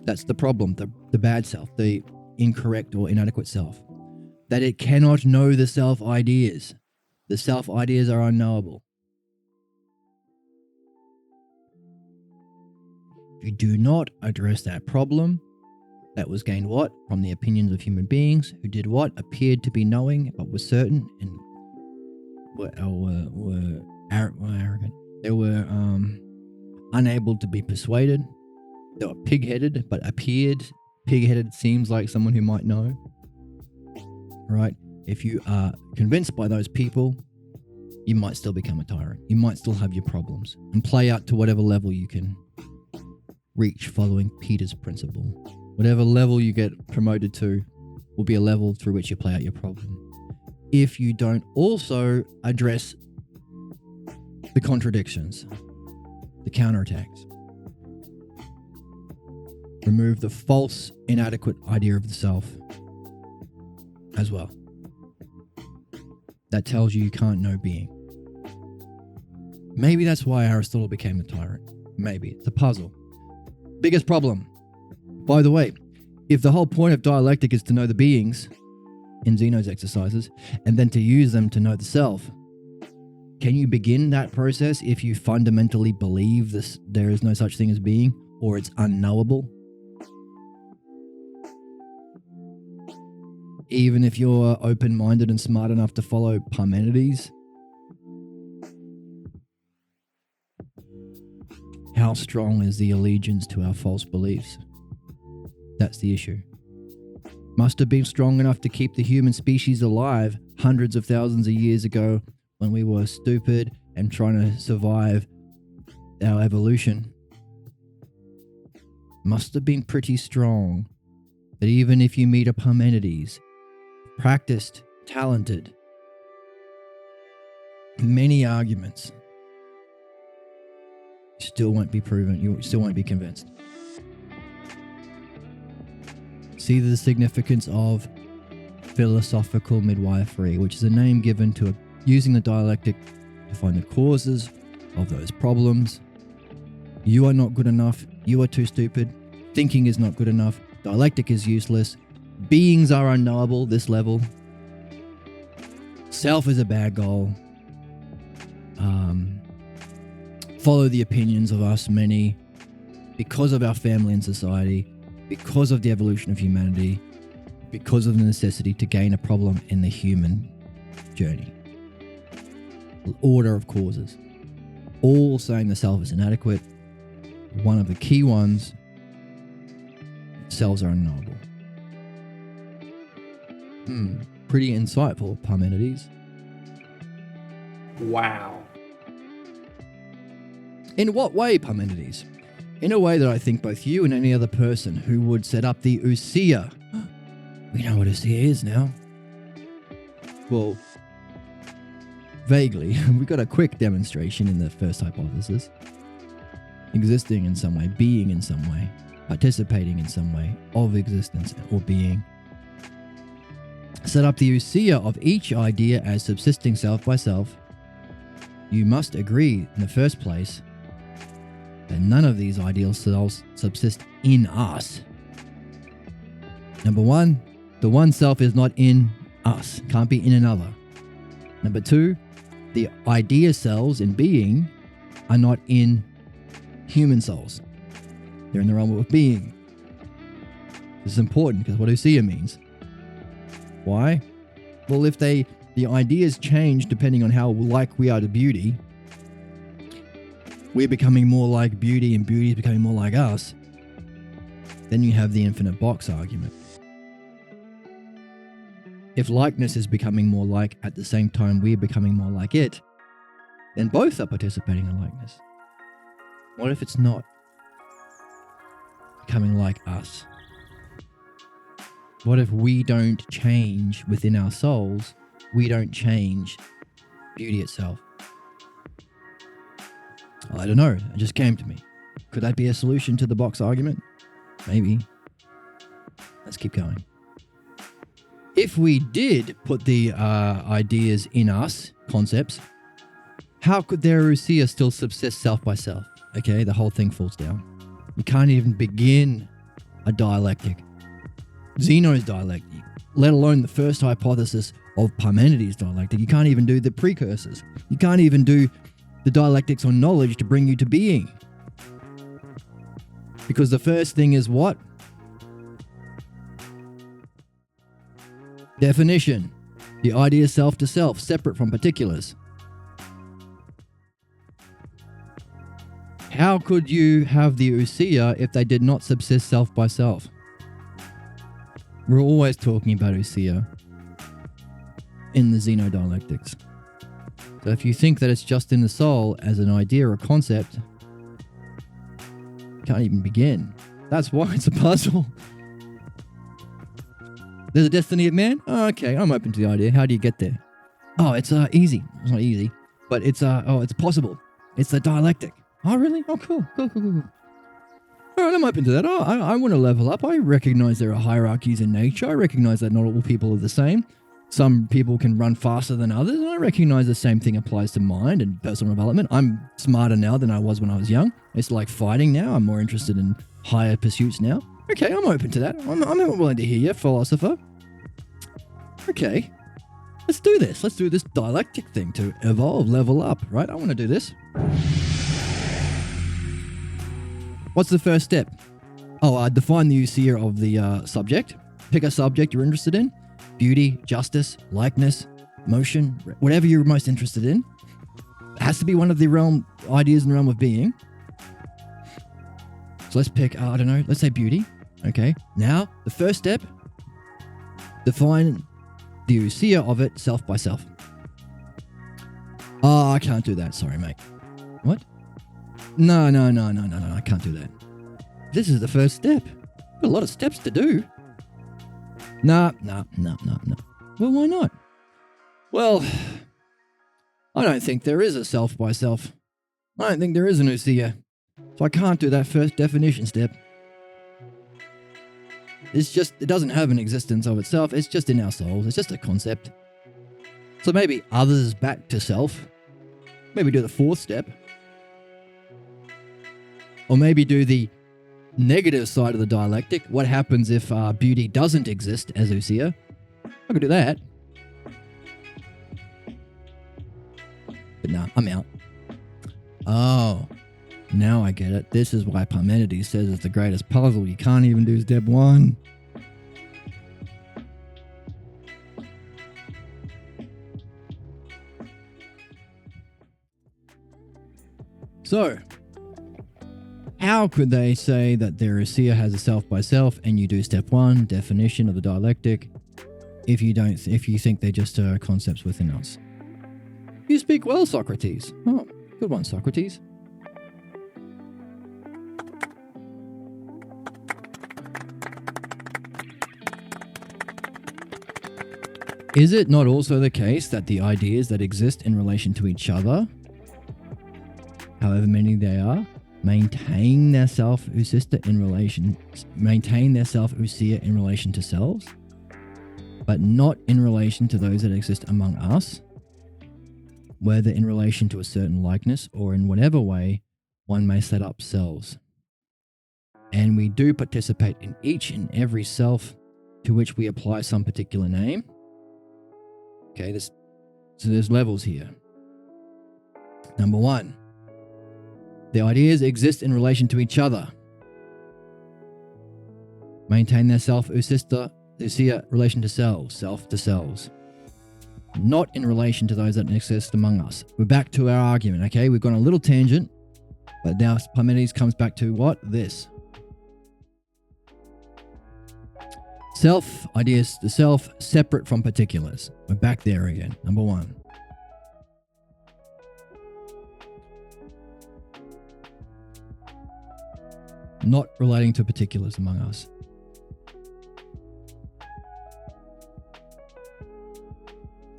that's the problem, the bad self, the incorrect or inadequate self, that it cannot know the self-ideas. The self-ideas are unknowable. you do not address that problem that was gained what? From the opinions of human beings who did what? Appeared to be knowing but were certain and were arrogant. They were unable to be persuaded. They were pig-headed but appeared. Pig-headed seems like someone who might know. Right? If you are convinced by those people, you might still become a tyrant. You might still have your problems and play out to whatever level you can reach following Peter's principle. Whatever level you get promoted to will be a level through which you play out your problem. If you don't also address the contradictions, the counterattacks, remove the false, inadequate idea of the self as well. That tells you can't know being. Maybe that's why Aristotle became the tyrant. Maybe. It's a puzzle. Biggest problem. By the way, if the whole point of dialectic is to know the beings in Zeno's exercises and then to use them to know the self, can you begin that process if you fundamentally believe there is no such thing as being or it's unknowable? Even if you're open-minded and smart enough to follow Parmenides? How strong is the allegiance to our false beliefs? That's the issue. Must have been strong enough to keep the human species alive hundreds of thousands of years ago when we were stupid and trying to survive our evolution. Must have been pretty strong that even if you meet a Parmenides, practiced, talented, many arguments, you still won't be proven, you still won't be convinced. See the significance of philosophical midwifery, which is a name given to using the dialectic to find the causes of those problems. You are not good enough, you are too stupid, thinking is not good enough, dialectic is useless, beings are unknowable, this level, self is a bad goal, follow the opinions of us many because of our family and society, because of the evolution of humanity, because of the necessity to gain a problem in the human journey. Order of causes. All saying the self is inadequate. One of the key ones, selves are unknowable. Pretty insightful, Parmenides. Wow. In what way, Parmenides? In a way that I think both you and any other person who would set up the ousia. We know what ousia is now. Well, vaguely. We got a quick demonstration in the first hypothesis. Existing in some way, being in some way, participating in some way of existence or being. Set up the ousia of each idea as subsisting self by self. You must agree in the first place that none of these ideal selves subsist in us. Number one, the one self is not in us, can't be in another. Number two, the idea selves in being are not in human souls. They're in the realm of being. This is important because what ousia means. Why? Well, if the ideas change depending on how like we are to beauty, we're becoming more like beauty and beauty is becoming more like us, then you have the infinite box argument. If likeness is becoming more like at the same time we're becoming more like it, then both are participating in likeness. What if it's not becoming like us? What if we don't change within our souls? We don't change beauty itself. I don't know. It just came to me. Could that be a solution to the box argument? Maybe. Let's keep going. If we did put the ideas in us, concepts, how could their ousia still subsist self by self? Okay, the whole thing falls down. You can't even begin a dialectic. Zeno's dialectic, let alone the first hypothesis of Parmenides' dialectic. You can't even do the precursors. You can't even do the dialectics on knowledge to bring you to being. Because the first thing is what? Definition. The idea self to self, separate from particulars. How could you have the ousia if they did not subsist self by self? We're always talking about ousia in the xenodialectics. So if you think that it's just in the soul as an idea or concept, can't even begin. That's why it's a puzzle. There's a destiny of man? Oh, okay, I'm open to the idea. How do you get there? Oh, it's easy. It's not easy, but it's it's possible. It's the dialectic. Oh, really? Oh, cool. All right, I'm open to that. Oh, I want to level up. I recognize there are hierarchies in nature. I recognize that not all people are the same. Some people can run faster than others, and I recognize the same thing applies to mind and personal development. I'm smarter now than I was when I was young. It's like fighting now. I'm more interested in higher pursuits now. Okay, I'm open to that. I'm willing to hear you, philosopher. Okay, let's do this. Let's do this dialectic thing to evolve, level up, right? I want to do this. What's the first step? Oh, define the ousia of the subject. Pick a subject you're interested in. Beauty, justice, likeness, motion, whatever you're most interested in. It has to be one of the ideas in the realm of being. So let's pick, I don't know, let's say beauty. Okay. Now, the first step, define the ousia of it self by self. Oh, I can't do that. Sorry, mate. What? No, I can't do that. This is the first step. Got a lot of steps to do. No. Well, why not? Well, I don't think there is a self by self. I don't think there is an ousia. So I can't do that first definition step. It doesn't have an existence of itself. It's just in our souls. It's just a concept. So maybe others back to self. Maybe do the fourth step. Or maybe do the negative side of the dialectic. What happens if beauty doesn't exist as ousia? I could do that. But no, I'm out. Oh, now I get it. This is why Parmenides says it's the greatest puzzle. You can't even do step one. So, how could they say that their ousia has a self by self and you do step one, definition of the dialectic, if you think they're just concepts within us? You speak well, Socrates. Oh, good one, Socrates. Is it not also the case that the ideas that exist in relation to each other, however many they are, maintain their self-ousia in relation to selves, but not in relation to those that exist among us, whether in relation to a certain likeness or in whatever way one may set up selves. And we do participate in each and every self to which we apply some particular name. Okay, so there's levels here. Number one, the ideas exist in relation to each other. Maintain their self-ousia relation to selves, self to selves. Not in relation to those that exist among us. We're back to our argument, okay? We've gone a little tangent, but now Parmenides comes back to what? This. Self, ideas, the self, separate from particulars. We're back there again. Number one. Not relating to particulars among us.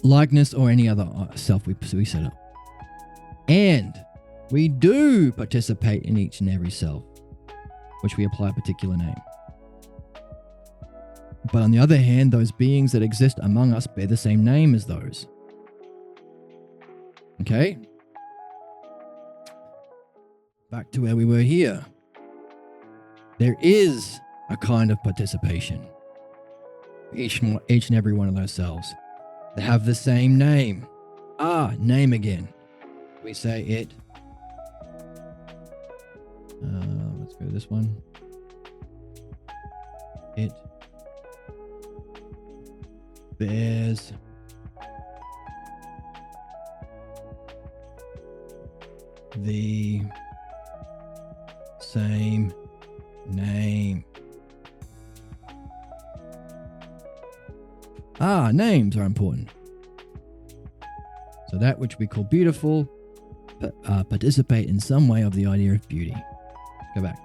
Likeness or any other self we set up. And we do participate in each and every self, which we apply a particular name. But on the other hand, those beings that exist among us bear the same name as those. Okay? Back to where we were here. There is a kind of participation. Each and every one of those selves. They have the same name. Name again. We say it. Let's go to this one. It bears the same name. Names are important. So that which we call beautiful participate in some way of the idea of beauty. Go back.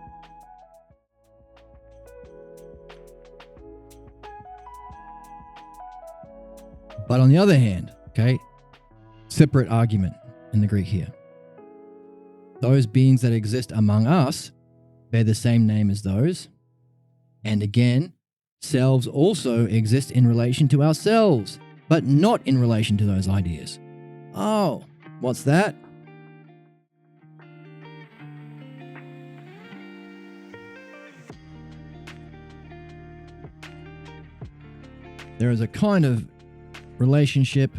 But on the other hand, okay, separate argument in the Greek here. Those beings that exist among us bear the same name as those. And again, selves also exist in relation to ourselves, but not in relation to those ideas. Oh, what's that? There is a kind of relationship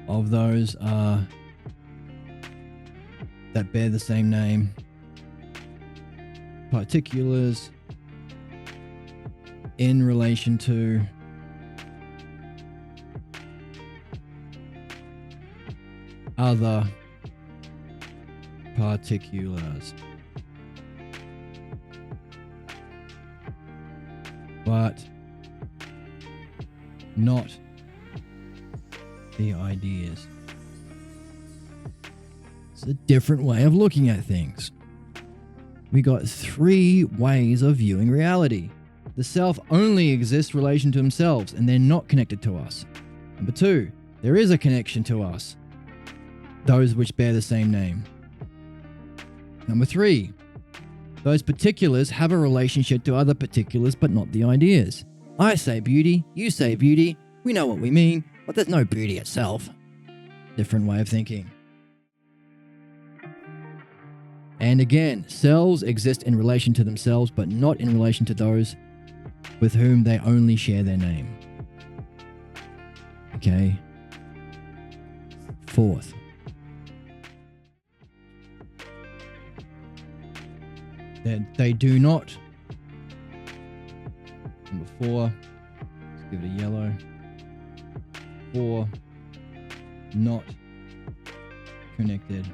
of those that bear the same name, particulars in relation to other particulars, but not the ideas. It's a different way of looking at things. We got 3 ways of viewing reality. The self only exists in relation to themselves and they're not connected to us. Number 2, there is a connection to us, those which bear the same name. Number 3, those particulars have a relationship to other particulars but not the ideas. I say beauty, you say beauty, we know what we mean, but there's no beauty itself. Different way of thinking. And again, selves exist in relation to themselves, but not in relation to those with whom they only share their name. Okay. 4th. That they do not. Number 4. Let's give it a yellow. 4. Not connected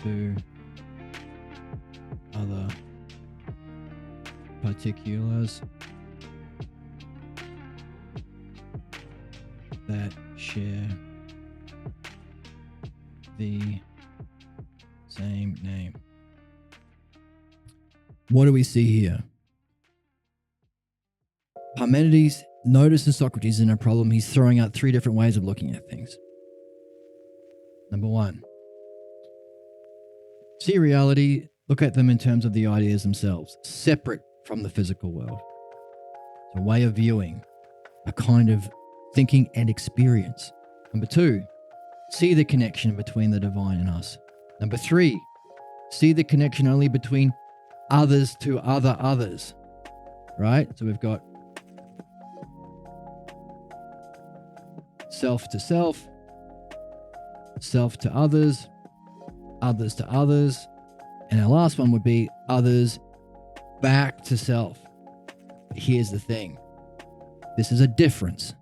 to other particulars that share the same name. What do we see here? Parmenides notices Socrates in a problem. He's throwing out 3 different ways of looking at things. Number 1. See reality, look at them in terms of the ideas themselves, separate from the physical world. It's a way of viewing, a kind of thinking and experience. Number 2, see the connection between the divine and us. Number 3, see the connection only between others to other others. Right? So we've got self to self, self to others, others to others, and our last one would be others back to self. Here's the thing. This is a difference.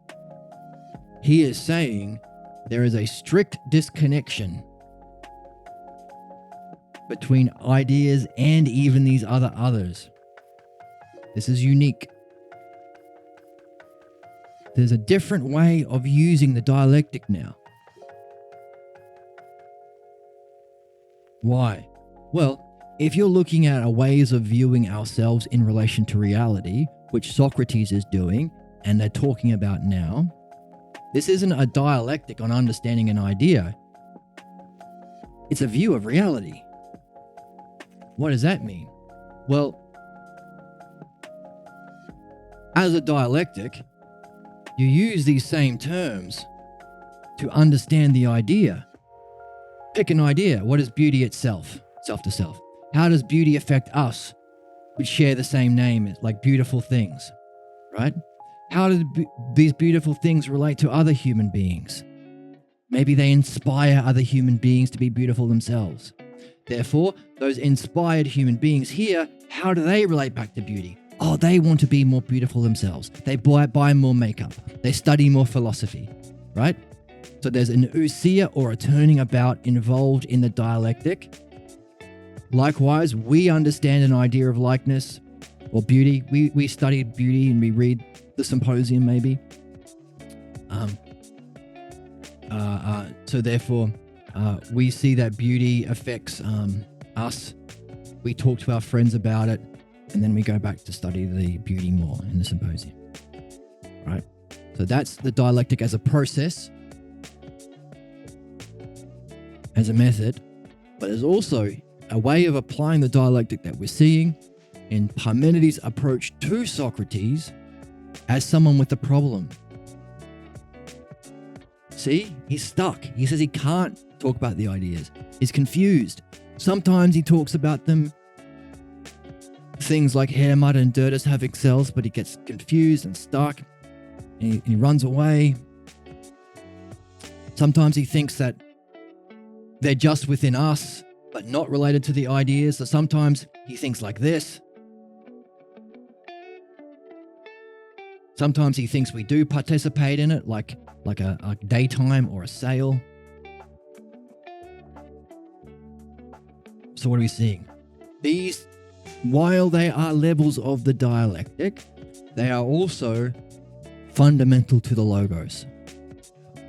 He is saying there is a strict disconnection between ideas and even these other others. This is unique. There's a different way of using the dialectic now. Why? Well, if you're looking at ways of viewing ourselves in relation to reality, which Socrates is doing, and they're talking about now, this isn't a dialectic on understanding an idea. It's a view of reality. What does that mean? Well, as a dialectic, you use these same terms to understand the idea. Pick an idea. What is beauty itself? Self to self. How does beauty affect us, which share the same name, like beautiful things, right? How do these beautiful things relate to other human beings? Maybe they inspire other human beings to be beautiful themselves. Therefore, those inspired human beings here, how do they relate back to beauty? Oh, they want to be more beautiful themselves. They buy more makeup. They study more philosophy, right? So there's an ousia, or a turning about, involved in the dialectic. Likewise, we understand an idea of likeness or beauty. We study beauty and we read the symposium maybe. So therefore, we see that beauty affects us. We talk to our friends about it, and then we go back to study the beauty more in the symposium, right? So that's the dialectic as a process, as a method, but there's also a way of applying the dialectic that we're seeing in Parmenides' approach to Socrates as someone with a problem. See, he's stuck. He says he can't talk about the ideas. He's confused. Sometimes he talks about them. Things like hair, mud, and dirtus have excels, but he gets confused and stuck. And he runs away. Sometimes he thinks that they're just within us, but not related to the ideas. So sometimes he thinks like this. Sometimes he thinks we do participate in it, like a daytime or a sale. So what are we seeing? These, while they are levels of the dialectic, they are also fundamental to the logos.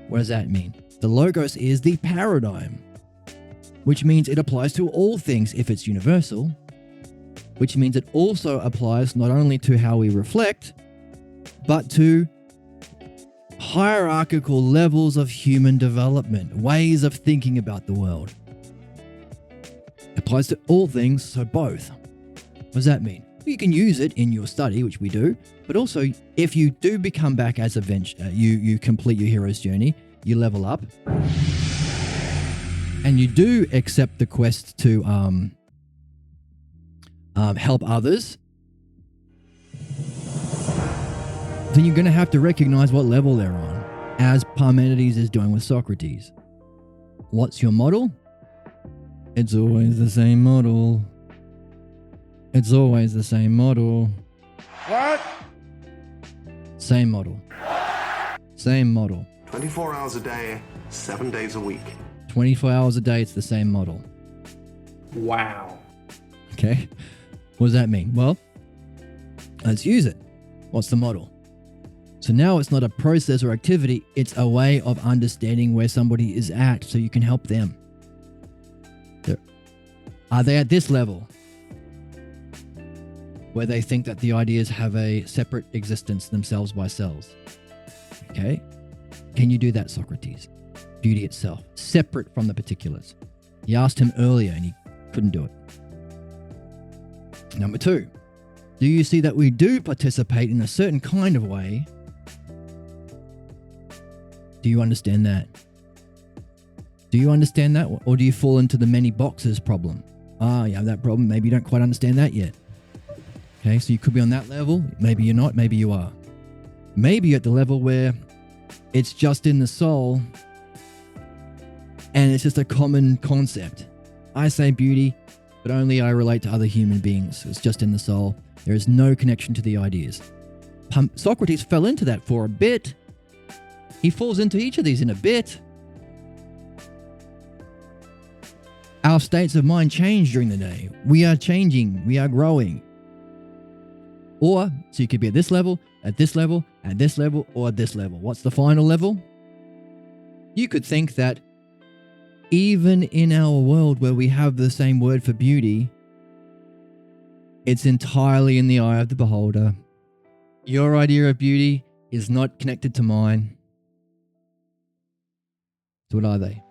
What does that mean? The logos is the paradigm, which means it applies to all things if it's universal, which means it also applies not only to how we reflect, but to hierarchical levels of human development, ways of thinking about the world. It applies to all things, so both. What does that mean? You can use it in your study, which we do, but also if you do become back as a you complete your hero's journey, you level up, and you do accept the quest to help others, then you're going to have to recognize what level they're on, as Parmenides is doing with Socrates. What's your model? It's always the same model. It's always the same model. What? Same model. Same model. 24 hours a day, 7 days a week. 24 hours a day, it's the same model. Wow. Okay. What does that mean? Well, let's use it. What's the model? So now it's not a process or activity, it's a way of understanding where somebody is at so you can help them. Are they at this level where they think that the ideas have a separate existence themselves by selves? Okay. Can you do that, Socrates? Beauty itself, separate from the particulars. You asked him earlier and he couldn't do it. Number 2, do you see that we do participate in a certain kind of way? Do you understand that? Do you understand that? Or do you fall into the many boxes problem? You have that problem. Maybe you don't quite understand that yet. Okay, so you could be on that level. Maybe you're not. Maybe you are. Maybe you're at the level where it's just in the soul and it's just a common concept. I say beauty, but only I relate to other human beings. It's just in the soul. There is no connection to the ideas. Socrates fell into that for a bit. He falls into each of these in a bit. Our states of mind change during the day. We are changing. We are growing. Or, so you could be at this level, at this level, at this level, or at this level. What's the final level? You could think that even in our world where we have the same word for beauty, it's entirely in the eye of the beholder. Your idea of beauty is not connected to mine. So what are they?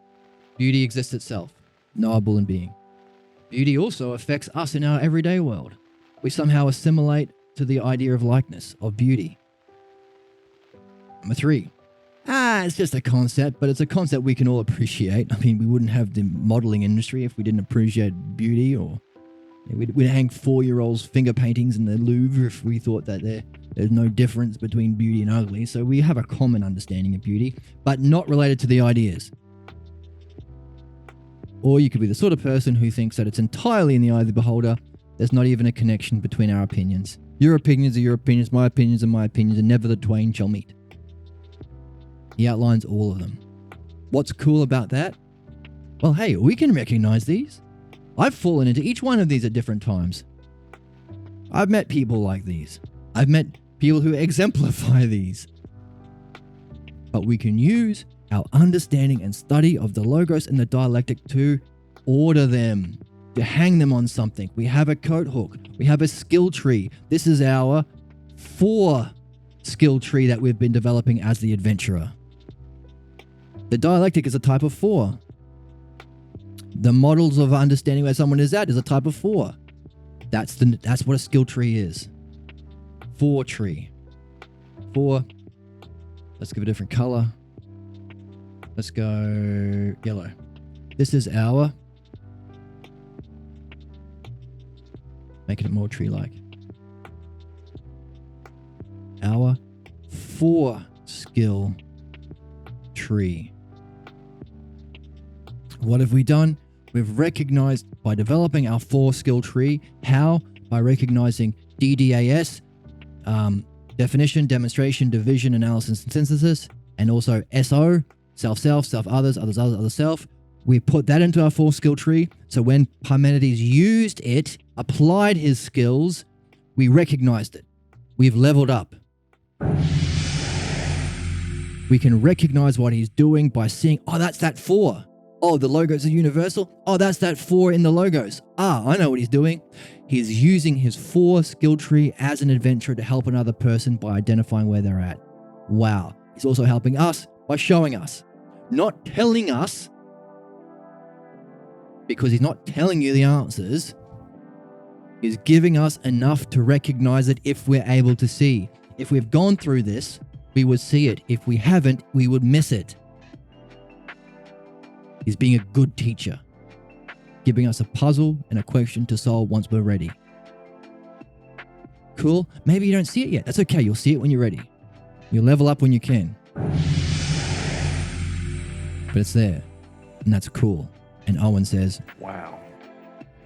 Beauty exists itself, knowable in being. Beauty also affects us in our everyday world. We somehow assimilate to the idea of likeness, of beauty. Number 3. It's just a concept, but it's a concept we can all appreciate. I mean, we wouldn't have the modeling industry if we didn't appreciate beauty, or we'd hang 4-year-olds' finger paintings in the Louvre if we thought that there's no difference between beauty and ugly. So we have a common understanding of beauty, but not related to the ideas. Or you could be the sort of person who thinks that it's entirely in the eye of the beholder. There's not even a connection between our opinions. Your opinions are your opinions, my opinions are my opinions, and never the twain shall meet. He outlines all of them. What's cool about that? Well, hey, we can recognize these. I've fallen into each one of these at different times. I've met people like these. I've met people who exemplify these. But we can use our understanding and study of the logos and the dialectic to order them, to hang them on something. We have a coat hook. We have a skill tree. This is our 4 skill tree that we've been developing as the adventurer. The dialectic is a type of 4. The models of understanding where someone is at is a type of 4. That's what a skill tree is. 4 tree. 4. Let's give it a different color. Let's go yellow. This is our, making it more tree-like, our 4 skill tree. What have we done? We've recognized by developing our 4 skill tree. How? By recognizing DDAS, definition, demonstration, division, analysis, and synthesis, and also SO, self-self, self-others, others, other self. We put that into our 4 skill tree. So when Parmenides used it, applied his skills, we recognized it. We've leveled up. We can recognize what he's doing by seeing, oh, that's that 4. Oh, the logos are universal. Oh, that's that 4 in the logos. Ah, I know what he's doing. He's using his 4 skill tree as an adventurer to help another person by identifying where they're at. Wow. He's also helping us by showing us, not telling us, because he's not telling you the answers. He's giving us enough to recognize it if we're able to see. If we've gone through this, we would see it. If we haven't, we would miss it. He's being a good teacher, giving us a puzzle and a question to solve once we're ready. Cool. Maybe you don't see it yet. That's okay. You'll see it when you're ready. You'll level up when you can. But it's there. And that's cool. And Owen says, Wow.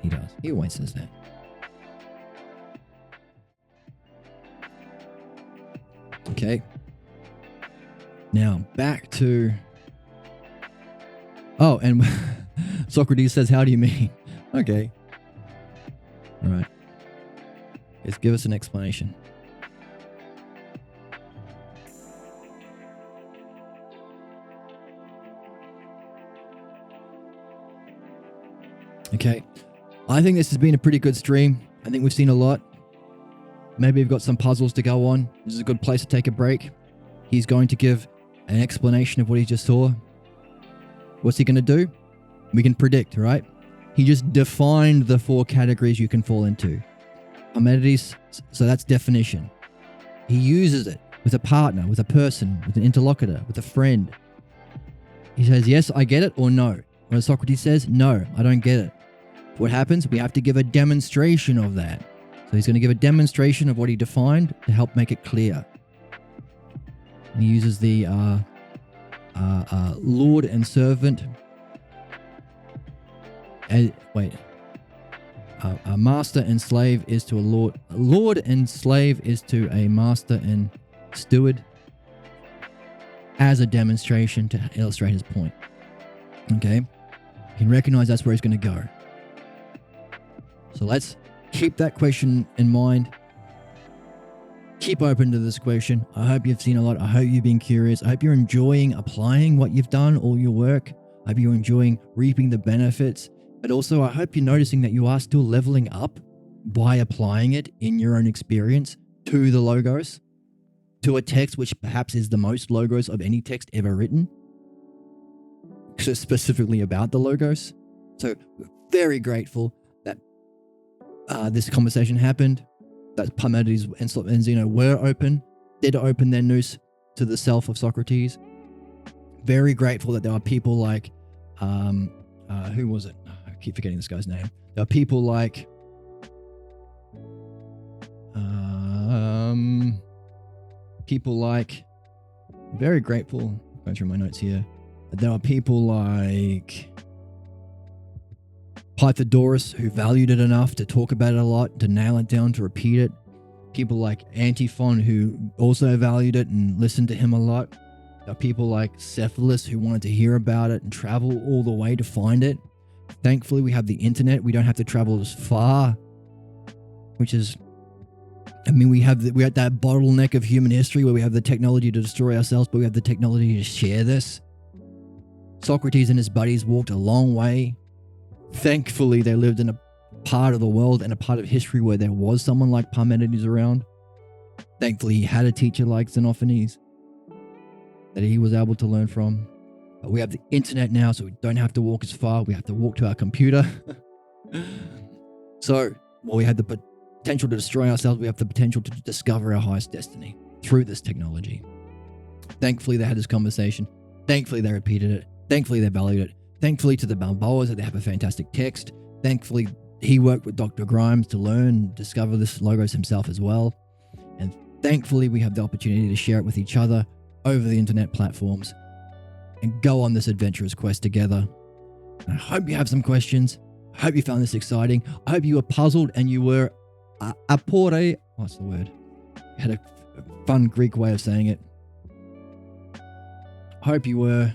He does. He always says that. Okay. Now, back to... Oh, and Socrates says, how do you mean? Okay. All right. Just give us an explanation. Okay. I think this has been a pretty good stream. I think we've seen a lot. Maybe we've got some puzzles to go on. This is a good place to take a break. He's going to give an explanation of what he just saw. What's he going to do? We can predict, right? He just defined the 4 categories you can fall into. Parmenides, so that's definition. He uses it with a partner, with a person, with an interlocutor, with a friend. He says, yes, I get it, or no. When Socrates says, no, I don't get it. What happens? We have to give a demonstration of that. So he's going to give a demonstration of what he defined to help make it clear. And he uses the lord and servant. A master and slave is to a lord. A lord and slave is to a master and steward, as a demonstration to illustrate his point. Okay? You can recognize that's where he's going to go. So let's keep that question in mind. Keep open to this question. I hope you've seen a lot. I hope you've been curious. I hope you're enjoying applying what you've done, all your work. I hope you're enjoying reaping the benefits. But also, I hope you're noticing that you are still leveling up by applying it in your own experience to the logos, to a text which perhaps is the most logos of any text ever written, specifically about the logos. So we're very grateful that this conversation happened, that Parmenides and Zeno were open, did open their nous to the self of Socrates. Very grateful that there are people like, who was it? I keep forgetting this guy's name. There are people like, very grateful, going through my notes here, that there are people like Pythagoras, who valued it enough to talk about it a lot, to nail it down, to repeat it. People like Antiphon, who also valued it and listened to him a lot. There are people like Cephalus, who wanted to hear about it and travel all the way to find it. Thankfully, we have the internet. We don't have to travel as far, which is, we're at that bottleneck of human history where we have the technology to destroy ourselves, but we have the technology to share this. Socrates and his buddies walked a long way. Thankfully, they lived in a part of the world and a part of history where there was someone like Parmenides around. Thankfully, he had a teacher like Xenophanes that he was able to learn from. But we have the internet now, so we don't have to walk as far. We have to walk to our computer. So, while we had the potential to destroy ourselves, we have the potential to discover our highest destiny through this technology. Thankfully, they had this conversation. Thankfully, they repeated it. Thankfully, they valued it. Thankfully, to the Balboas, that they have a fantastic text. Thankfully, he worked with Dr. Grimes to learn, discover this logos himself as well. And thankfully, we have the opportunity to share it with each other over the internet platforms and go on this adventurous quest together. And I hope you have some questions. I hope you found this exciting. I hope you were puzzled and you were apore. What's the word? I had a fun Greek way of saying it. I hope you were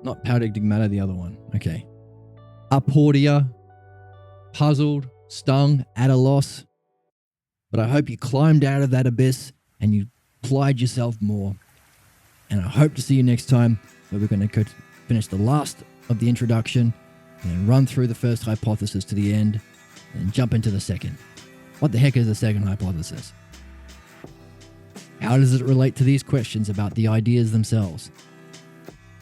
not paradigmata, the other one. Okay. Aporia, puzzled, stung, at a loss. But I hope you climbed out of that abyss and you applied yourself more. And I hope to see you next time, where we're going to finish the last of the introduction and then run through the first hypothesis to the end and jump into the second. What the heck is the second hypothesis? How does it relate to these questions about the ideas themselves?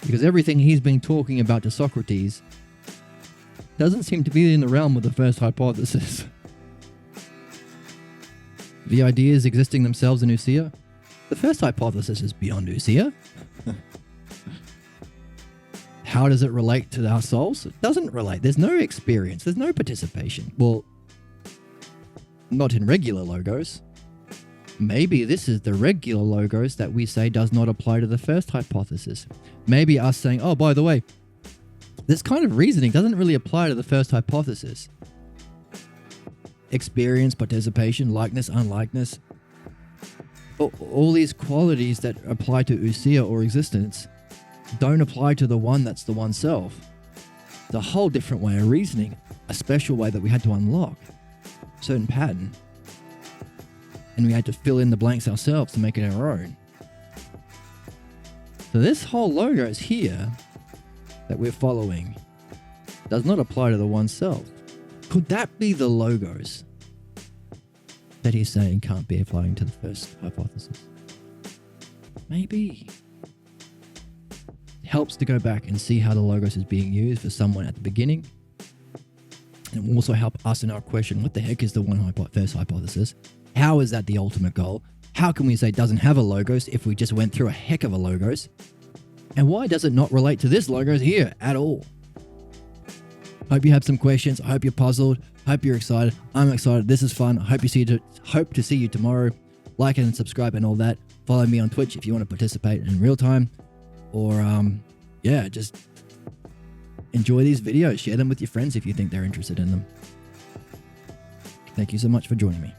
Because everything he's been talking about to Socrates doesn't seem to be in the realm of the first hypothesis. The ideas existing themselves in Ousia? The first hypothesis is beyond Ousia. How does it relate to our souls? It doesn't relate. There's no experience. There's no participation. Well, not in regular logos. Maybe this is the regular logos that we say does not apply to the first hypothesis. Maybe us saying, oh, by the way, this kind of reasoning doesn't really apply to the first hypothesis. Experience, participation, likeness, unlikeness. All these qualities that apply to Ousia or existence don't apply to the one that's the one self. It's a whole different way of reasoning, a special way that we had to unlock, a certain pattern. And we had to fill in the blanks ourselves to make it our own. So this whole logos here that we're following does not apply to the one self. Could that be the logos that he's saying can't be applying to the first hypothesis? Maybe. It helps to go back and see how the logos is being used for someone at the beginning. And it will also help us in our question, what the heck is the first hypothesis? How is that the ultimate goal? How can we say it doesn't have a logos if we just went through a heck of a logos? And why does it not relate to this logos here at all? Hope you have some questions. I hope you're puzzled. Hope you're excited. I'm excited. This is fun. I hope to see you tomorrow. Like and subscribe and all that. Follow me on Twitch if you want to participate in real time. Or just enjoy these videos. Share them with your friends if you think they're interested in them. Thank you so much for joining me.